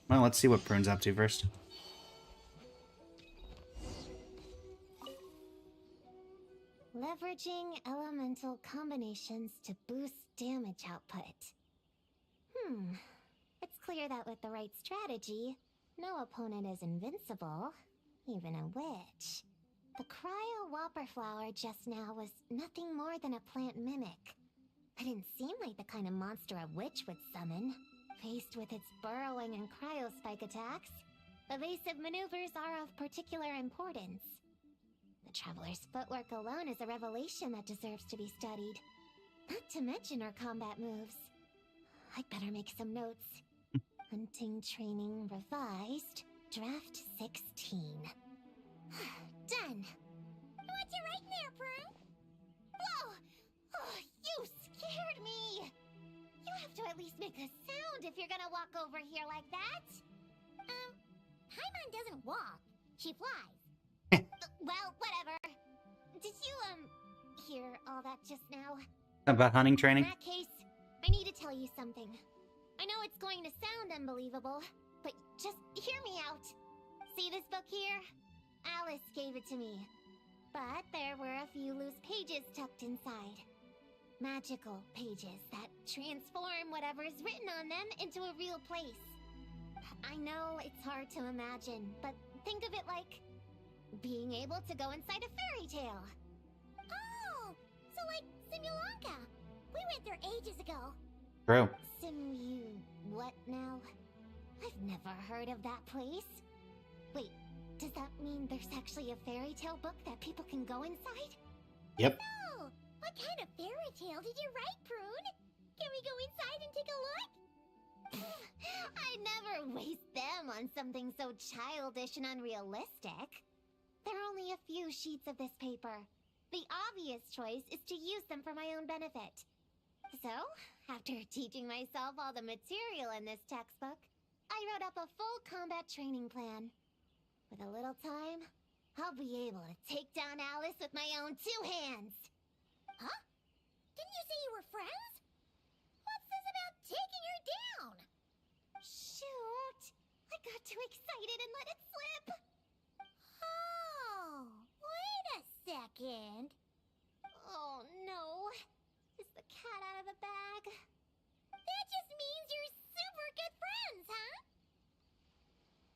Well, let's see what Prune's up to first. Leveraging elemental combinations to boost damage output. It's clear that with the right strategy, no opponent is invincible, even a witch. The Cryo Whopper Flower just now was nothing more than a plant mimic. It didn't seem like the kind of monster a witch would summon. Faced with its burrowing and cryospike attacks, evasive maneuvers are of particular importance. The Traveler's footwork alone is a revelation that deserves to be studied. Not to mention her combat moves. I'd better make some notes. Hunting Training Revised, Draft 16. Done! What's you writing there, Prune? Whoa! Oh, you scared me! You have to at least make a sound if you're gonna walk over here like that. Paimon doesn't walk. She flies. Well, whatever. Did you, hear all that just now? About hunting In training? that case, I need to tell you something. I know it's going to sound unbelievable, but just hear me out. See this book here? Alice gave it to me. But there were a few loose pages tucked inside. Magical pages that transform whatever is written on them into a real place. I know it's hard to imagine, but think of it like being able to go inside a fairy tale. Oh, so like Simulanka. We went there ages ago. True. What now? I've never heard of that place. Wait, does that mean there's actually a fairy tale book that people can go inside? Yep. Oh, what kind of fairy tale did you write, Prune? Can we go inside and take a look? I'd never waste them on something so childish and unrealistic. There are only a few sheets of this paper. The obvious choice is to use them for my own benefit. So, after teaching myself all the material in this textbook, I wrote up a full combat training plan. With a little time, I'll be able to take down Alice with my own two hands. Huh? Didn't you say you were friends? What's this about taking her down? Shoot! I got too excited and let it slip. Oh, wait a second. Oh no. Is the cat out of the bag? That just means you're super good friends, huh?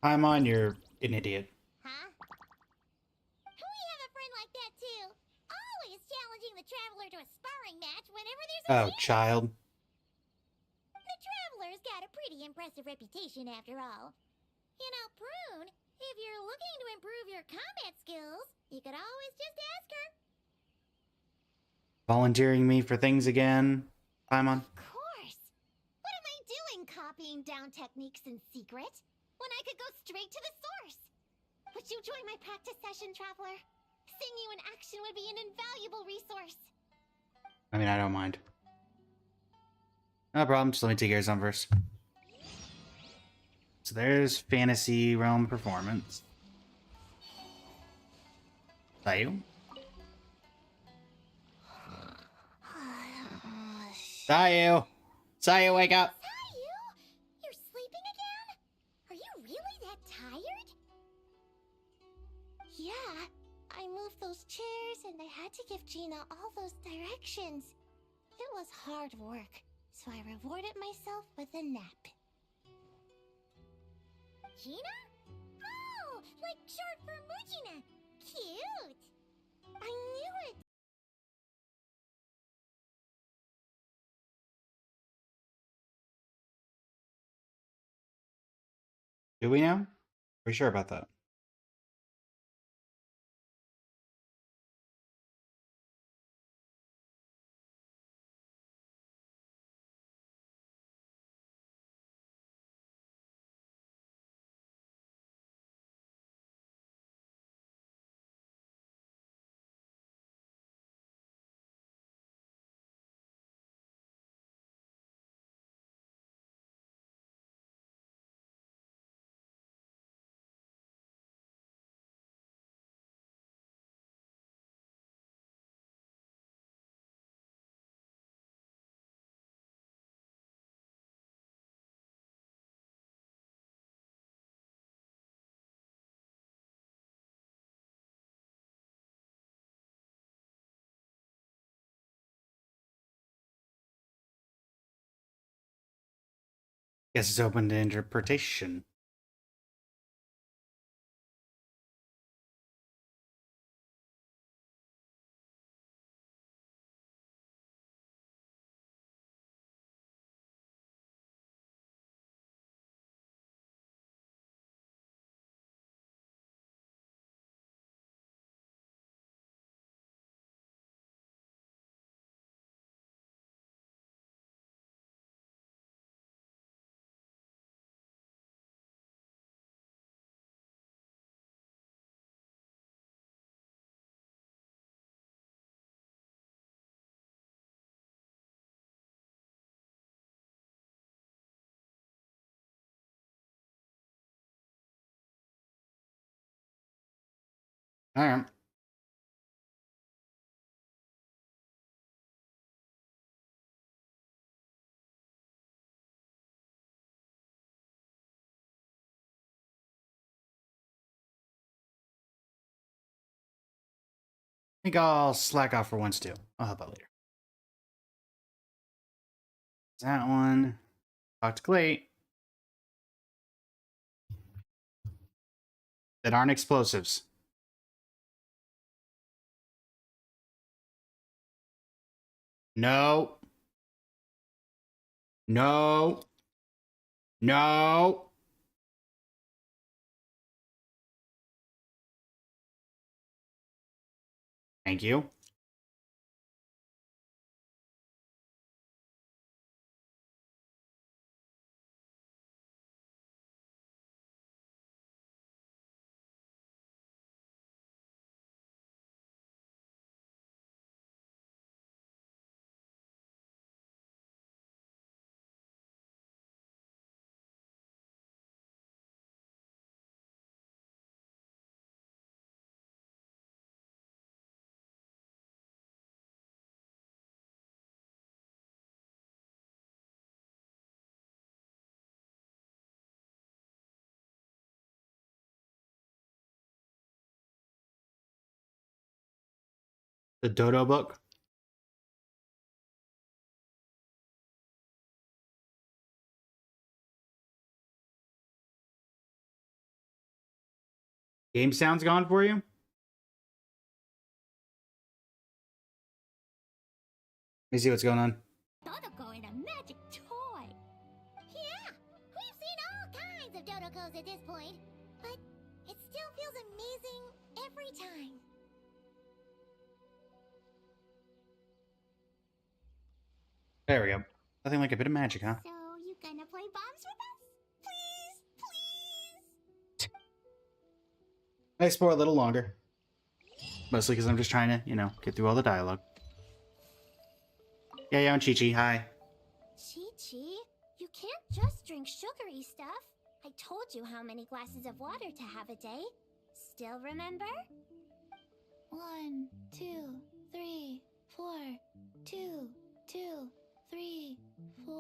Paimon, you're an idiot. Huh? We have a friend like that too. Always challenging the Traveler to a sparring match whenever there's a Oh, chance. child. The Traveler's got a pretty pretty impressive reputation after all. You know, Prune, if you're looking to improve your combat skills, you could always just ask her. Volunteering me for things again, Paimon. Of course. What am I doing copying down techniques in secret when I could go straight to the source? Would you join my practice session, Traveler? Seeing you in action would be an invaluable resource. I mean, I don't mind. No problem. Just let me take care of some first. So there's Fantasy Realm Performance. Sayu? Sayu! Sayu, wake up! Sayu? You're sleeping again? Are you really that tired? Yeah, I moved those chairs and I had to give Gina all those directions. It was hard work, so I rewarded myself with a nap. Gina? Oh, like short for Mujina. Cute. I knew it. Do we know? Are we sure about that? Guess it's open to interpretation. Alright. I think I'll slack off for once too. I'll help out later. That one. Talk to Clay. That aren't explosives. No. No. No. Thank you. The Dodo book. Game sound's gone for you? Let me see what's going on. Totoko in a magic toy. Yeah, protocols at this point, but it still feels amazing every time. There we go. Nothing like a bit of magic, huh? So, you gonna play bombs with us? Please, please? I explore a little longer. Mostly because I'm just trying to, you know, get through all the dialogue. Yeah, and Chi-Chi, hi. Chi-Chi, you can't just drink sugary stuff. I told you how many glasses of water to have a day. Still remember? 1, 2, 3, 4, 2, 2, 3, 4.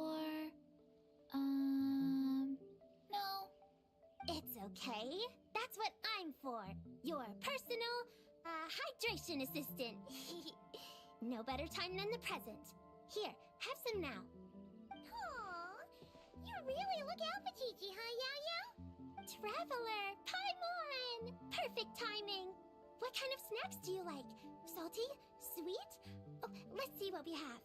No. It's okay. That's what I'm for. Your personal, hydration assistant. No better time than the present. Here, have some now. Aww, you really look out for Chi-Chi, huh, Yao-Yao? Traveler, Paimon! Perfect timing. What kind of snacks do you like? Salty? Sweet? Oh, let's see what we have.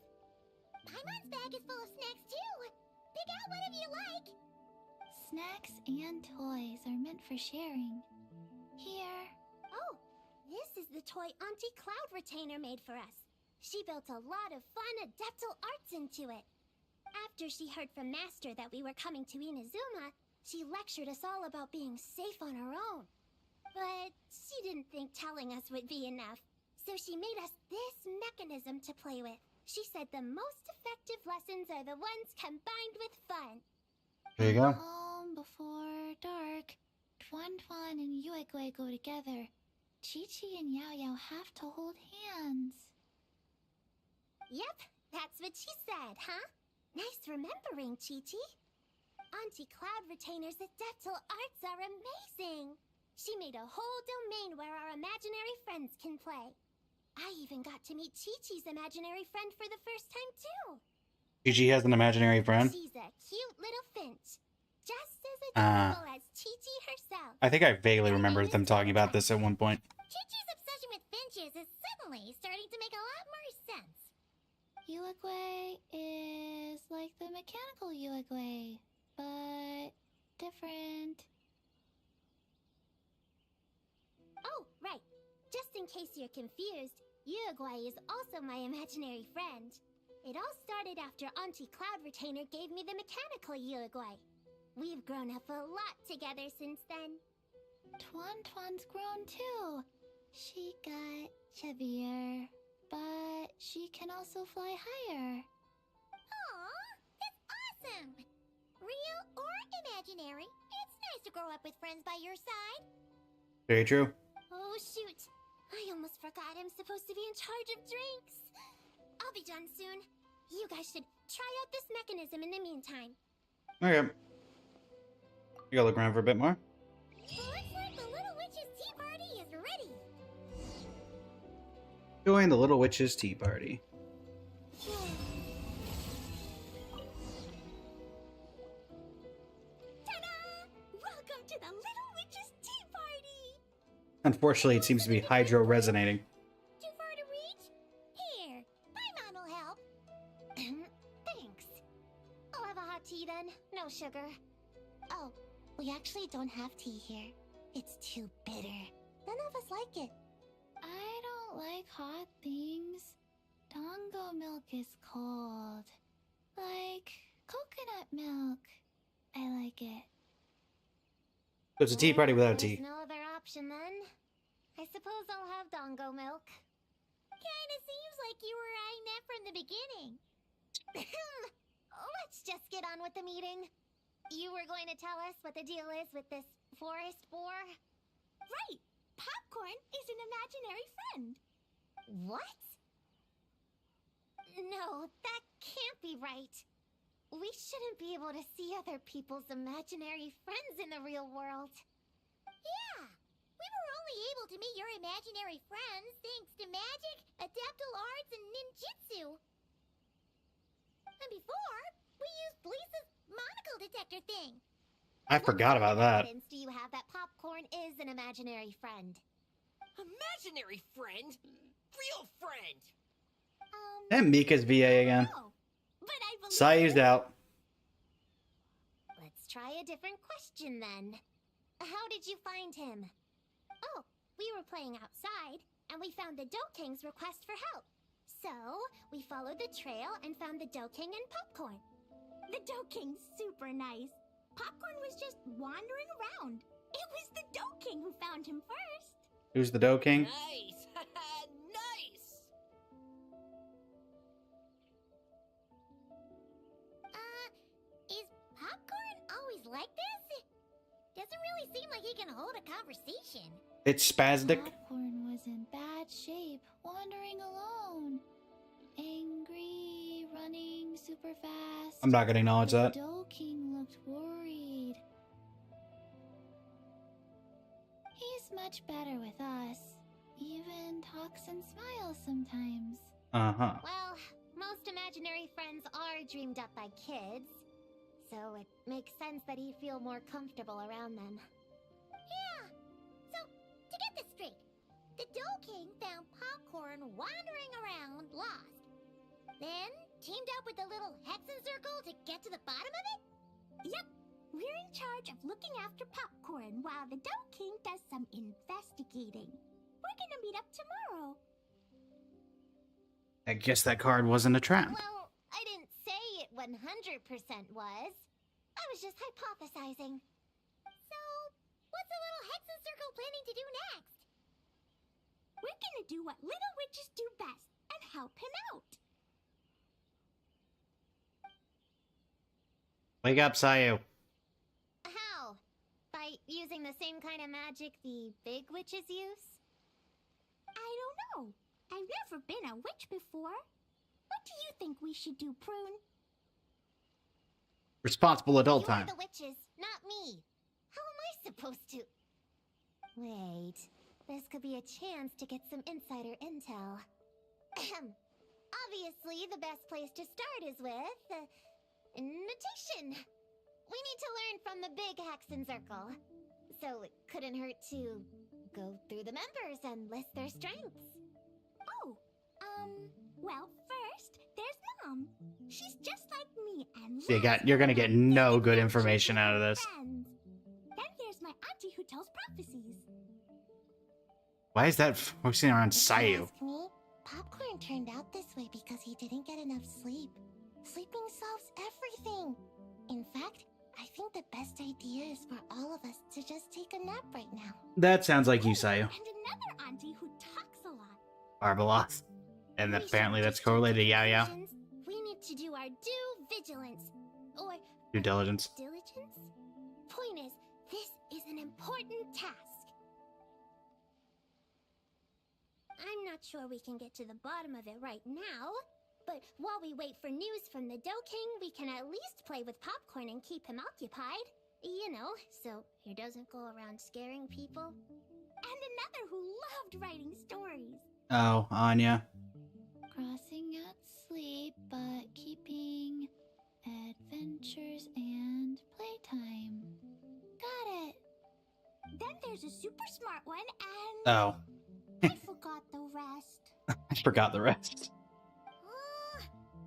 Paimon's bag is full of snacks too. Pick out whatever you like. Snacks and toys are meant for sharing. Here. Oh, this is the toy Auntie Cloud Retainer made for us. She built a lot of fun adeptal arts into it. After she heard from Master that we were coming to Inazuma, she lectured us all about being safe on her own. But she didn't think telling us would be enough, so she made us this mechanism to play with. She said the most effective lessons are the ones combined with fun. There you go. Calm before dark. Tuan and Uegui go together. Chi-Chi and Yao-Yao have to hold hands. Yep, that's what she said, huh? Nice remembering, Chi-Chi. Auntie Cloud Retainer's adeptal arts are amazing. She made a whole domain where our imaginary friends can play. I even got to meet Chi-Chi's imaginary friend for the first time, too. Chi-Chi has an imaginary friend? She's a cute little finch. Just as adorable as Chi-Chi herself. I think I vaguely remember them talking about this at one point. Chi-Chi's obsession with finches is suddenly starting to make a lot more sense. Uegui is like the mechanical Uegui, but different. Oh, right. Just in case you're confused, Uegui is also my imaginary friend. It all started after Auntie Cloud Retainer gave me the mechanical Uegui. We've grown up a lot together since then. Tuan's grown too. She got chubbier, but she can also fly higher. Aw, that's awesome! Real or imaginary, it's nice to grow up with friends by your side. Very true. Oh, shoot. I almost forgot I'm supposed to be in charge of drinks. I'll be done soon. You guys should try out this mechanism in the meantime. Okay. You gotta look around for a bit more. Looks like the Little Witch's tea party is ready. Join the Little Witch's Tea Party. Ta-da! Welcome to the Little Witch's tea party! Unfortunately, it seems to be hydro resonating. Too far to reach? Here, Paimon will help. Thanks. I'll have a hot tea then. No sugar. Oh, we actually don't have tea here. It's too bitter. None of us like it. I don't like hot things. Dango milk is cold. Like coconut milk. I like it. So it's a tea party without There's tea. no other option then. I suppose I'll have Dango milk. Kinda seems like you were eyeing that from the beginning. Let's just get on with the meeting. You were going to tell us what the deal is with this forest boar? Right! Popcorn is an imaginary friend. What? No, that can't be right. We shouldn't be able to see other people's imaginary friends in the real world. Yeah! We were only able to meet your imaginary friends thanks to magic, adeptal arts, and ninjutsu. And before, we used Lisa's monocle detector thing. I forgot about that. What evidence do you have that Popcorn is an imaginary friend? Imaginary friend? Real friend! And Mika's VA again. No, but I believe Sayu's it. out. Let's try a different question then. How did you find him? Oh, we were playing outside, and we found the Dough King's request for help. So, we followed the trail and found the Dough King and Popcorn. The Dough King's super nice. Popcorn was just wandering around. It was the Dough King who found him first. Who's the Dough King? Nice! Nice! Is Popcorn always like this? Doesn't really seem like he can hold a conversation. It's spastic. Popcorn was in bad shape, wandering alone. Angry, running super fast. I'm not gonna acknowledge The that. Dough King looked worried. He's much better with us. Even talks and smiles sometimes. Uh-huh. Well, most imaginary friends are dreamed up by kids, so it makes sense that he'd feel more comfortable around them. Yeah! So, to get this straight, the Dough King found Popcorn wandering around, lost. Then, teamed up with the little Hexen Circle to get to the bottom of it? Yep. We're in charge of looking after Popcorn while the Dough King does some investigating. We're gonna meet up tomorrow. I guess that card wasn't a trap. Well, I didn't say it 100% was. I was just hypothesizing. So, what's the little Hexen Circle planning to do next? We're gonna do what little witches do best and help him out. Wake up, Sayu. How? By using the same kind of magic the big witches use? I don't know. I've never been a witch before. What do you think we should do, Prune? Responsible adult You're time. the witches, not me. How am I supposed to... Wait, this could be a chance to get some insider intel. Ahem. Obviously, the best place to start is with... notation. We need to learn from the big Hexen Circle. So it couldn't hurt to go through the members and list their strengths. Oh, well, first, there's Mom. She's just like me and You're gonna get no good information out of this. Friends. Then there's my auntie who tells prophecies. Why is that focusing around If you Sayu? ask me, Popcorn turned out this way because he didn't get enough sleep. Sleeping solves everything. In fact, I think the best idea is for all of us to just take a nap right now. That sounds like you, Sayu. And another auntie who talks a lot. Barbalos. And We apparently shouldn't that's just correlated to do Yao Yao. diligence. We need to do our due vigilance. Or Due diligence. diligence? Point is, this is an important task. I'm not sure we can get to the bottom of it right now, but while we wait for news from the Dough King, we can at least play with Popcorn and keep him occupied. You know, so he doesn't go around scaring people. And another who loved writing stories. Oh, Anya. Crossing at sleep, but keeping adventures and playtime. Got it. Then there's a super smart one, and Oh. I forgot the rest. I forgot the rest.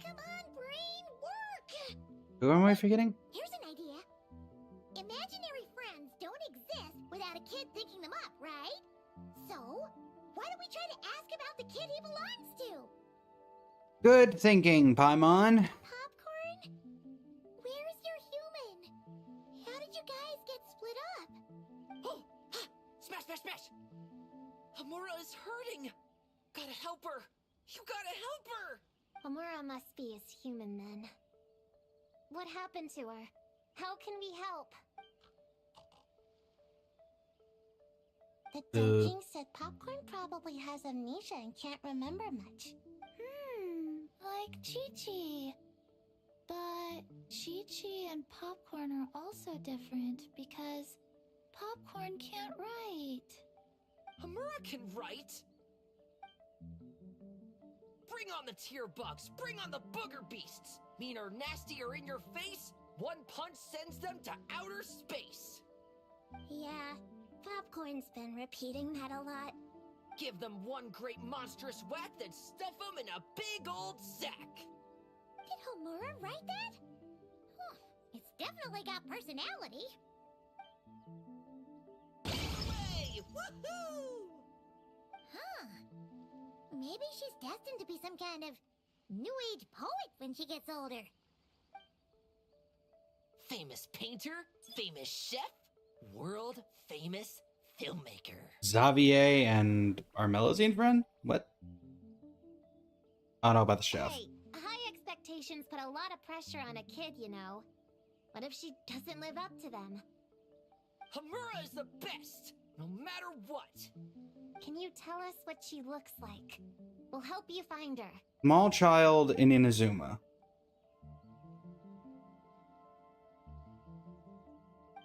Come on, brain, work! Who am I forgetting? Here's an idea. Imaginary friends don't exist without a kid thinking them up, right? So, why don't we try to ask about the kid he belongs to? Good thinking, Paimon. Popcorn? Where's your human? How did you guys get split up? Oh! Smash, smash, smash! Amura is hurting! Gotta help her! You gotta help her! Amura must be his human then. What happened to her? How can we help? The Dough King said Popcorn probably has amnesia and can't remember much. Like Chi-Chi. But Chi-Chi and Popcorn are also different because Popcorn can't write. Amura can write! Bring on the tear bugs! Bring on the booger beasts! Mean or nasty or in your face, one punch sends them to outer space! Yeah, Popcorn's been repeating that a lot. Give them one great monstrous whack, then stuff them in a big old sack! Did Homura write that? Huh, it's definitely got personality. Hooray! Woohoo! Huh. Maybe she's destined to be some kind of new age poet when she gets older. Famous painter, famous chef, world famous filmmaker. Xavier and our Melusine friend? What? I don't know about the chef. Hey, high expectations put a lot of pressure on a kid, you know. What if she doesn't live up to them? Hamura is the best, no matter what. Can you tell us what she looks like? We'll help you find her. Small child in Inazuma.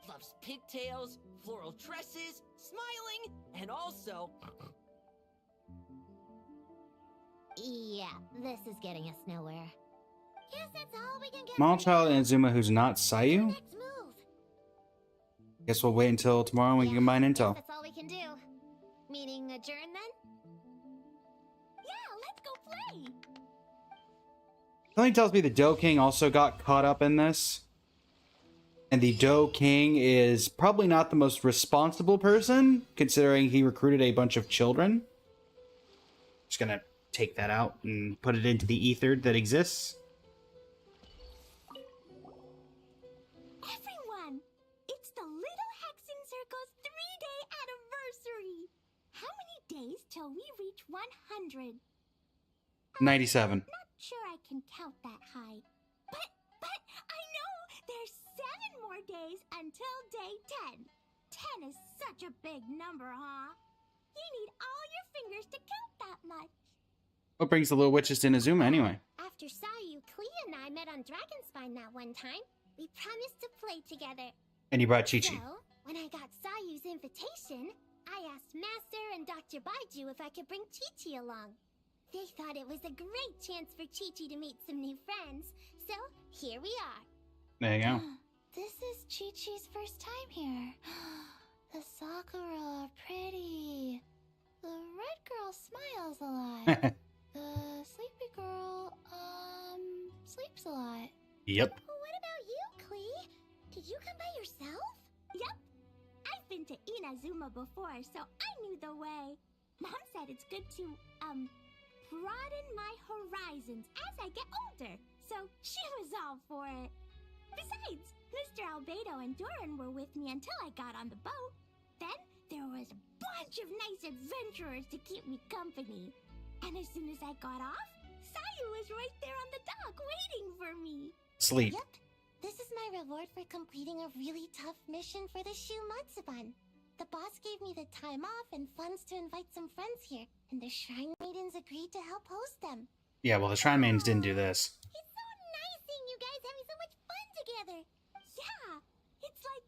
Loves pigtails, floral tresses, smiling, and also Yeah, this is getting us nowhere. Guess that's all we can get. Small for child now. in Inazuma who's not Sayu? Next move. Guess we'll wait until tomorrow and we can combine guess intel. that's all we can do. Meaning adjourn then? Yeah, let's go play. Something tells me the Doe King also got caught up in this. And the Doe King is probably not the most responsible person, considering he recruited a bunch of children. Just gonna take that out and put it into the ether that exists. Everyone, it's the Little Hexen Circle's 3-day anniversary. How many days till we reach 100? 97. Not sure I can count that high. But I know there's 7 more days until day 10. 10 is such a big number, huh? You need all your fingers to count that much. What brings the little witches to Inazuma anyway? After Sayu, Clea and I met on Dragonspine that one time. We promised to play together. And you brought Chi-Chi. So, when I got Sayu's invitation, I asked Master and Dr. Baiju if I could bring Chi-Chi along. They thought it was a great chance for Chi-Chi to meet some new friends, so here we are. There you go. This is Chi-Chi's first time here. The Sakura are pretty. The red girl smiles a lot. The sleepy girl, sleeps a lot. Yep. What about you, Clee? Did you come by yourself? Yep. I've been to Inazuma before, so I knew the way. Mom said it's good to, broaden my horizons as I get older, so she was all for it. Besides, Mr. Albedo and Doran were with me until I got on the boat. Then there was a bunch of nice adventurers to keep me company. And as soon as I got off, Sayu was right there on the dock waiting for me. Sleep. Yep. This is my reward for completing a really tough mission for the Shu Matsuban. The boss gave me the time off and funds to invite some friends here, and the Shrine Maidens agreed to help host them. Yeah, well, the Shrine Maidens didn't do this. It's so nice seeing you guys having so much fun together. Yeah, it's like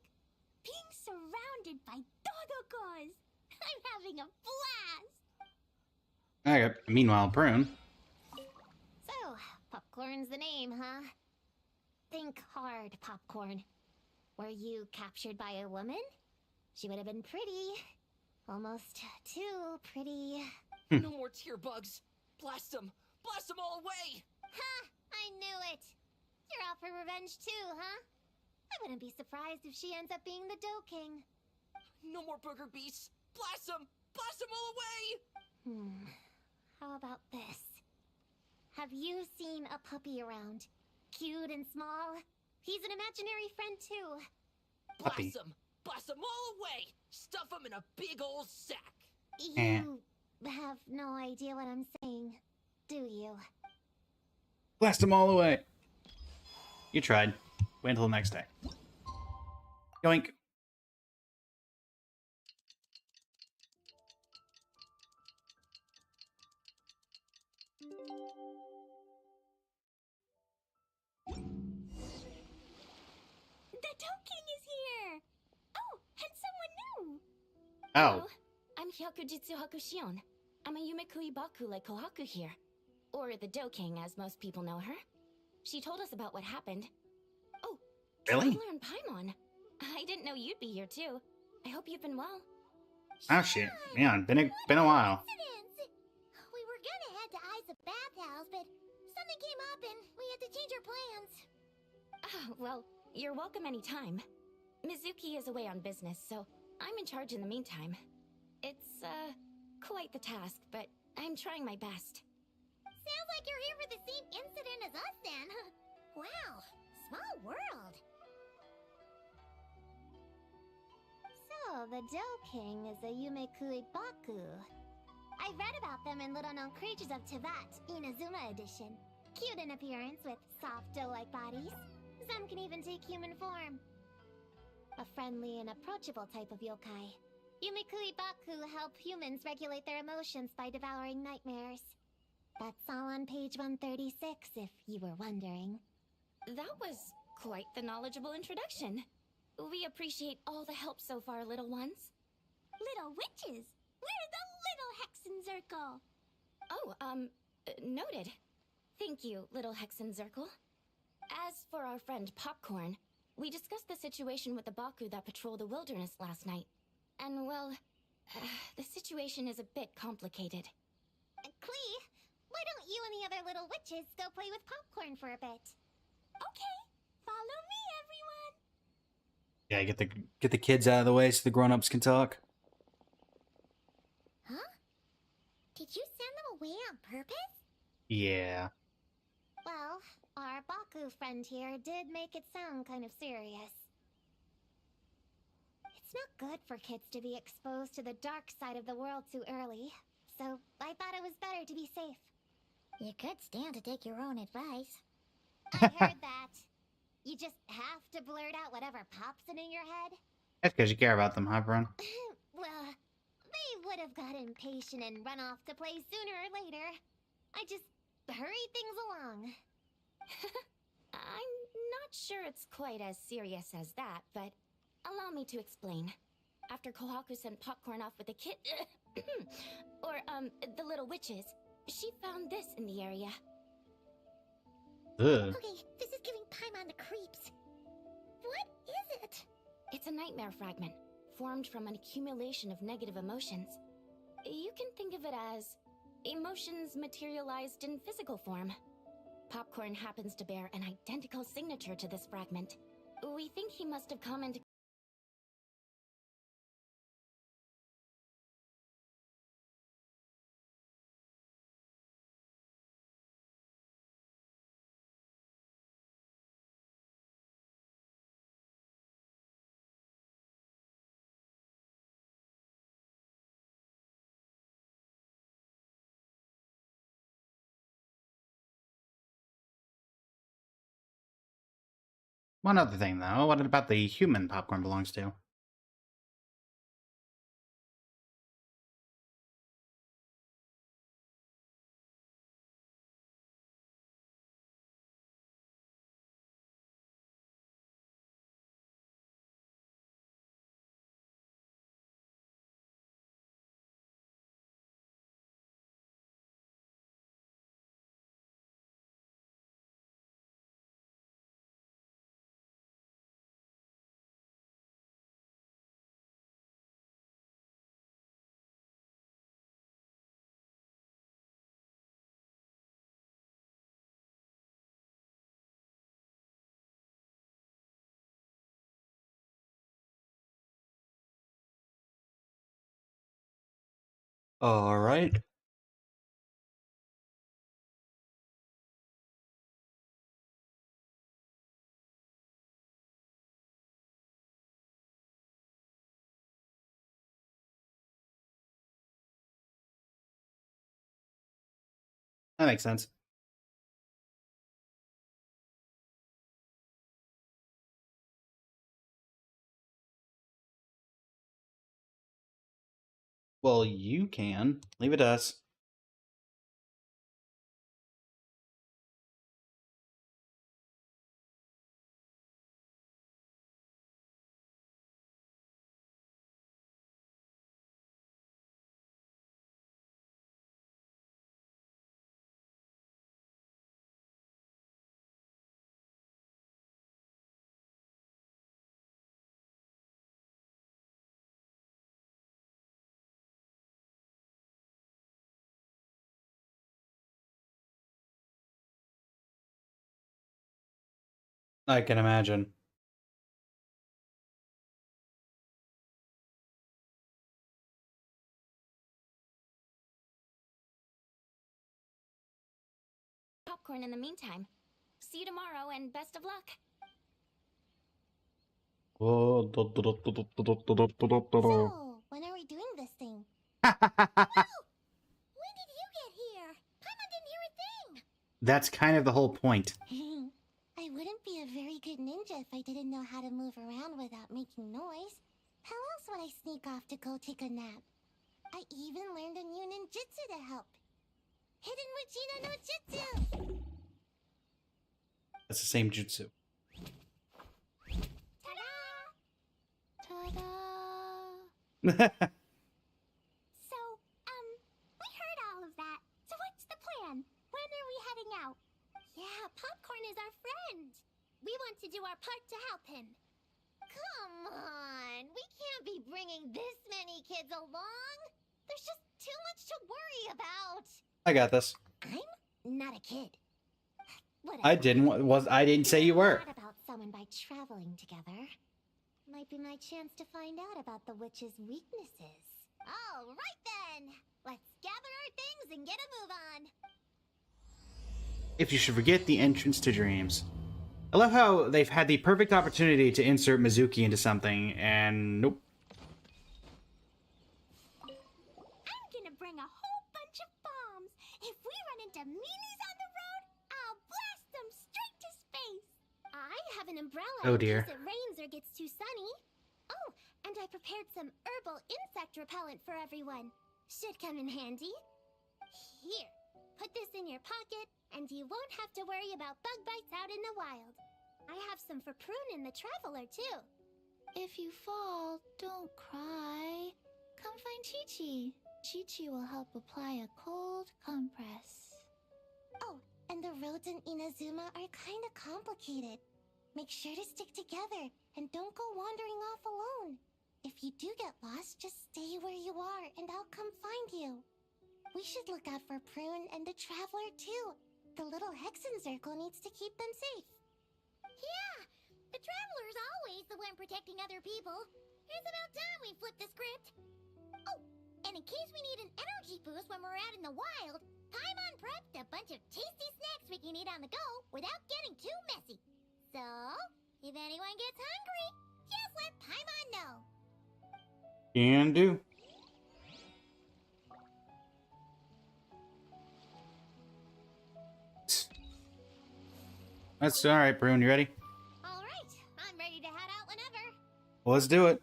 being surrounded by Dodokos. I'm having a blast. Okay. Meanwhile, Prune. So, Popcorn's the name, huh? Think hard, Popcorn. Were you captured by a woman? She would have been pretty. Almost too pretty. no more tear bugs. Blast them! Blast them all away! Ha! I knew it! You're out for revenge too, huh? I wouldn't be surprised if she ends up being the Doe King. No more booger beasts! Blast them! Blast them all away! How about this? Have you seen a puppy around? Cute and small? He's an imaginary friend too. Puppy. Blast them! Blast them all away! Stuff them in a big old sack! You have no idea what I'm saying, do you? Blast them all away. You tried. Wait until the next day. Yoink. The Doe King is here! Oh, and someone new! Oh. I'm Hyakujitsu Hakushion. I'm a Yumekui Baku like Kohaku here. Or the Doe King, as most people know her. She told us about what happened. Oh, Really? Traveler and Paimon. I didn't know you'd be here too. I hope you've been well. Oh shit. Yeah, been a while. Coincidence! We were gonna head to Isa Bathhouse, but something came up and we had to change our plans. Ah, well, You're welcome anytime. Mizuki is away on business, so I'm in charge in the meantime. It's, quite the task, but I'm trying my best. Sounds like you're here for the same incident as us then. Wow, small world. So, the Dough King is a Yumekui Baku. I read about them in Little Known Creatures of Teyvat, Inazuma edition. Cute in appearance with soft dough-like bodies. Some can even take human form. A friendly and approachable type of yokai. Yumekui Baku help humans regulate their emotions by devouring nightmares. That's all on page 136, if you were wondering. That was quite the knowledgeable introduction. We appreciate all the help so far, little ones. Little witches! We're the Little Hexen Circle! Oh, noted. Thank you, little Hexen Zirkel. As for our friend Popcorn, we discussed the situation with the Baku that patrol the wilderness last night. And, well, the situation is a bit complicated. Klee, why don't you and the other little witches go play with Popcorn for a bit? Okay, follow me, everyone! Yeah, get the kids out of the way so the grown-ups can talk. Huh? Did you send them away on purpose? Yeah. Well, our Baku friend here did make it sound kind of serious. It's not good for kids to be exposed to the dark side of the world too early, so I thought it was better to be safe. You could stand to take your own advice. I heard that. You just have to blurt out whatever pops in your head. That's because you care about them, huh, Brun? Well, they would have got impatient and run off to play sooner or later. I just hurried things along. I'm not sure it's quite as serious as that, but allow me to explain. After Kohaku sent Popcorn off with the kid... or, the little witches, she found this in the area. Ugh. Okay, this is giving Paimon the creeps. What is it? It's a nightmare fragment, formed from an accumulation of negative emotions. You can think of it as emotions materialized in physical form. Popcorn happens to bear an identical signature to this fragment. We think he must have come into... One other thing, though. What about the human Popcorn belongs to? All right. That makes sense. Well, you can. Leave it to us. I can imagine. popcorn in the meantime. See you tomorrow and best of luck. Oh, So, when are we doing this thing? When did you get here? Paimon didn't hear a thing. That's kind of the whole point. I wouldn't be a very good ninja if I didn't know how to move around without making noise. How else would I sneak off to go take a nap? I even learned a new ninjutsu to help. Hidden Wachina no Jutsu! That's the same jutsu. Ta-da! That's So, we heard all of that. So what's the plan? When are we heading out? Yeah, Popcorn is our friend. We want to do our part to help him. Come on, we can't be bringing this many kids along. There's just too much to worry about. I got this. I'm not a kid. Whatever. I didn't say you were. Thought about someone by traveling together. Might be my chance to find out about the witch's weaknesses. All right then, let's gather our things and get a move on. If you should forget the entrance to dreams. I love how they've had the perfect opportunity to insert Mizuki into something, and nope. I'm gonna bring a whole bunch of bombs. If we run into meanies on the road, I'll blast them straight to space. I have an umbrella Oh, in dear. case it rains or gets too sunny. Oh, and I prepared some herbal insect repellent for everyone. Should come in handy. Here, put this in your pocket, and you won't have to worry about bug bites out in the wild. I have some for Prune and the Traveler, too. If you fall, don't cry. Come find Chi-Chi. Chi-Chi will help apply a cold compress. Oh, and the roads in Inazuma are kind of complicated. Make sure to stick together and don't go wandering off alone. If you do get lost, just stay where you are and I'll come find you. We should look out for Prune and the Traveler too. The little Hexen Circle needs to keep them safe. Yeah, the Traveler's always the one protecting other people. It's about time we flip the script. Oh, and in case we need an energy boost when we're out in the wild, Paimon prepped a bunch of tasty snacks we can eat on the go without getting too messy. So, if anyone gets hungry, just let Paimon know. Can do. That's alright, Brune. You ready? All right, I'm ready to head out whenever. Well, let's do it.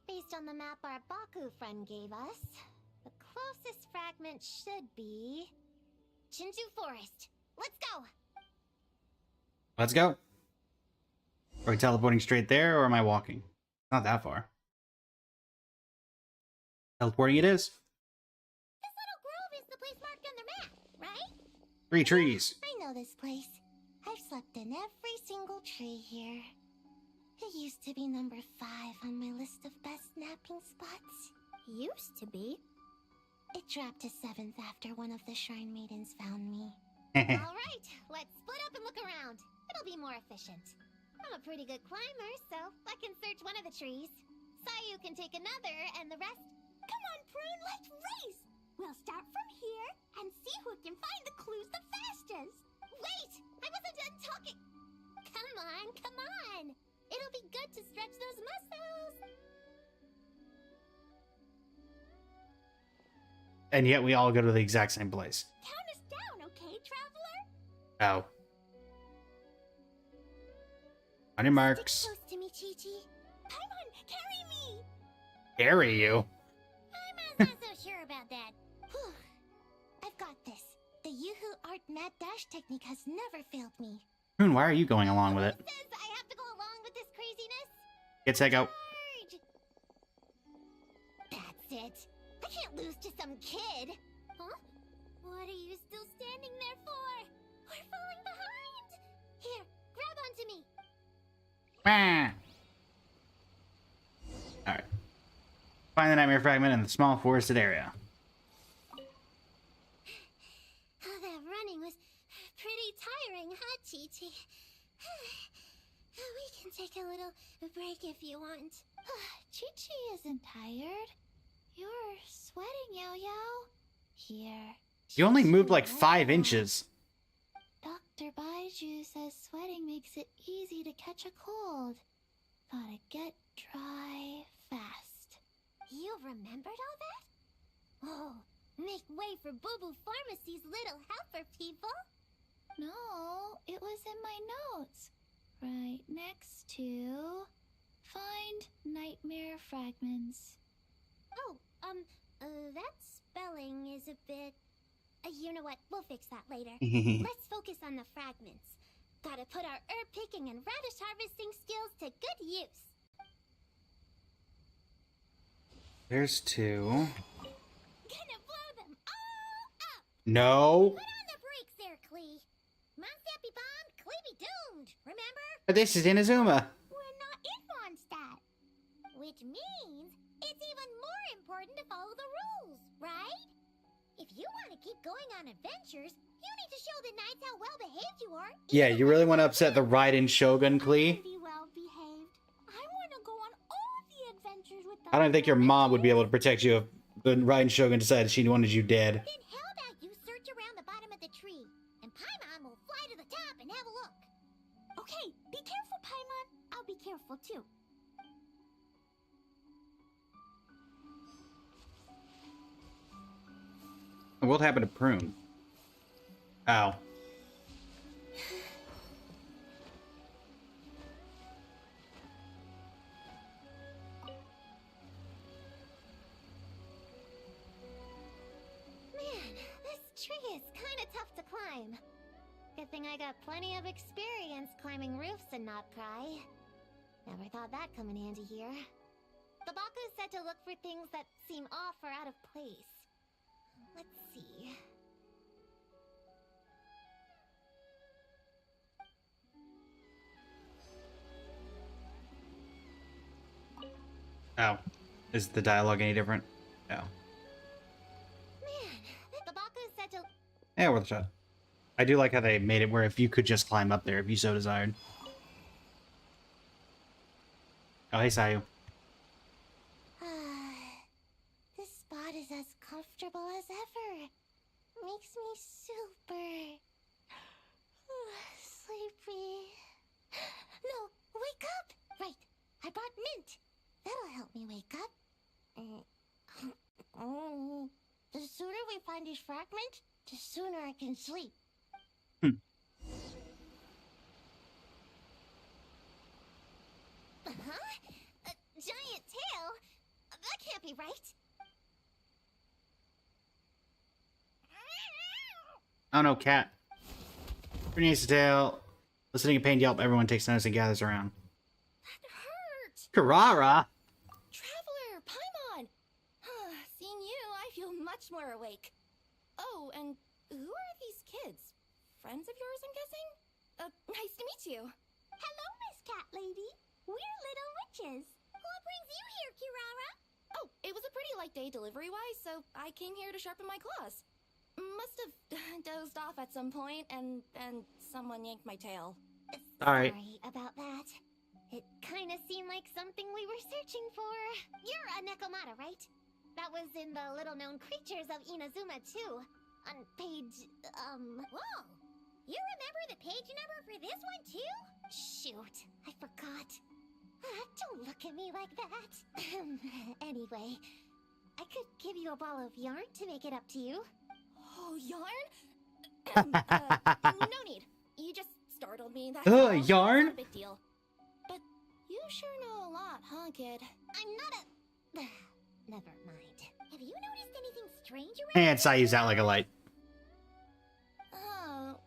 Based on the map our Baku friend gave us, the closest fragment should be Chinju Forest. Let's go. Let's go. Are we teleporting straight there, or am I walking? Not that far. Teleporting it is. This little grove is the place marked on the map, right? 3 trees. I know this place. I've slept in every single tree here. It used to be number 5 on my list of best napping spots. Used to be? It dropped to 7th after one of the Shrine Maidens found me. Alright, let's split up and look around. It'll be more efficient. I'm a pretty good climber, so I can search one of the trees. Sayu can take another, and the rest... Come on, Prune, let's race! We'll start from here and see who can find the clues the fastest. Wait! I wasn't done talking! Come on! It'll be good to stretch those muscles! And yet we all go to the exact same place. Count us down, okay, Traveler? Oh. On your marks. Stick close to me, Chi-Chi. Paimon, carry me! Carry you. I'm not so sure about that. Whew. I've got this. The Yoo-Hoo Art Mad Dash technique has never failed me. Prune, why are you going along with it? It says I have to go along with this craziness. Get set, go. Charge! That's it. I can't lose to some kid. Huh? What are you still standing there for? We're falling behind. Here, grab onto me. Alright. Find the Nightmare Fragment in the small forested area. Oh, that running was pretty tiring, huh, Chi-Chi? We can take a little break if you want. Chi-Chi isn't tired. You're sweating, Yao Yao. Here, You only moved Chichu like 5 will. inches. Dr. Baiju says sweating makes it easy to catch a cold. Gotta get dry fast. You remembered all that? Oh, make way for Boo Boo Pharmacy's little helper, people. No, it was in my notes. Right next to... Find nightmare fragments. Oh, that spelling is a bit... you know what? We'll fix that later. Let's focus on the fragments. Gotta put our herb picking and radish harvesting skills to good use. There's 2. Gonna blow them all up. No. Put on the brakes there, Klee. Monstappy bombed, Klee be doomed. Remember? This is Inazuma. We're not in Mondstadt. Which means it's even more important to follow the rules, right? If you want to keep going on adventures, you need to show the knights how well behaved you are. Yeah, even you really when want to you're upset the rude. Raiden Shogun, I Klee? wanna be well behaved. I want to go on all the adventures with the I don't think your mom would be able to protect you if the Raiden Shogun decided she wanted you dead. Then how about you search around the bottom of the tree, and Paimon will fly to the top and have a look. Okay, be careful, Paimon. I'll be careful too. What happened to Prune? Ow. Man, this tree is kind of tough to climb. Good thing I got plenty of experience climbing roofs and not cry. Never thought that'd come in handy here. The Baku said to look for things that seem off or out of place. Let's see. Ow. Is the dialogue any different? No. Man, the Baku said to... Yeah, worth a shot. I do like how they made it where if you could just climb up there if you so desired. Oh, hey, Sayu. This spot is as comfortable as ever. Makes me super... sleepy. No, wake up! Right, I brought mint. That'll help me wake up. The sooner we find these fragments, the sooner I can sleep. Huh? A giant tail? That can't be right. Oh no, cat. Bernice tail. Listening to pain yelp, everyone takes notice and gathers around. That hurt! Karara! Traveler, Paimon! Seeing you, I feel much more awake. Oh, and who are these kids? Friends of yours, I'm guessing? Nice to meet you. Hello, Miss Cat Lady. We're little witches. What brings you here, Kirara? Oh, it was a pretty light day delivery-wise, so I came here to sharpen my claws. Must have dozed off at some point, and someone yanked my tail. Alright. Sorry about that. It kind of seemed like something we were searching for. You're a Nekomata, right? That was in the little-known creatures of Inazuma, too. On page, Whoa! You remember the page number for this one, too? Shoot, I forgot. Don't look at me like that. Anyway, I could give you a ball of yarn to make it up to you. Oh, yarn? No need. You just startled me. That's Ugh, all. yarn? Not a big deal. But you sure know a lot, huh, kid? I'm not a... Never mind. Have you noticed anything strange around And Sayu's out like a light. Well...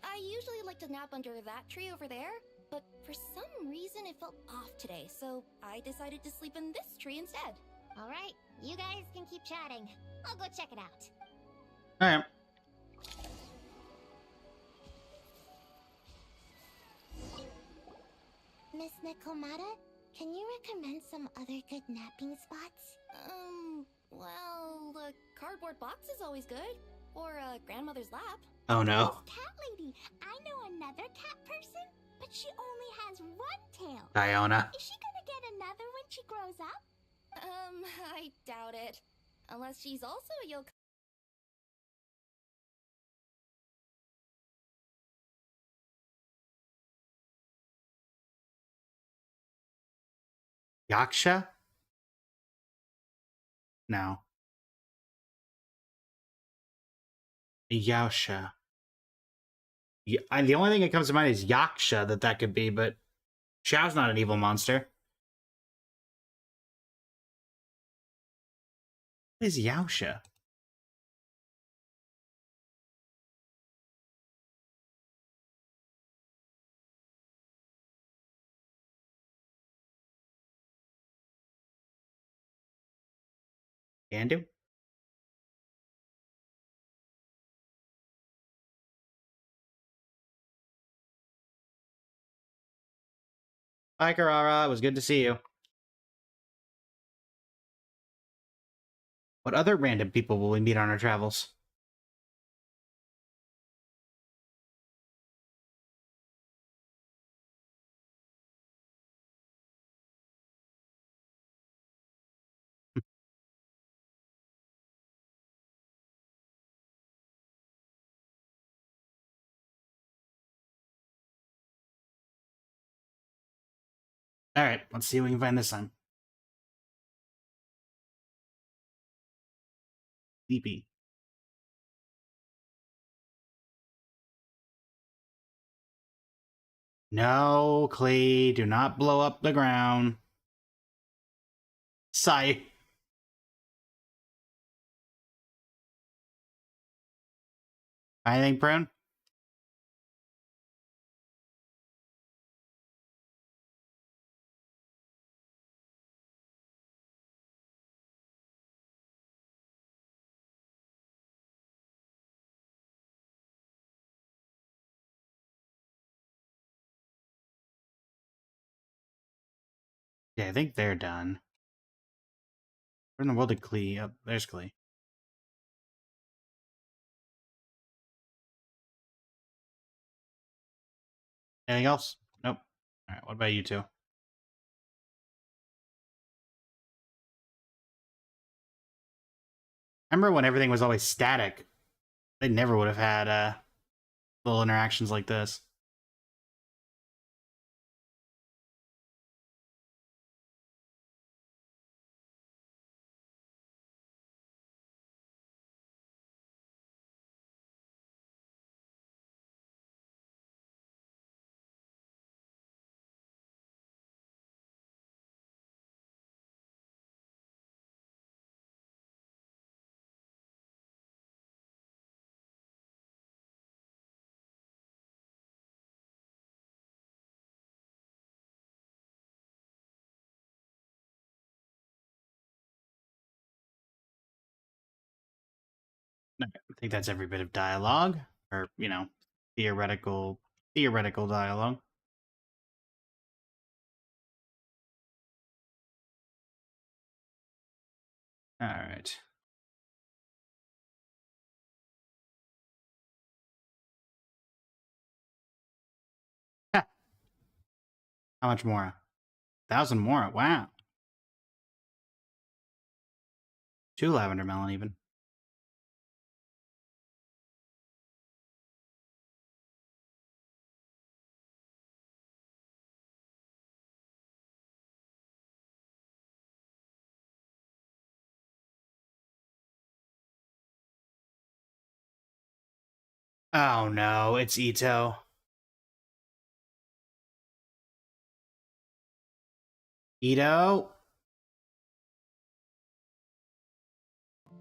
I usually like to nap under that tree over there, but for some reason it felt off today, so I decided to sleep in this tree instead. All right, you guys can keep chatting. I'll go check it out. Alright. Miss Nekomata, can you recommend some other good napping spots? Well, the cardboard box is always good. Or grandmother's lap. Oh no. Miss Cat Lady, I know another cat person, but she only has one tail. Diona. Is she gonna get another when she grows up? I doubt it. Unless she's also a yokai. Yaksha? No. Yausha. The only thing that comes to mind is Yaksha that could be, but Xiao's not an evil monster. What is Yausha? Can do. Hi, Karara. It was good to see you. What other random people will we meet on our travels? All right, let's see what we can find this time. Sleepy. No, Klee, do not blow up the ground. Sigh. Anything, Prune? Yeah, I think they're done. Where in the world did Klee? Oh, there's Klee. Anything else? Nope. All right, what about you two? Remember when everything was always static? They never would have had little interactions like this. I think that's every bit of dialogue, or theoretical dialogue. All right. Ha. How much more? 1,000 more. Wow. 2 lavender melon even. Oh no, it's Ito. Ito?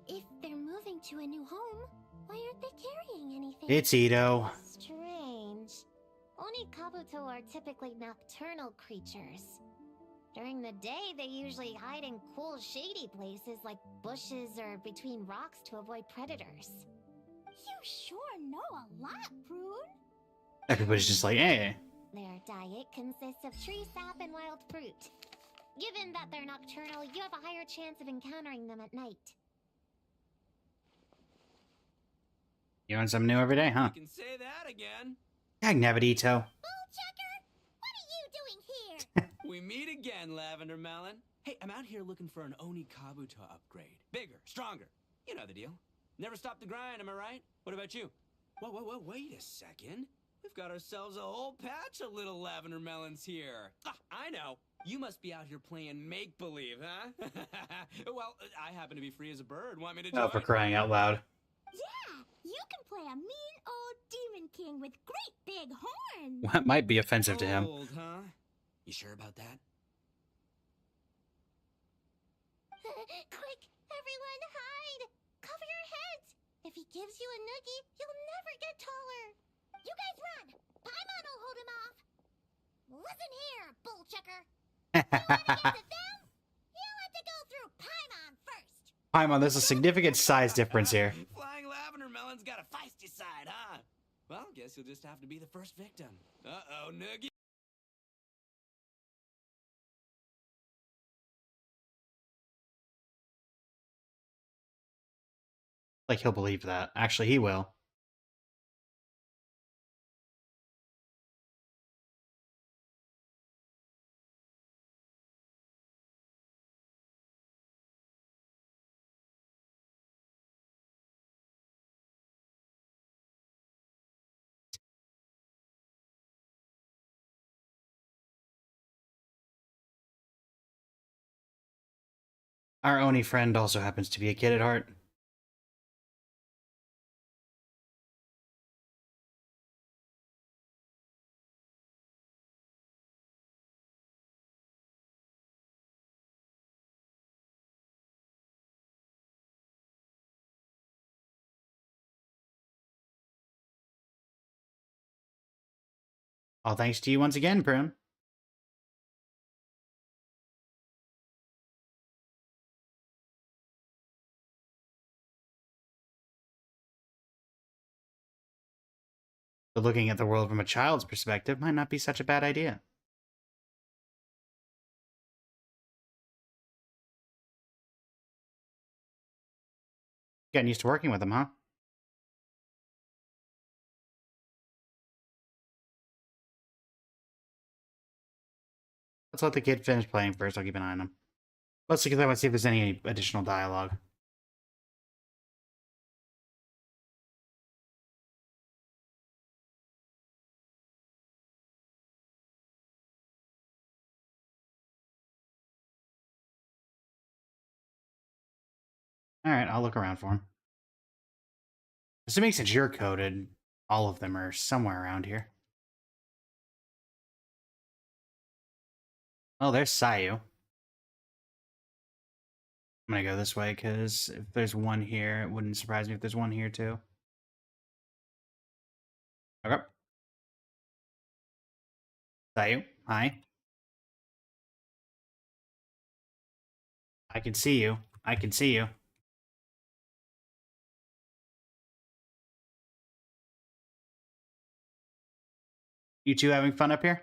If they're moving to a new home, why aren't they carrying anything? It's Ito. Strange. Oni Kabuto are typically nocturnal creatures. During the day, they usually hide in cool, shady places like bushes or between rocks to avoid predators. You sure know a lot, Prune. Everybody's just like, hey. Their diet consists of tree sap and wild fruit. Given that they're nocturnal, you have a higher chance of encountering them at night. You want something new every day, huh? You can say that again. Dagnabbit, Ito. Bull Checker, what are you doing here? We meet again, Lavender Melon. Hey, I'm out here looking for an Oni Kabuto upgrade. Bigger, stronger. You know the deal. Never stop the grind, am I right? What about you? Whoa, wait a second. We've got ourselves a whole patch of little Lavender Melons here. Ah, I know. You must be out here playing make-believe, huh? Well, I happen to be free as a bird. Want me to join? Oh, for crying out loud. Yeah, you can play a mean old demon king with great big horns. That might be offensive to him. Old, huh? You sure about that? Quick, everyone hide! Cover your heads! If he gives you a noogie, you'll never get taller. You guys run! Paimon will hold him off. Listen here, bullchucker. You want to get to them? You'll have to go through Paimon first. Paimon, there's a significant size difference here. Flying Lavender Melon's got a feisty side, huh? Well, guess you'll just have to be the first victim. Uh-oh, Noogie. Like he'll believe that. Actually, he will. Our Oni friend also happens to be a kid at heart. All thanks to you once again, Prim. But looking at the world from a child's perspective might not be such a bad idea. Getting used to working with him, huh? Let's let the kid finish playing first. I'll keep an eye on him. Mostly because I want to see if there's any additional dialogue. Alright, I'll look around for him. Assuming since you're coded, all of them are somewhere around here. Oh, there's Sayu. I'm gonna go this way, because if there's one here, it wouldn't surprise me if there's one here too. Okay. Sayu, hi. I can see you. I can see you. You two having fun up here?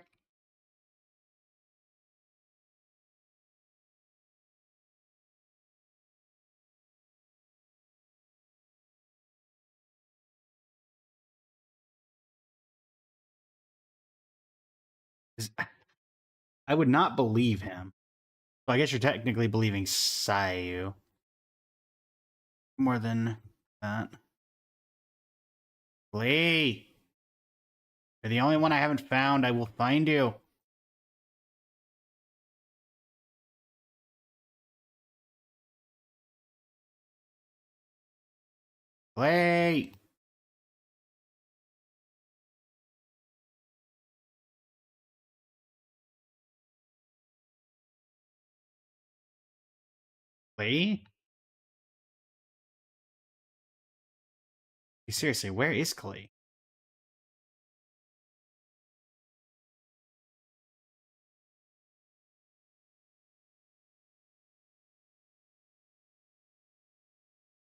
I would not believe him. Well, I guess you're technically believing Sayu. More than that. Lee! You're the only one I haven't found. I will find you. Lee! Lee? Seriously, where is Klee?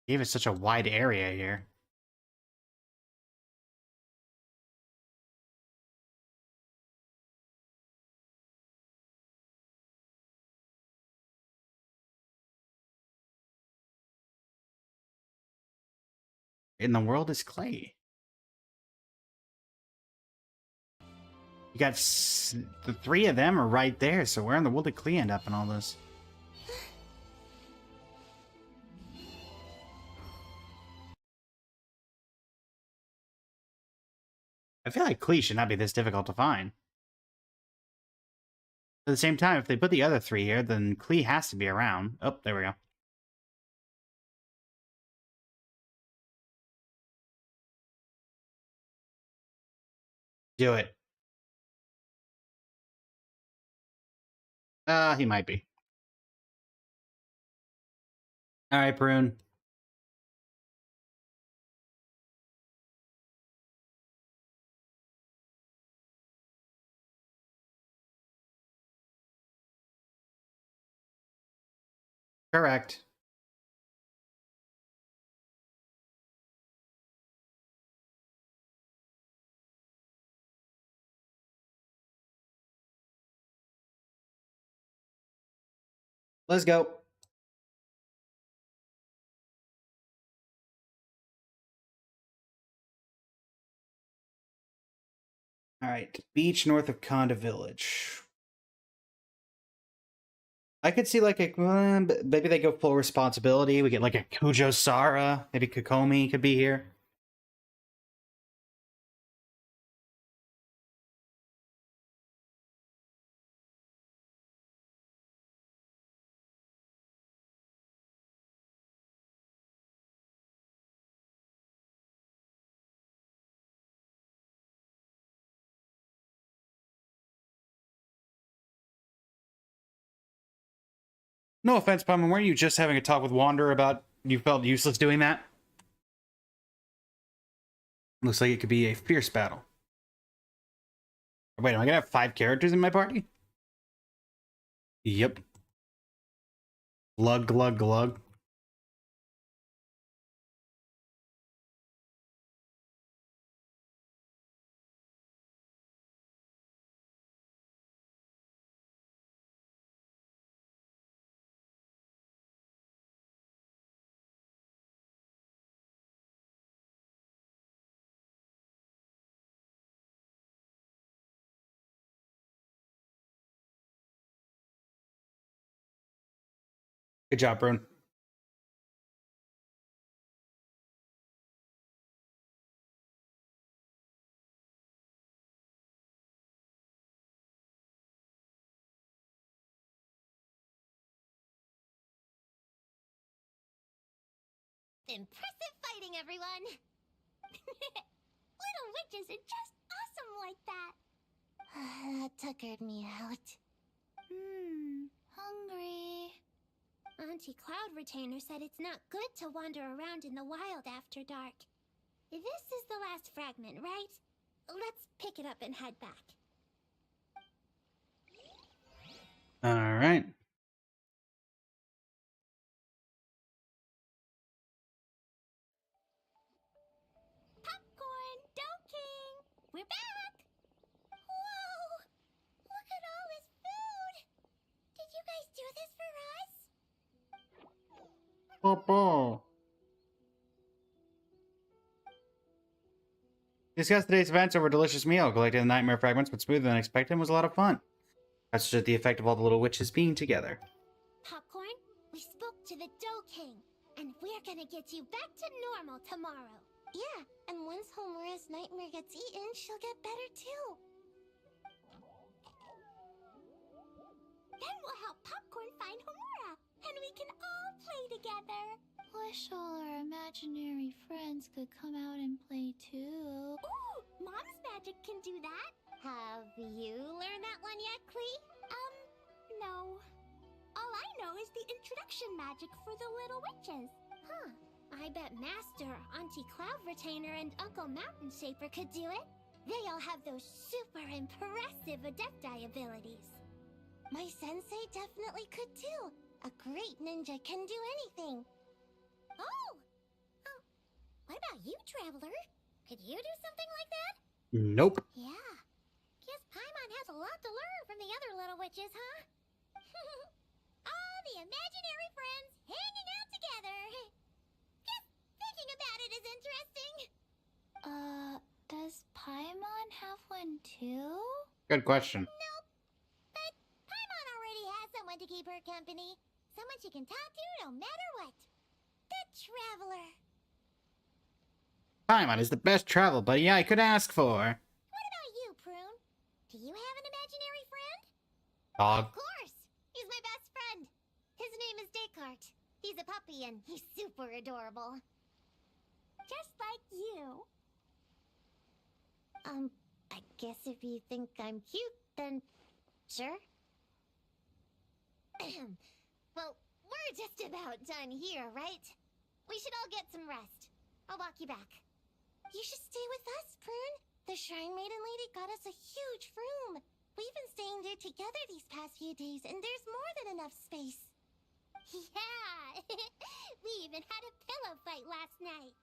Gave it such a wide area here. In the world is Klee? You got the three of them are right there, so where in the world did Klee end up in all this? I feel like Klee should not be this difficult to find. At the same time, if they put the other 3 here, then Klee has to be around. Oh, there we go. Do it. He might be. Alright, Prune. Correct. Let's go. All right, beach north of Conda Village. I could see like a maybe they go full responsibility. We get like a Kujo Sara. Maybe Kokomi could be here. No offense, Paimon, weren't you just having a talk with Wander about you felt useless doing that? Looks like it could be a fierce battle. Wait, am I gonna have 5 characters in my party? Yep. Glug, glug, glug. Good job, Brune. Impressive fighting, everyone! Little witches are just awesome like that! That tuckered me out. Hungry. Auntie Cloud Retainer said it's not good to wander around in the wild after dark. This is the last fragment, right? Let's pick it up and head back. All right. Popcorn, Dough King! We're back! Whoa! Look at all this food! Did you guys do this for us? Papa. Discuss today's events over a delicious meal. Collecting the nightmare fragments, but smoother than expected, was a lot of fun. That's just the effect of all the little witches being together. Popcorn, we spoke to the Dough King, and we're gonna get you back to normal tomorrow. Yeah, and once Homura's nightmare gets eaten, she'll get better too. Then we'll help Popcorn find Homura, and we can all play together. Wish all our imaginary friends could come out and play too. Ooh, Mom's magic can do that. Have you learned that one yet, Klee? No. All I know is the introduction magic for the little witches. Huh. I bet Master, Auntie Cloud Retainer, and Uncle Mountain Shaper could do it. They all have those super impressive Adepti abilities. My sensei definitely could too. A great ninja can do anything. Oh! What about you, Traveler? Could you do something like that? Nope. Yeah. Guess Paimon has a lot to learn from the other little witches, huh? All the imaginary friends hanging out together. Just thinking about it is interesting. Does Paimon have one too? Good question. Nope. But Paimon already has someone to keep her company. Someone she can talk to no matter what. The Traveler. Paimon is the best travel buddy I could ask for. What about you, Prune? Do you have an imaginary friend? Dog. Of course! He's my best friend. His name is Descartes. He's a puppy and he's super adorable. Just like you. I guess if you think I'm cute, then sure. Well, we're just about done here, right? We should all get some rest. I'll walk you back. You should stay with us, Prune. The Shrine Maiden Lady got us a huge room. We've been staying there together these past few days, and there's more than enough space. Yeah! We even had a pillow fight last night.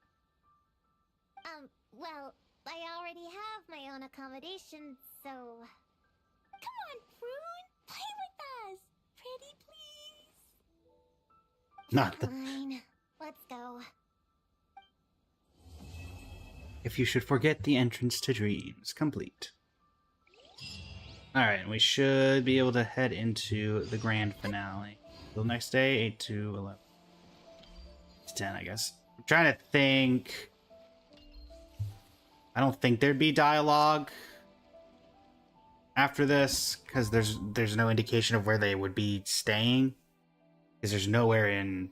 Well, I already have my own accommodation, so... Come on, Prune! Play with us! Pretty please! Not the. Fine. Let's go. If you should forget the entrance to dreams, complete. Alright, we should be able to head into the grand finale. The next day, 8 to 11. To 10, I guess. I'm trying to think. I don't think there'd be dialogue after this, because there's no indication of where they would be staying. Because there's nowhere in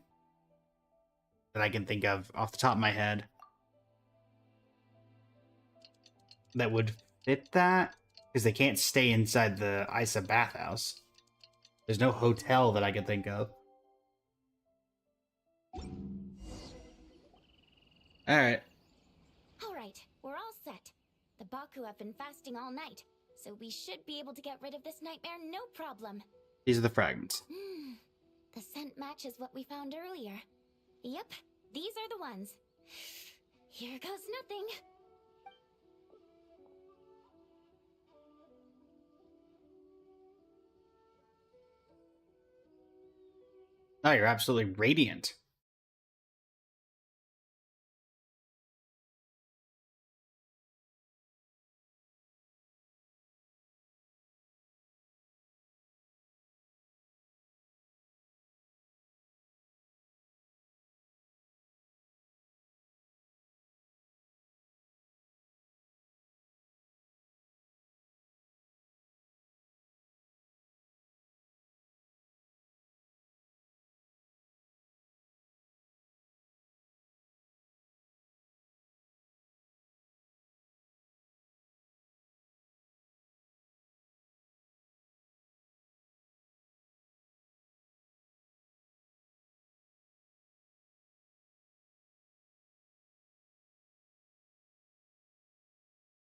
that I can think of off the top of my head that would fit that, because they can't stay inside the Isa bathhouse. There's no hotel that I can think of. Alright. Alright, we're all set. The Baku have been fasting all night, so we should be able to get rid of this nightmare no problem. These are the fragments. The scent matches what we found earlier. Yep, these are the ones. Here goes nothing. Oh, you're absolutely radiant.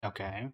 Okay.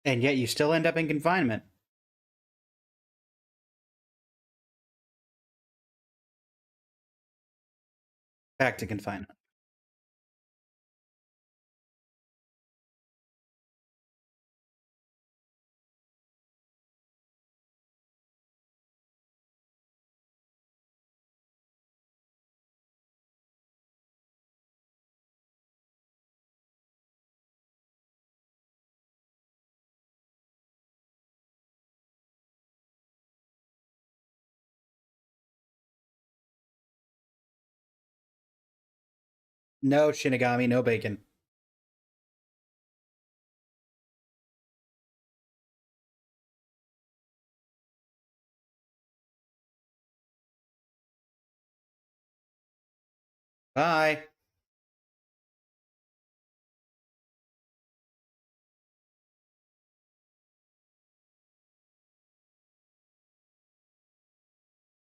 And yet you still end up in confinement. Back to confinement. No Shinigami, no bacon. Bye.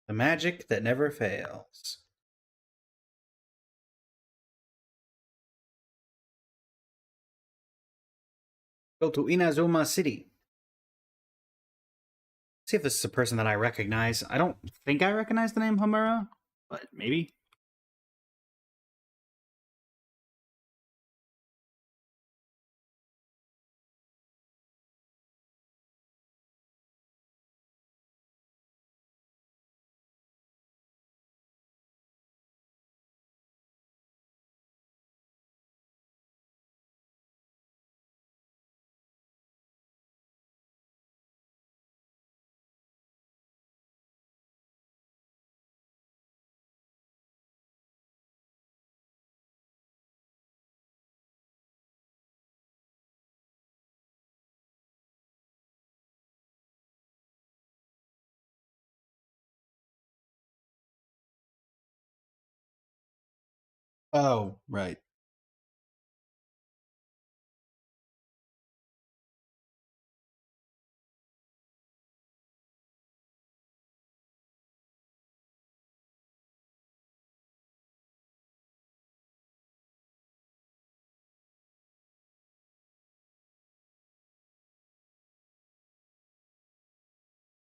The magic that never fails. Go to Inazuma City. See if this is a person that I recognize. I don't think I recognize the name Homura, but maybe. Oh, right.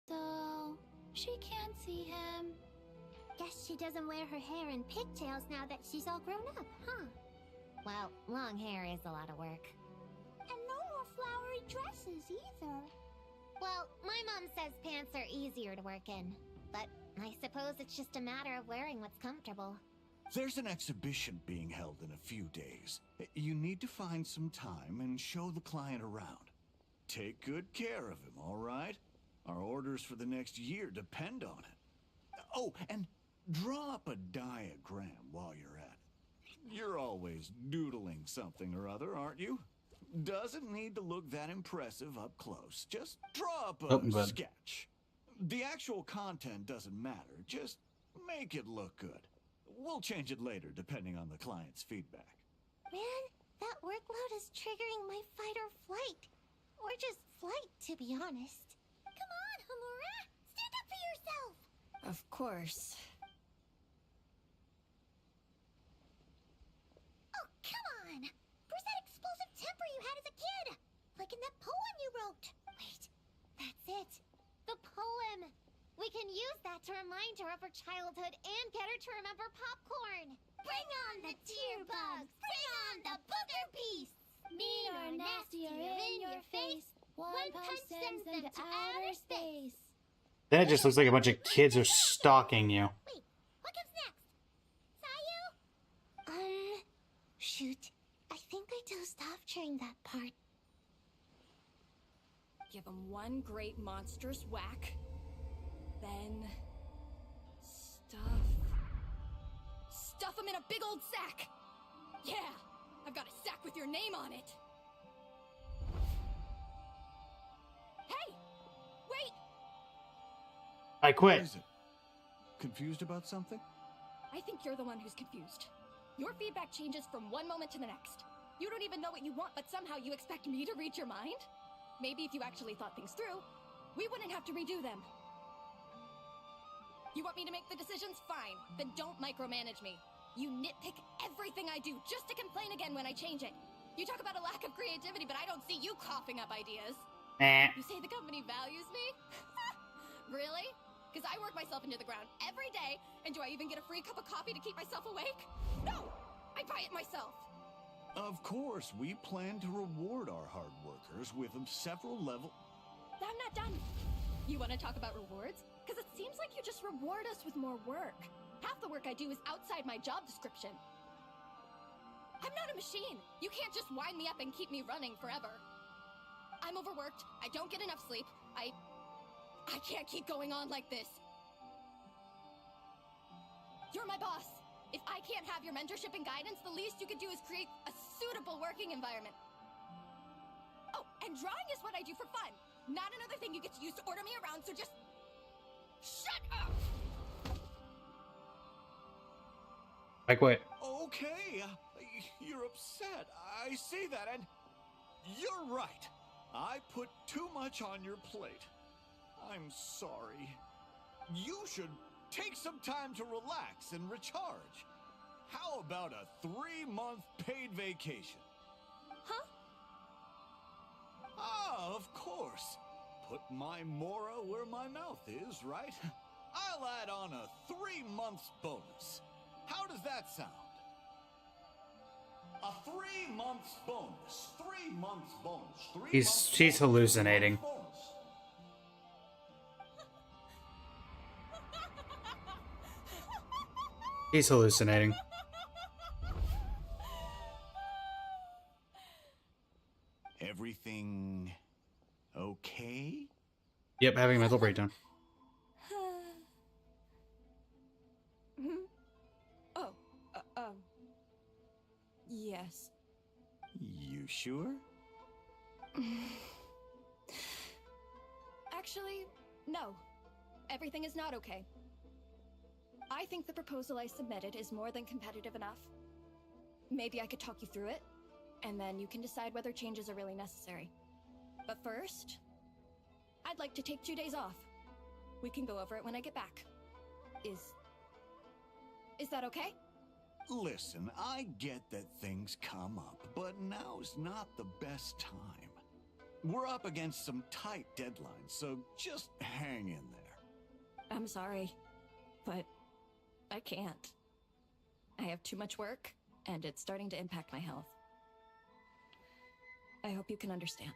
So, she can't see him. Guess she doesn't wear her hair in pigtails now that she's all grown up, huh? Well, long hair is a lot of work. And no more flowery dresses either. Well, my mom says pants are easier to work in. But I suppose it's just a matter of wearing what's comfortable. There's an exhibition being held in a few days. You need to find some time and show the client around. Take good care of him, all right? Our orders for the next year depend on it. Oh, and draw up a diagram while you're at it. You're always doodling something or other, aren't you? Doesn't need to look that impressive up close. Just draw up a sketch. The actual content doesn't matter. Just make it look good. We'll change it later, depending on the client's feedback. Man, that workload is triggering my fight or flight. Or just flight, to be honest. Come on, Homura! Stand up for yourself! Of course. Oh, come on! Where's that explosive temper you had as a kid? Like in that poem you wrote. Wait, that's it. The poem! We can use that to remind her of her childhood and get her to remember popcorn! Bring on the tear bugs! Bring on the booger beasts! Mean or nasty or in your face. One punch sends them to outer space. That just looks like a bunch of kids are stalking you. Wait, what comes next? Sayu? Shoot. I think I dozed off during that part. Give him one great monstrous whack. Then... Stuff him in a big old sack! Yeah! I've got a sack with your name on it! Hey! Wait! I What quit. is it? Confused about something? I think you're the one who's confused. Your feedback changes from one moment to the next. You don't even know what you want, but somehow you expect me to read your mind? Maybe if you actually thought things through, we wouldn't have to redo them. You want me to make the decisions? Fine. Then don't micromanage me. You nitpick everything I do just to complain again when I change it. You talk about a lack of creativity, but I don't see you coughing up ideas. You say the company values me? Really? Because I work myself into the ground every day, and do I even get a free cup of coffee to keep myself awake? No! I buy it myself! Of course, we plan to reward our hard workers with several level... I'm not done. You want to talk about rewards? Because it seems like you just reward us with more work. Half the work I do is outside my job description. I'm not a machine. You can't just wind me up and keep me running forever. I'm overworked. I don't get enough sleep. I can't keep going on like this. You're my boss. If I can't have your mentorship and guidance, the least you could do is create a suitable working environment. Oh, and drawing is what I do for fun. Not another thing you get to use to order me around, so just... shut up! I quit. Okay, you're upset. I see that, and you're right. I put too much on your plate. I'm sorry. You should take some time to relax and recharge. How about a 3-month paid vacation? Huh? Ah, of course. Put my mora where my mouth is, right? I'll add on a 3 months bonus. How does that sound? A 3 months bonus. 3 months bonus. She's hallucinating. He's hallucinating. Everything okay? Yep, having a mental breakdown. Oh, yes. You sure? Actually, no. Everything is not okay. I think the proposal I submitted is more than competitive enough. Maybe I could talk you through it, and then you can decide whether changes are really necessary. But first, I'd like to take 2 days off. We can go over it when I get back. Is that okay? Listen, I get that things come up, but now's not the best time. We're up against some tight deadlines, so just hang in there. I'm sorry, but I can't. I have too much work, and it's starting to impact my health. I hope you can understand.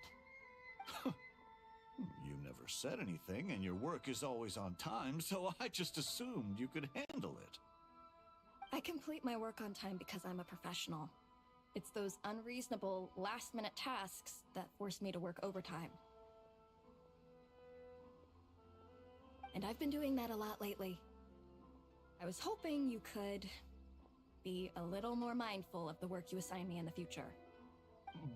You never said anything, and your work is always on time, so I just assumed you could handle it. I complete my work on time because I'm a professional. It's those unreasonable, last-minute tasks that force me to work overtime. And I've been doing that a lot lately. I was hoping you could be a little more mindful of the work you assign me in the future.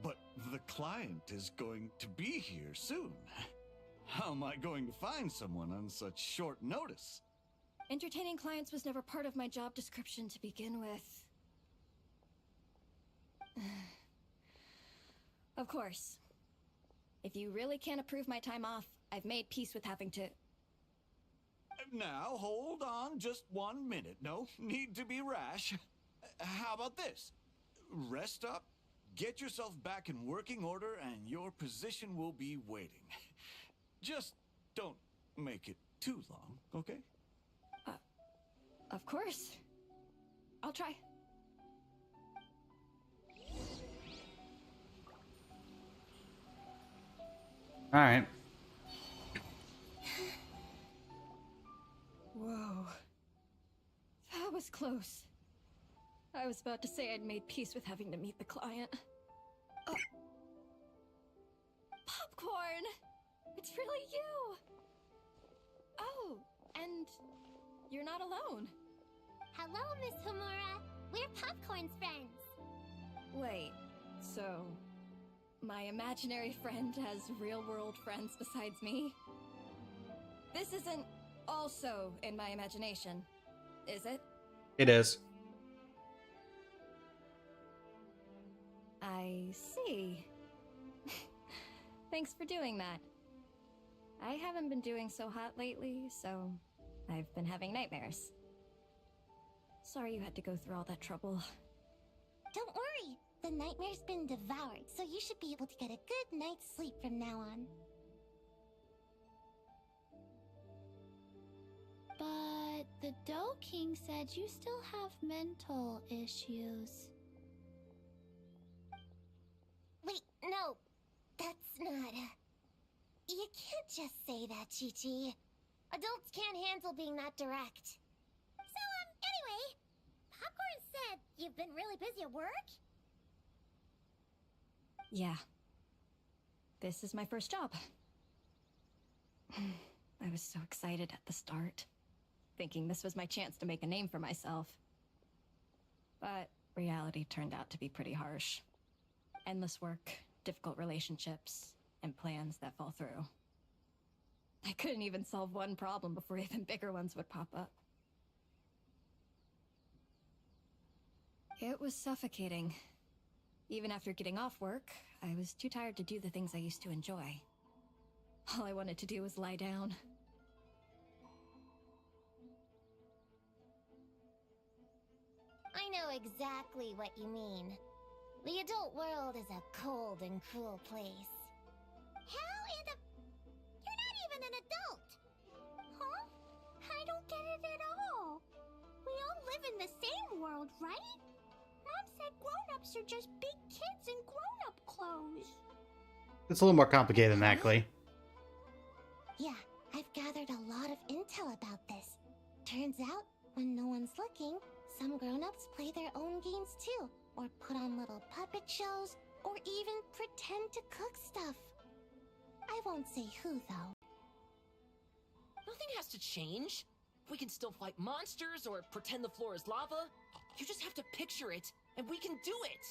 But the client is going to be here soon. How am I going to find someone on such short notice? Entertaining clients was never part of my job description to begin with. Of course. If you really can't approve my time off, I've made peace with having to... Now, hold on just 1 minute. No need to be rash. How about this? Rest up, get yourself back in working order, and your position will be waiting. Just don't make it too long, okay? Of course. I'll try. All right. Whoa. That was close. I was about to say I'd made peace with having to meet the client. Oh. Popcorn! It's really you! Oh, and you're not alone. Hello, Miss Homura. We're Popcorn's friends. Wait, so my imaginary friend has real-world friends besides me? This isn't also in my imagination, is it? It is. I see. Thanks for doing that. I haven't been doing so hot lately, so I've been having nightmares. Sorry you had to go through all that trouble. Don't worry. The nightmare's been devoured, so you should be able to get a good night's sleep from now on. But the Dough King said you still have mental issues. Wait, no. That's not... You can't just say that, Chi-Chi. Adults can't handle being that direct. So, anyway, Popcorn said you've been really busy at work? Yeah. This is my first job. I was so excited at the start, thinking this was my chance to make a name for myself. But reality turned out to be pretty harsh. Endless work, difficult relationships, and plans that fall through. I couldn't even solve one problem before even bigger ones would pop up. It was suffocating. Even after getting off work, I was too tired to do the things I used to enjoy. All I wanted to do was lie down. I know exactly what you mean. The adult world is a cold and cruel place. How in the... You're not even an adult! Huh? I don't get it at all. We all live in the same world, right? Mom said grown-ups are just big kids in grown-up clothes. It's a little more complicated than that, Glee. Yeah, I've gathered a lot of intel about this. Turns out, when no one's looking, some grown-ups play their own games too, or put on little puppet shows, or even pretend to cook stuff. I won't say who, though. Nothing has to change. We can still fight monsters or pretend the floor is lava. You just have to picture it, and we can do it!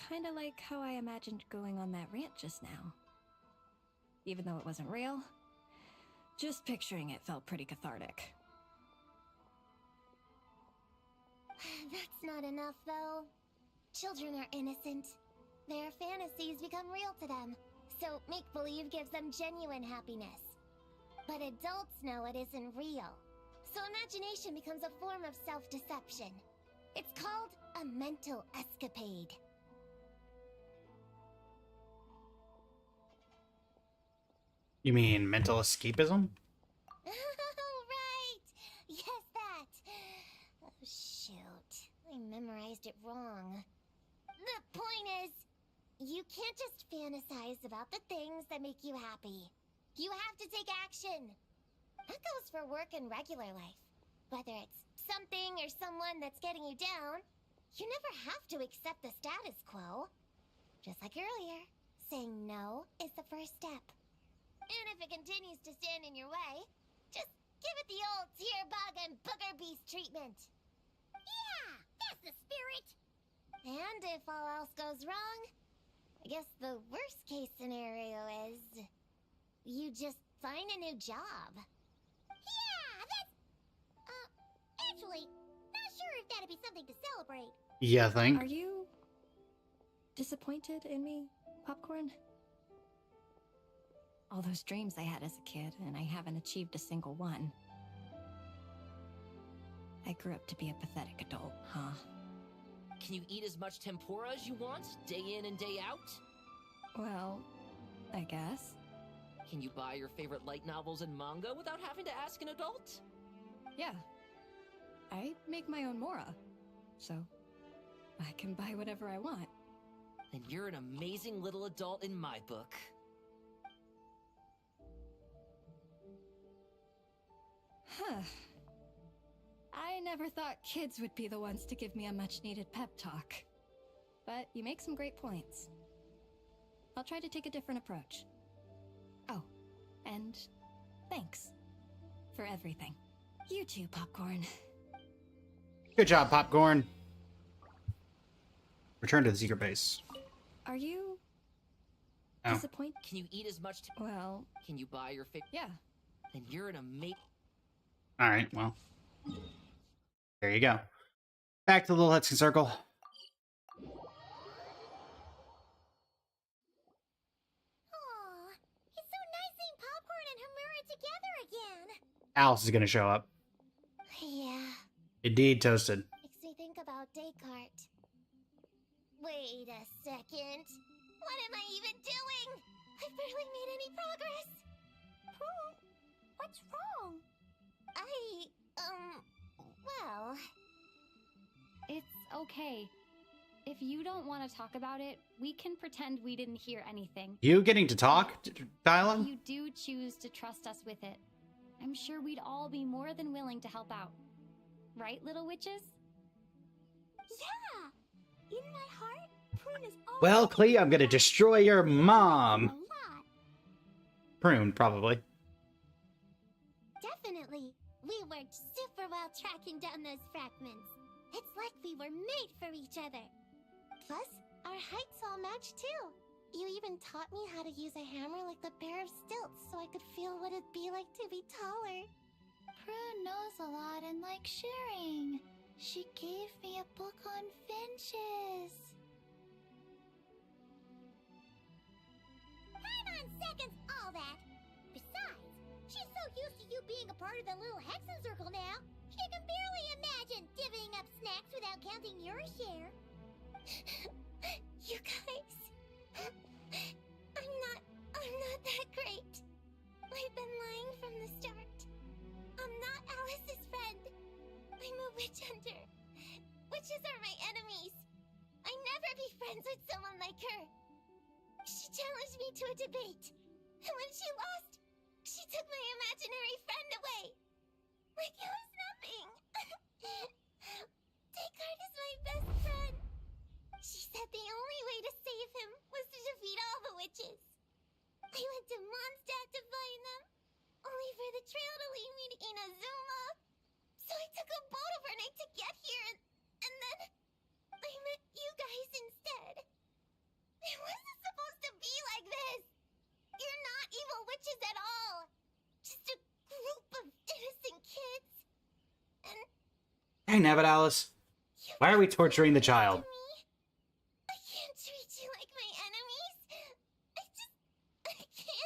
Kinda like how I imagined going on that rant just now. Even though it wasn't real, just picturing it felt pretty cathartic. That's not enough, though. Children are innocent. Their fantasies become real to them, so make-believe gives them genuine happiness. But adults know it isn't real, so imagination becomes a form of self-deception. It's called a mental escapade. You mean mental escapism? Oh, right! Yes, that! Oh, shoot. I memorized it wrong. The point is, you can't just fantasize about the things that make you happy. You have to take action. That goes for work and regular life. Whether it's something or someone that's getting you down, you never have to accept the status quo. Just like earlier, saying no is the first step. And if it continues to stand in your way, just give it the old tear bug and booger beast treatment. Yeah, that's the spirit. And if all else goes wrong, I guess the worst case scenario is you just find a new job. Yeah, that's... actually, not sure if that'd be something to celebrate. Yeah, I think. Are you disappointed in me, Popcorn? All those dreams I had as a kid, and I haven't achieved a single one. I grew up to be a pathetic adult, huh? Can you eat as much tempura as you want, day in and day out? Well, I guess. Can you buy your favorite light novels and manga without having to ask an adult? Yeah. I make my own mora, so I can buy whatever I want. Then you're an amazing little adult in my book. Huh. I never thought kids would be the ones to give me a much-needed pep talk. But you make some great points. I'll try to take a different approach. Oh, and thanks for everything. You too, Popcorn. Good job, Popcorn. Return to the secret base. Are you Oh. disappointed? Can you eat as much Well, Can you buy your favorite... yeah. Then you're an amazing... Alright, well. There you go. Back to the Little Hudson Circle. Aw, it's so nice seeing Popcorn and Hamura together again. Alice is going to show up. Yeah, Indeed, Toasted. makes me think about Descartes. Wait a second. What am I even doing? I've barely made any progress. What's wrong? I okay. If you don't want to talk about it, we can pretend we didn't hear anything. You getting to talk, If Dylan? you do choose to trust us with it, I'm sure we'd all be more than willing to help out. Right, little witches? Yeah! In my heart, Prune is always... Well, Clea, I'm gonna destroy your A mom. lot. Prune, probably. Definitely. We worked super well tracking down those fragments. It's like we were made for each other. Plus, our heights all match too. You even taught me how to use a hammer like the Bear of Stilts so I could feel what it'd be like to be taller. Prune knows a lot and likes sharing. She gave me a book on finches. Paimon seconds all that. Besides, she's so used to you being a part of the little Hexen Circle now, she can barely imagine divvying up snacks without counting your share. You guys, I'm not that great. I've been lying from the start. I'm not Alice's friend. I'm a witch hunter. Witches are my enemies. I'd never be friends with someone like her. She challenged me to a debate, and when she lost, she took my imaginary friend away. Like it was nothing. Descartes is my best friend. She said the only way to save him was to defeat all the witches. I went to Mondstadt to find them, only for the trail to lead me to Inazuma. So I took a boat overnight to get here, and then I met you guys instead. It wasn't supposed to be like this. You're not evil witches at all. Just a group of innocent kids. And Hey, Nabbit Alice. Why are we torturing the child? I can't treat you like my enemies. I can't.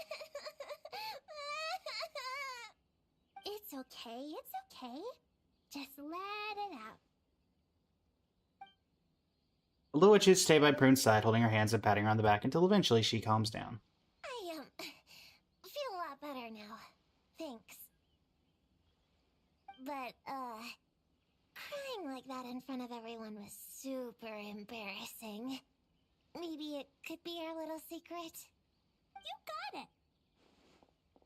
It's okay, it's okay. Just let it out. The little witches stay by Prune's side, holding her hands and patting her on the back until eventually she calms down. I feel a lot better now. Thanks. But, crying like that in front of everyone was super embarrassing. Maybe it could be our little secret? You got it!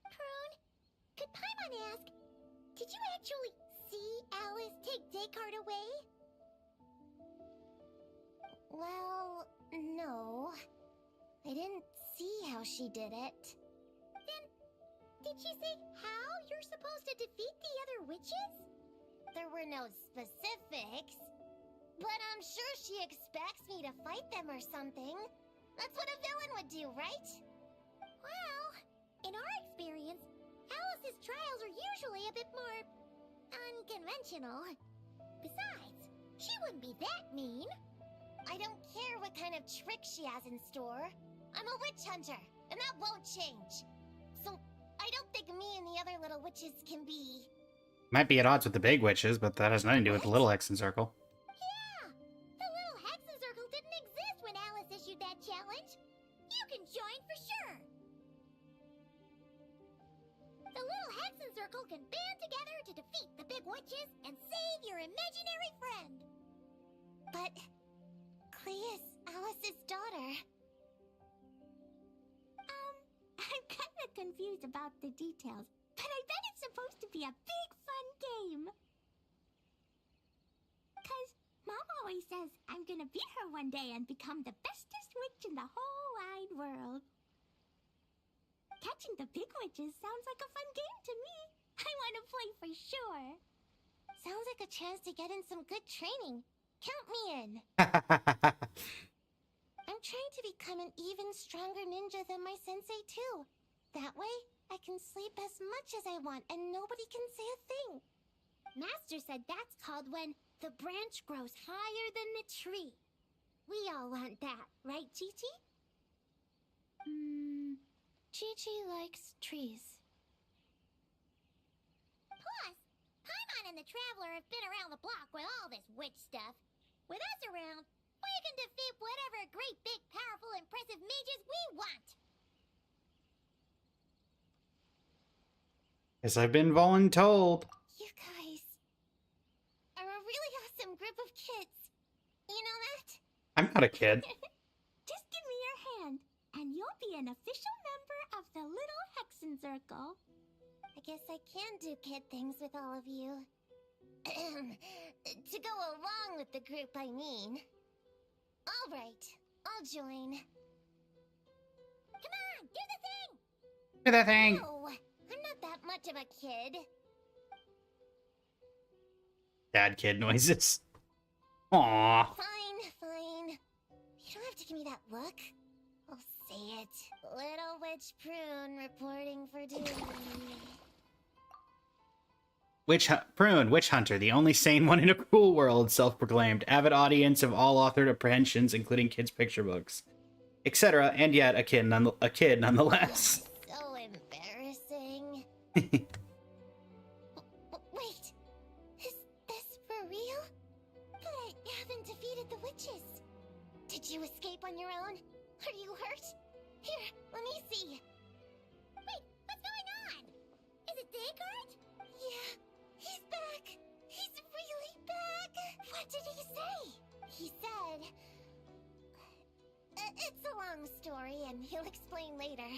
Prune, could Paimon ask, did you actually see Alice take Descartes away? Well, no. I didn't see how she did it. Then, did she say how you're supposed to defeat the other witches? There were no specifics. But I'm sure she expects me to fight them or something. That's what a villain would do, right? Well, in our experience, Alice's trials are usually a bit more unconventional. Besides, she wouldn't be that mean. I don't care what kind of trick she has in store. I'm a witch hunter, and that won't change. So, I don't think me and the other little witches can be... Might be at odds with the big witches, but that has nothing to do with the little Hexen Circle. Yeah! The little Hexen Circle didn't exist when Alice issued that challenge. You can join for sure. The little Hexen Circle can band together to defeat the big witches and save your imaginary friend. But... Clea's Alice's daughter. I'm kind of confused about the details, but I bet it's supposed to be a big fun game. 'Cause Mom always says I'm gonna beat her one day and become the bestest witch in the whole wide world. Catching the big witches sounds like a fun game to me. I want to play for sure. Sounds like a chance to get in some good training. Count me in. I'm trying to become an even stronger ninja than my sensei too. That way, I can sleep as much as I want and nobody can say a thing. Master said that's called when the branch grows higher than the tree. We all want that, right, Chi-Chi? Chi-Chi likes trees. Plus, Paimon and the Traveler have been around the block with all this witch stuff. With us around, we can defeat whatever great, big, powerful, impressive mages we want. As I've been voluntold. You guys are a really awesome group of kids. not a kid. Just give me your hand, and you'll be an official member of the Little Hexen Circle. I guess I can do kid things with all of you. To go along with the group, I mean. All right, I'll join. Come on, do the thing! Do that thing. No, I'm not that much of a kid. Dad kid noises. Aww. Fine, fine. You don't have to give me that look. I'll say it. Little Witch Prune reporting for duty. Prune, Witch Hunter, the only sane one in a cruel world, self-proclaimed. Avid audience of all authored apprehensions, including kids' picture books, etc. And yet a kid nonetheless. So embarrassing. Wait, is this for real? But I haven't defeated the witches. Did you escape on your own? Are you hurt? Here, let me see. Wait, what's going on? Is it Descartes? Yeah, he's back. He's really back. What did he say? He said... it's a long story, and he'll explain later.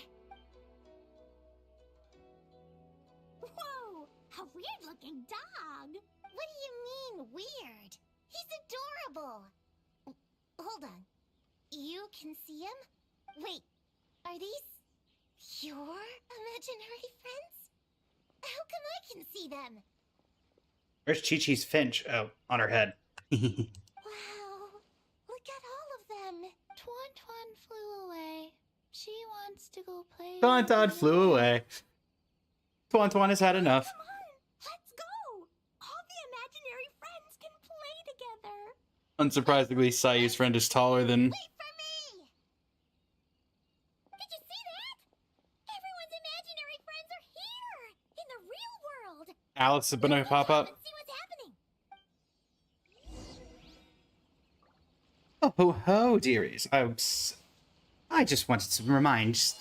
Whoa, a weird-looking dog. What do you mean, weird? He's adorable. Hold on. You can see him? Wait, are these your imaginary friends? How come I can see them? Where's Chi-Chi's Finch? Oh, on her head. Wow, look at all of them. Twan flew away. She wants to go play. Twan flew away. Twan has had enough. Come on, let's go. All the imaginary friends can play together. Unsurprisingly, Sayu's friend is taller than... Wait for me! Did you see that? Everyone's imaginary friends are here! In the real world! Alex is gonna pop up. Let's see what's happening! Oh ho ho, dearies. I just wanted to remind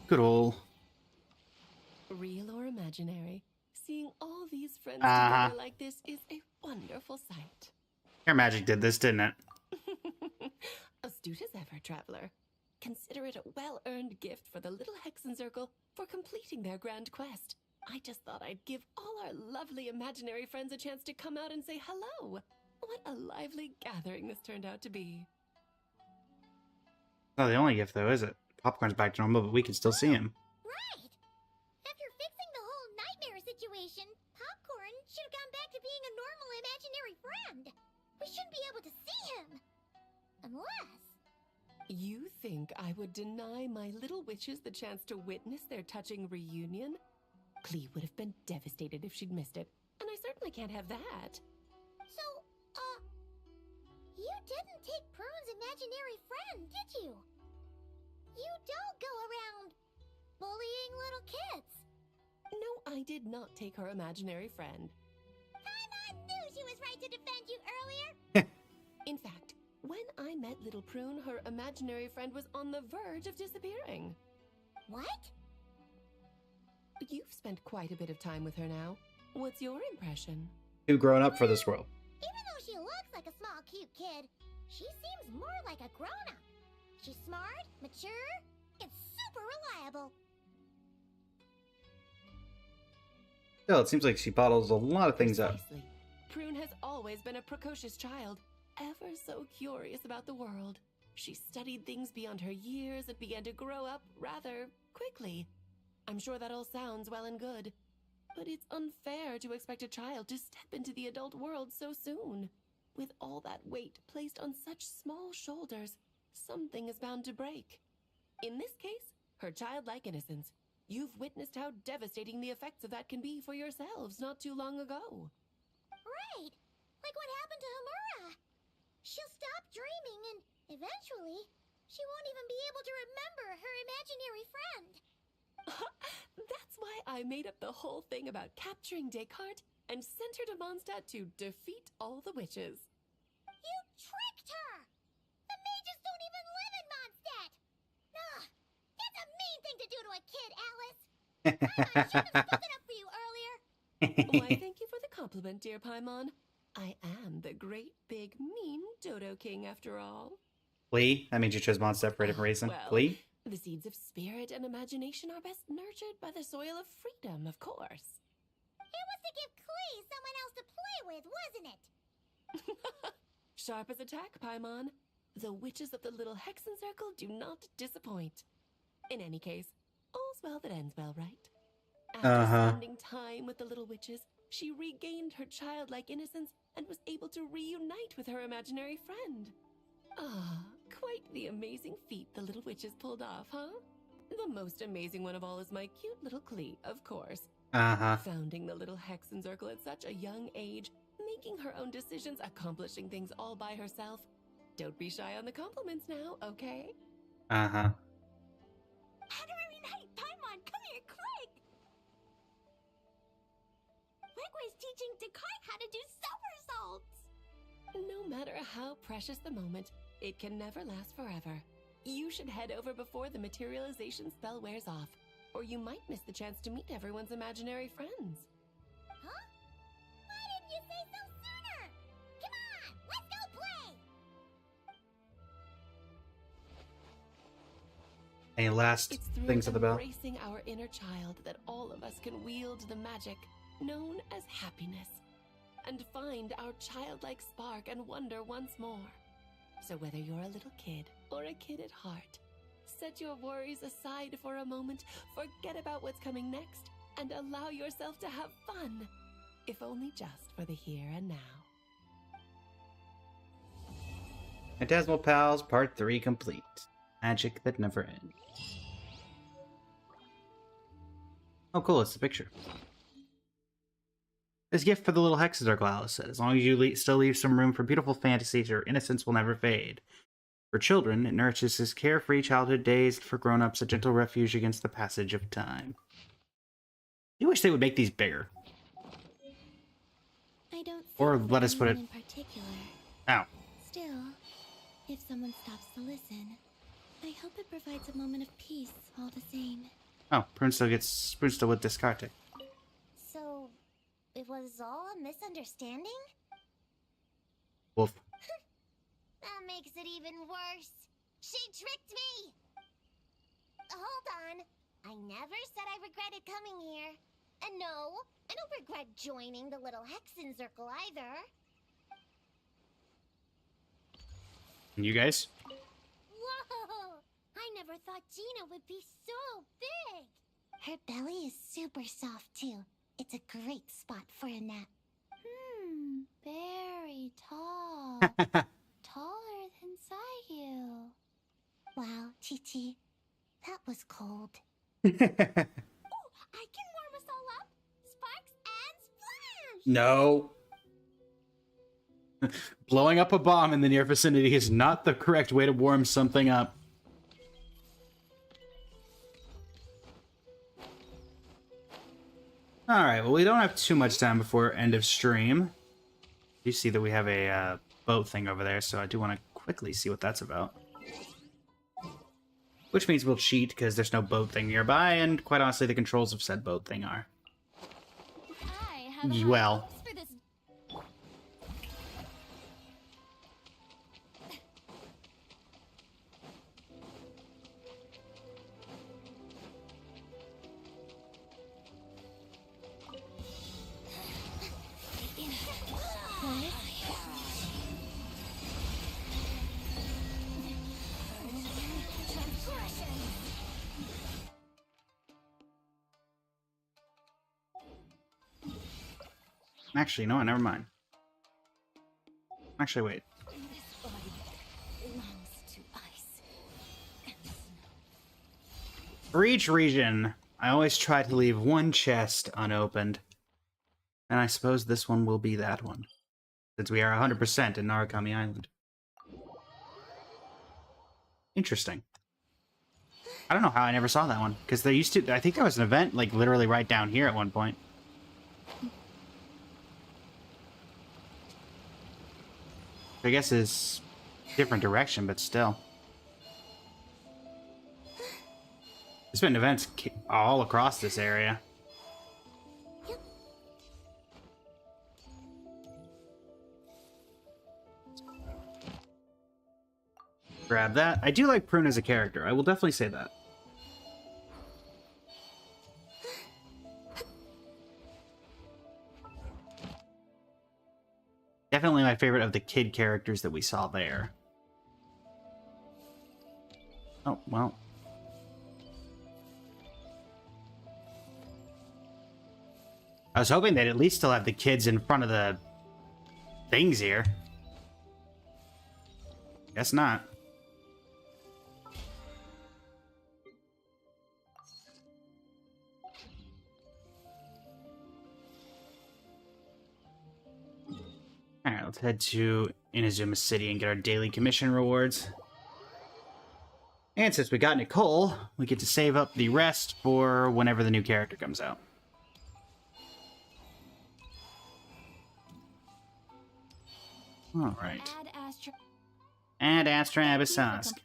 good old... Real or imaginary, seeing all these friends Uh-huh. together like this is a wonderful sight. Hair Magic did this, didn't it? Astute as ever, traveler. Consider it a well-earned gift for the Little Hexen Circle for completing their grand quest. I just thought I'd give all our lovely imaginary friends a chance to come out and say hello. What a lively gathering this turned out to be. Not the only gift, though, is it? Popcorn's back to normal, but we can still see him. Right! After fixing the whole nightmare situation, Popcorn should have gone back to being a normal imaginary friend. We shouldn't be able to see him. Unless... You think I would deny my little witches the chance to witness their touching reunion? Clee would have been devastated if she'd missed it, and I certainly can't have that. So, you didn't take Prune's imaginary friend, did you? You don't go around bullying little kids. No, I did not take her imaginary friend. Paimon knew she was right to defend you earlier. In fact, when I met Little Prune, her imaginary friend was on the verge of disappearing. What? You've spent quite a bit of time with her now. What's your impression? Too grown up for this world. Even though she looks like a small, cute kid, she seems more like a grown-up. She's smart, mature, and super reliable. Still, it seems like she bottles a lot of things up. Precisely. Prune has always been a precocious child, ever so curious about the world. She studied things beyond her years and began to grow up rather quickly. I'm sure that all sounds well and good, but it's unfair to expect a child to step into the adult world so soon. With all that weight placed on such small shoulders, something is bound to break. In this case, her childlike innocence. You've witnessed how devastating the effects of that can be for yourselves not too long ago. Right, like what happened to Hamura. She'll stop dreaming and eventually she won't even be able to remember her imaginary friend. That's why I made up the whole thing about capturing Descartes and sent her to Mondstadt to defeat all the witches. You tricked her! The mages don't even live in Mondstadt! Ugh, that's a mean thing to do to a kid, Alice! Paimon should have spoken up for you earlier! Why, thank you for the compliment, dear Paimon. I am the great, big, mean Dodo King, after all. Glee? That means you chose Mondstadt for a different reason. Well, Glee? the seeds of spirit and imagination are best nurtured by the soil of freedom, of course. It was to give Klee someone else to play with, wasn't it? Sharp as a tack, Paimon. The witches of the Little Hexen Circle do not disappoint. In any case, all's well that ends well, right? After spending time with the little witches, she regained her childlike innocence and was able to reunite with her imaginary friend. Ah, quite the amazing feat the little witches pulled off, huh? The most amazing one of all is my cute little Klee, of course. Founding the Little Hexen Circle at such a young age, making her own decisions, accomplishing things all by herself. Don't be shy on the compliments now, okay? Honorary Knight, Paimon, come here, quick! Wigway's teaching Dakai how to do somersaults! No matter how precious the moment, it can never last forever. You should head over before the materialization spell wears off, or you might miss the chance to meet everyone's imaginary friends. Huh? Why didn't you say so sooner? Come on, let's go play! Any last It's through things of the bell? embracing our inner child that all of us can wield the magic known as happiness, and find our childlike spark and wonder once more. So whether you're a little kid or a kid at heart, set your worries aside for a moment, forget about what's coming next, and allow yourself to have fun, if only just for the here and now. Phantasmal Pals Part 3 complete. Magic that never ends. Oh, cool, it's the picture. This gift for the Little Hexen Circle, Alice said. As long as you still leave some room for beautiful fantasies, your innocence will never fade. For children, it nourishes his carefree childhood days. For grown-ups, a gentle refuge against the passage of time. You wish they would make these bigger. I don't Or think let for us put it... anyone in particular. Ow. Still, if someone stops to listen, I hope it provides a moment of peace all the same. Oh, Prune still with discarte. So, it was all a misunderstanding? Wolf. That makes it even worse. She tricked me! Hold on. I never said I regretted coming here. And no, I don't regret joining the Little Hexen Circle either. And you guys? Whoa! I never thought Gina would be so big! Her belly is super soft, too. It's a great spot for a nap. Very tall. Taller than Sayu. Wow, Chi-Chi. That was cold. I can warm us all up! Sparks and splash! No. Blowing up a bomb in the near vicinity is not the correct way to warm something up. Alright, well, we don't have too much time before end of stream. You see that we have a boat thing over there, so I do want to quickly see what that's about. Which means we'll cheat, because there's no boat thing nearby, and quite honestly, the controls of said boat thing are... I have high well... hopes for this. Actually, no, never mind. Actually, wait. This body belongs to ice and snow. For each region, I always try to leave one chest unopened. And I suppose this one will be that one. Since we are 100% in Narukami Island. Interesting. I don't know how I never saw that one. Because there used to... I think there was an event, like, literally right down here at one point. I guess it's different direction, but still. There's been events all across this area. grab that. I do like Prune as a character. I will definitely say that. Definitely my favorite of the kid characters that we saw there. Oh, well. I was hoping they'd at least still have the kids in front of the things here. Guess not. Alright, let's head to Inazuma City and get our daily commission rewards. And since we got Nicole, we get to save up the rest for whenever the new character comes out. Alright. Add Astra Abyssosque.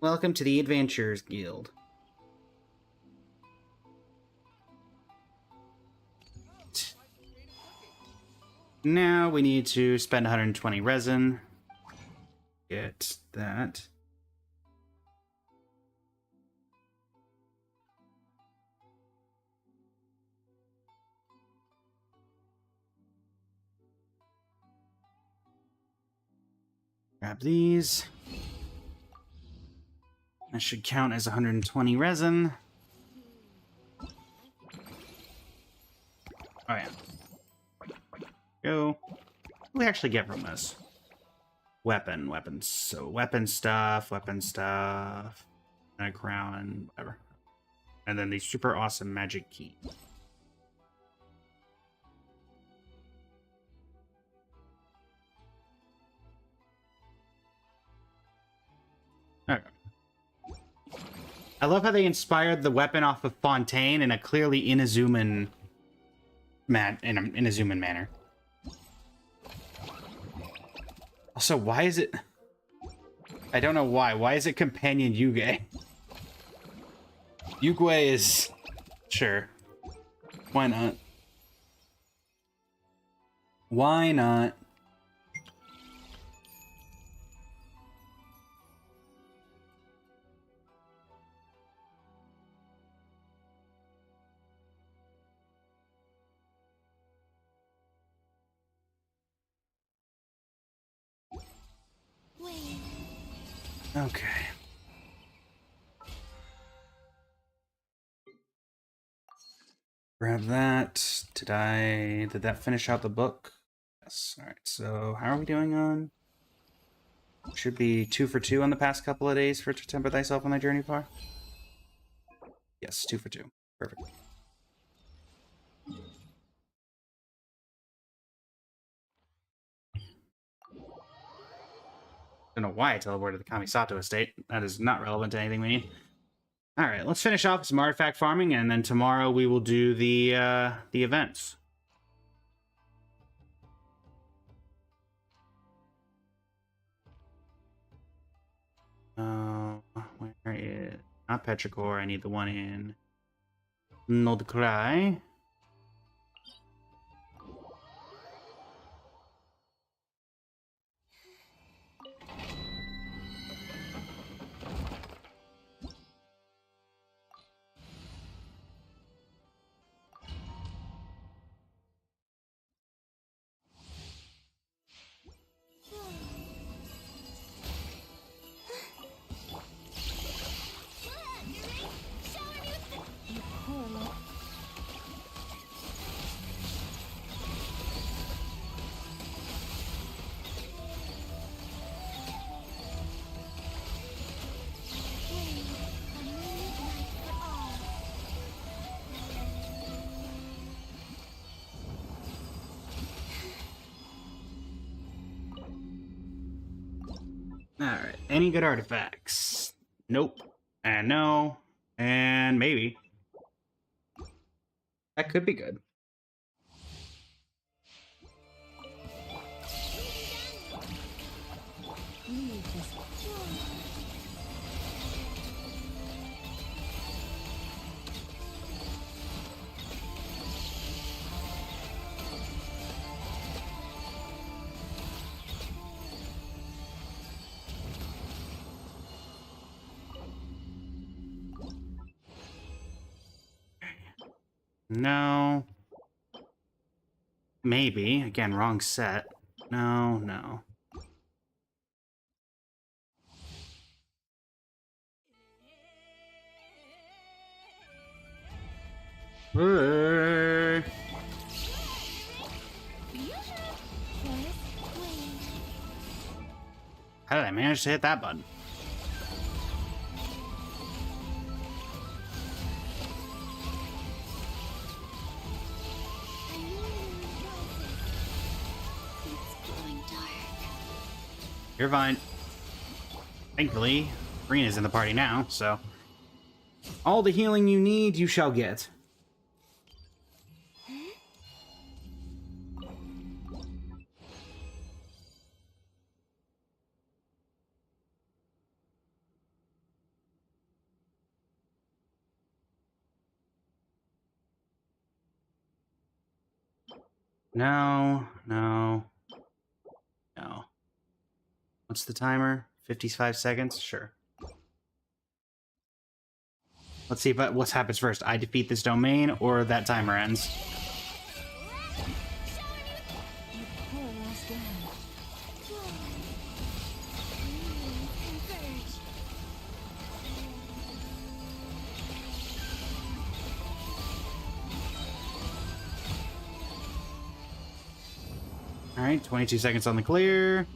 Welcome to the Adventurers Guild. Now we need to spend 120 resin. Get that. Grab these. That should count as 120 resin. Oh yeah. Go. What do we actually get from this? Weapons. So weapon stuff, and a crown, whatever. And then the super awesome magic key. Okay. I love how they inspired the weapon off of Fontaine in a clearly Inazuman manner. Also, why is it... I don't know why. Why is it Companion Yuge? Yugue is... Sure. Why not? Why not? Okay. Grab that. Did that finish out the book? Yes. Alright, so how are we doing on? Should be 2 for 2 on the past couple of days for To Temper Thyself on Thy Journey Far. Yes, 2 for 2. Perfect. Don't know why I teleported to the Kamisato estate. That is not relevant to anything we need. Alright, let's finish off some artifact farming, and then tomorrow we will do the events. Where is... Not Petrichor, I need the one in... Nodkrai. Alright, any good artifacts? Nope. And no. And maybe. That could be good. No. Maybe. Again, wrong set. No, no. Hey. How did I manage to hit that button? You're fine. Thankfully, Rena's in the party now, so all the healing you need, you shall get. No, no, no. What's the timer? 55 seconds? Sure. Let's see if what happens first. I defeat this domain or that timer ends. All right, 22 seconds on the clear.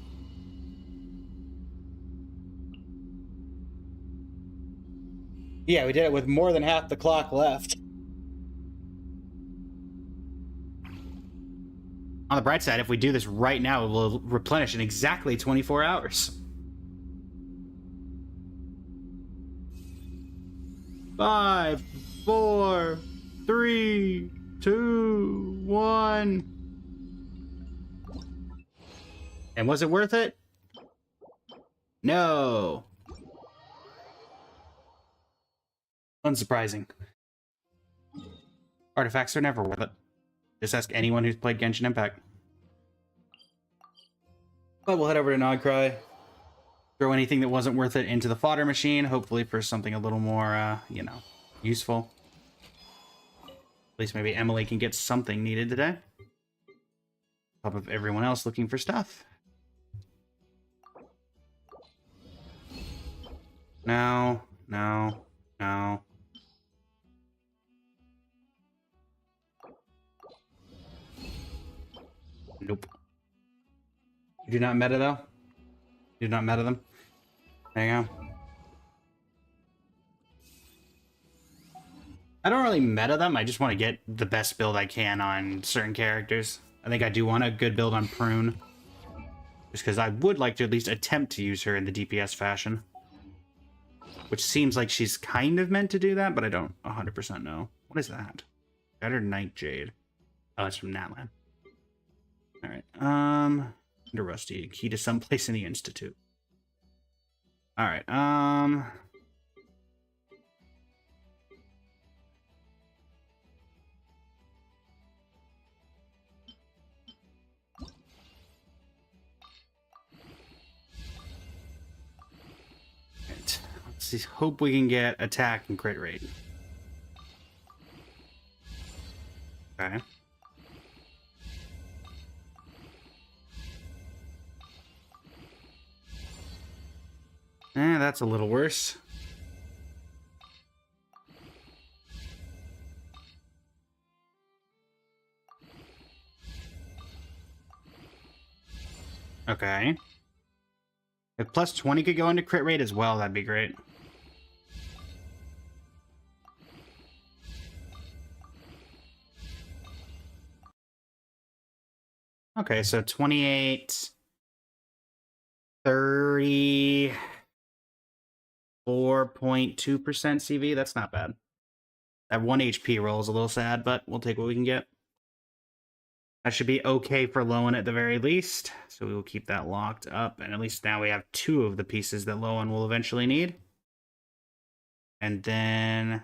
Yeah, we did it with more than half the clock left. On the bright side, if we do this right now, it will replenish in exactly 24 hours. 5, 4, 3, 2, 1. And was it worth it? No. Unsurprising. Artifacts are never worth it. Just ask anyone who's played Genshin Impact. But we'll head over to Nogcry. Throw anything that wasn't worth it into the fodder machine, hopefully for something a little more, you know, useful. At least maybe Emily can get something needed today. On top of everyone else looking for stuff. No, no, no. Nope. You do not meta, though? You do not meta them? There you go. I don't really meta them, I just want to get the best build I can on certain characters. I think I do want a good build on Prune. Just because I would like to at least attempt to use her in the DPS fashion. Which seems like she's kind of meant to do that, but I don't 100% know. What is that? Better Night Jade. Oh, it's from Natlan. Alright, under Rusty, key to someplace in the Institute. Alright, let's see, hope we can get attack and crit rate. Okay. That's a little worse. Okay. If plus 20 could go into crit rate as well, that'd be great. Okay, so 28, 30, 4.2% CV. That's not bad. That 1 HP roll is a little sad, but we'll take what we can get. That should be okay for Lowen at the very least. So we will keep that locked up. And at least now we have 2 of the pieces that Lowen will eventually need. And then...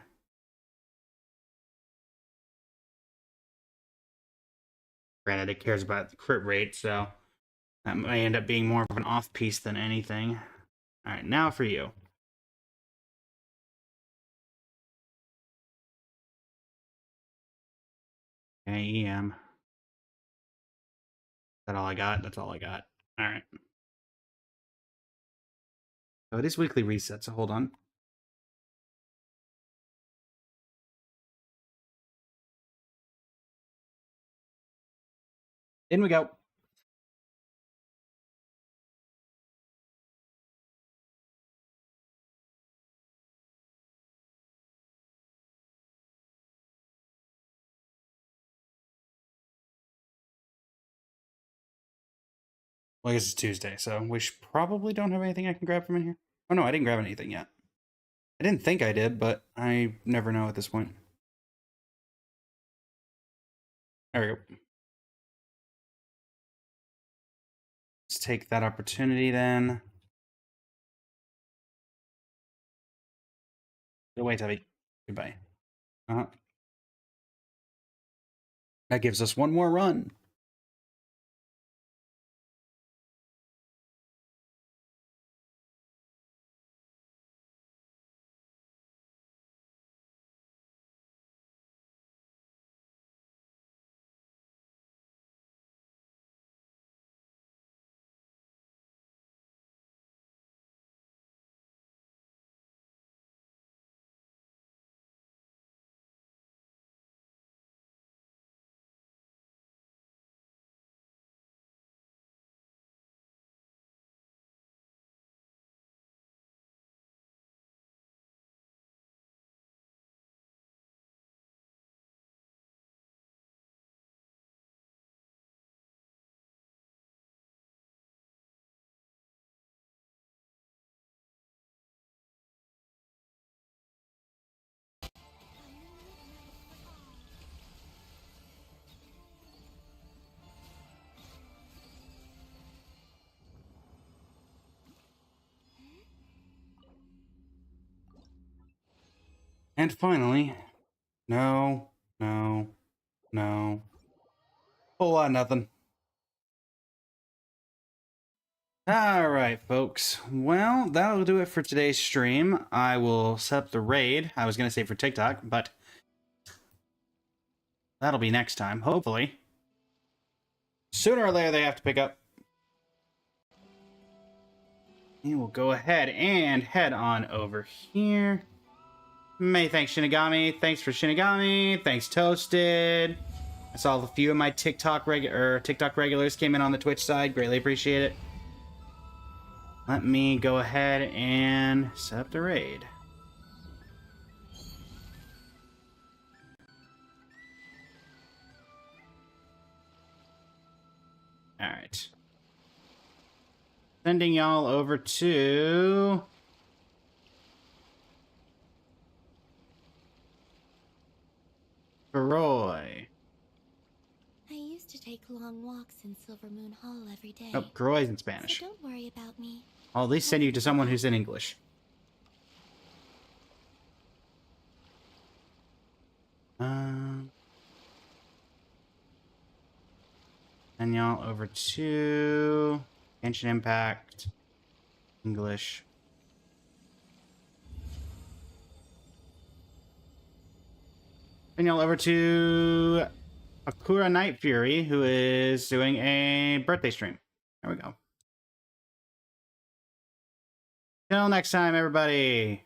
granted, it cares about the crit rate, so that may end up being more of an off piece than anything. Alright, now for you. Okay, EM. Is that all I got? That's all I got. All right. Oh, it is weekly reset, so hold on. In we go. Well, I guess it's Tuesday, so we probably don't have anything I can grab from in here. Oh no, I didn't grab anything yet. I didn't think I did, but I never know at this point. There we go. Let's take that opportunity then. Go away, Tubby. Goodbye. That gives us one more run. And finally, no. Whole lot of nothing. Alright, folks. Well, that'll do it for today's stream. I will set up the raid. I was going to say for TikTok, but that'll be next time, hopefully. Sooner or later, they have to pick up. And we'll go ahead and head on over here. Many thanks, Shinigami. Thanks for Shinigami. Thanks, Toasted. I saw a few of my TikTok regulars came in on the Twitch side. Greatly appreciate it. Let me go ahead and set up the raid. Alright. Sending y'all over to... Groy. I used to take long walks in Silver Moon Hall every day. Oh, Groy's in Spanish. So don't worry about me. I'll at least send you to someone who's in English. Send y'all over to Genshin Impact, English. Send y'all over to Akura Night Fury, who is doing a birthday stream. There we go. Till next time, everybody.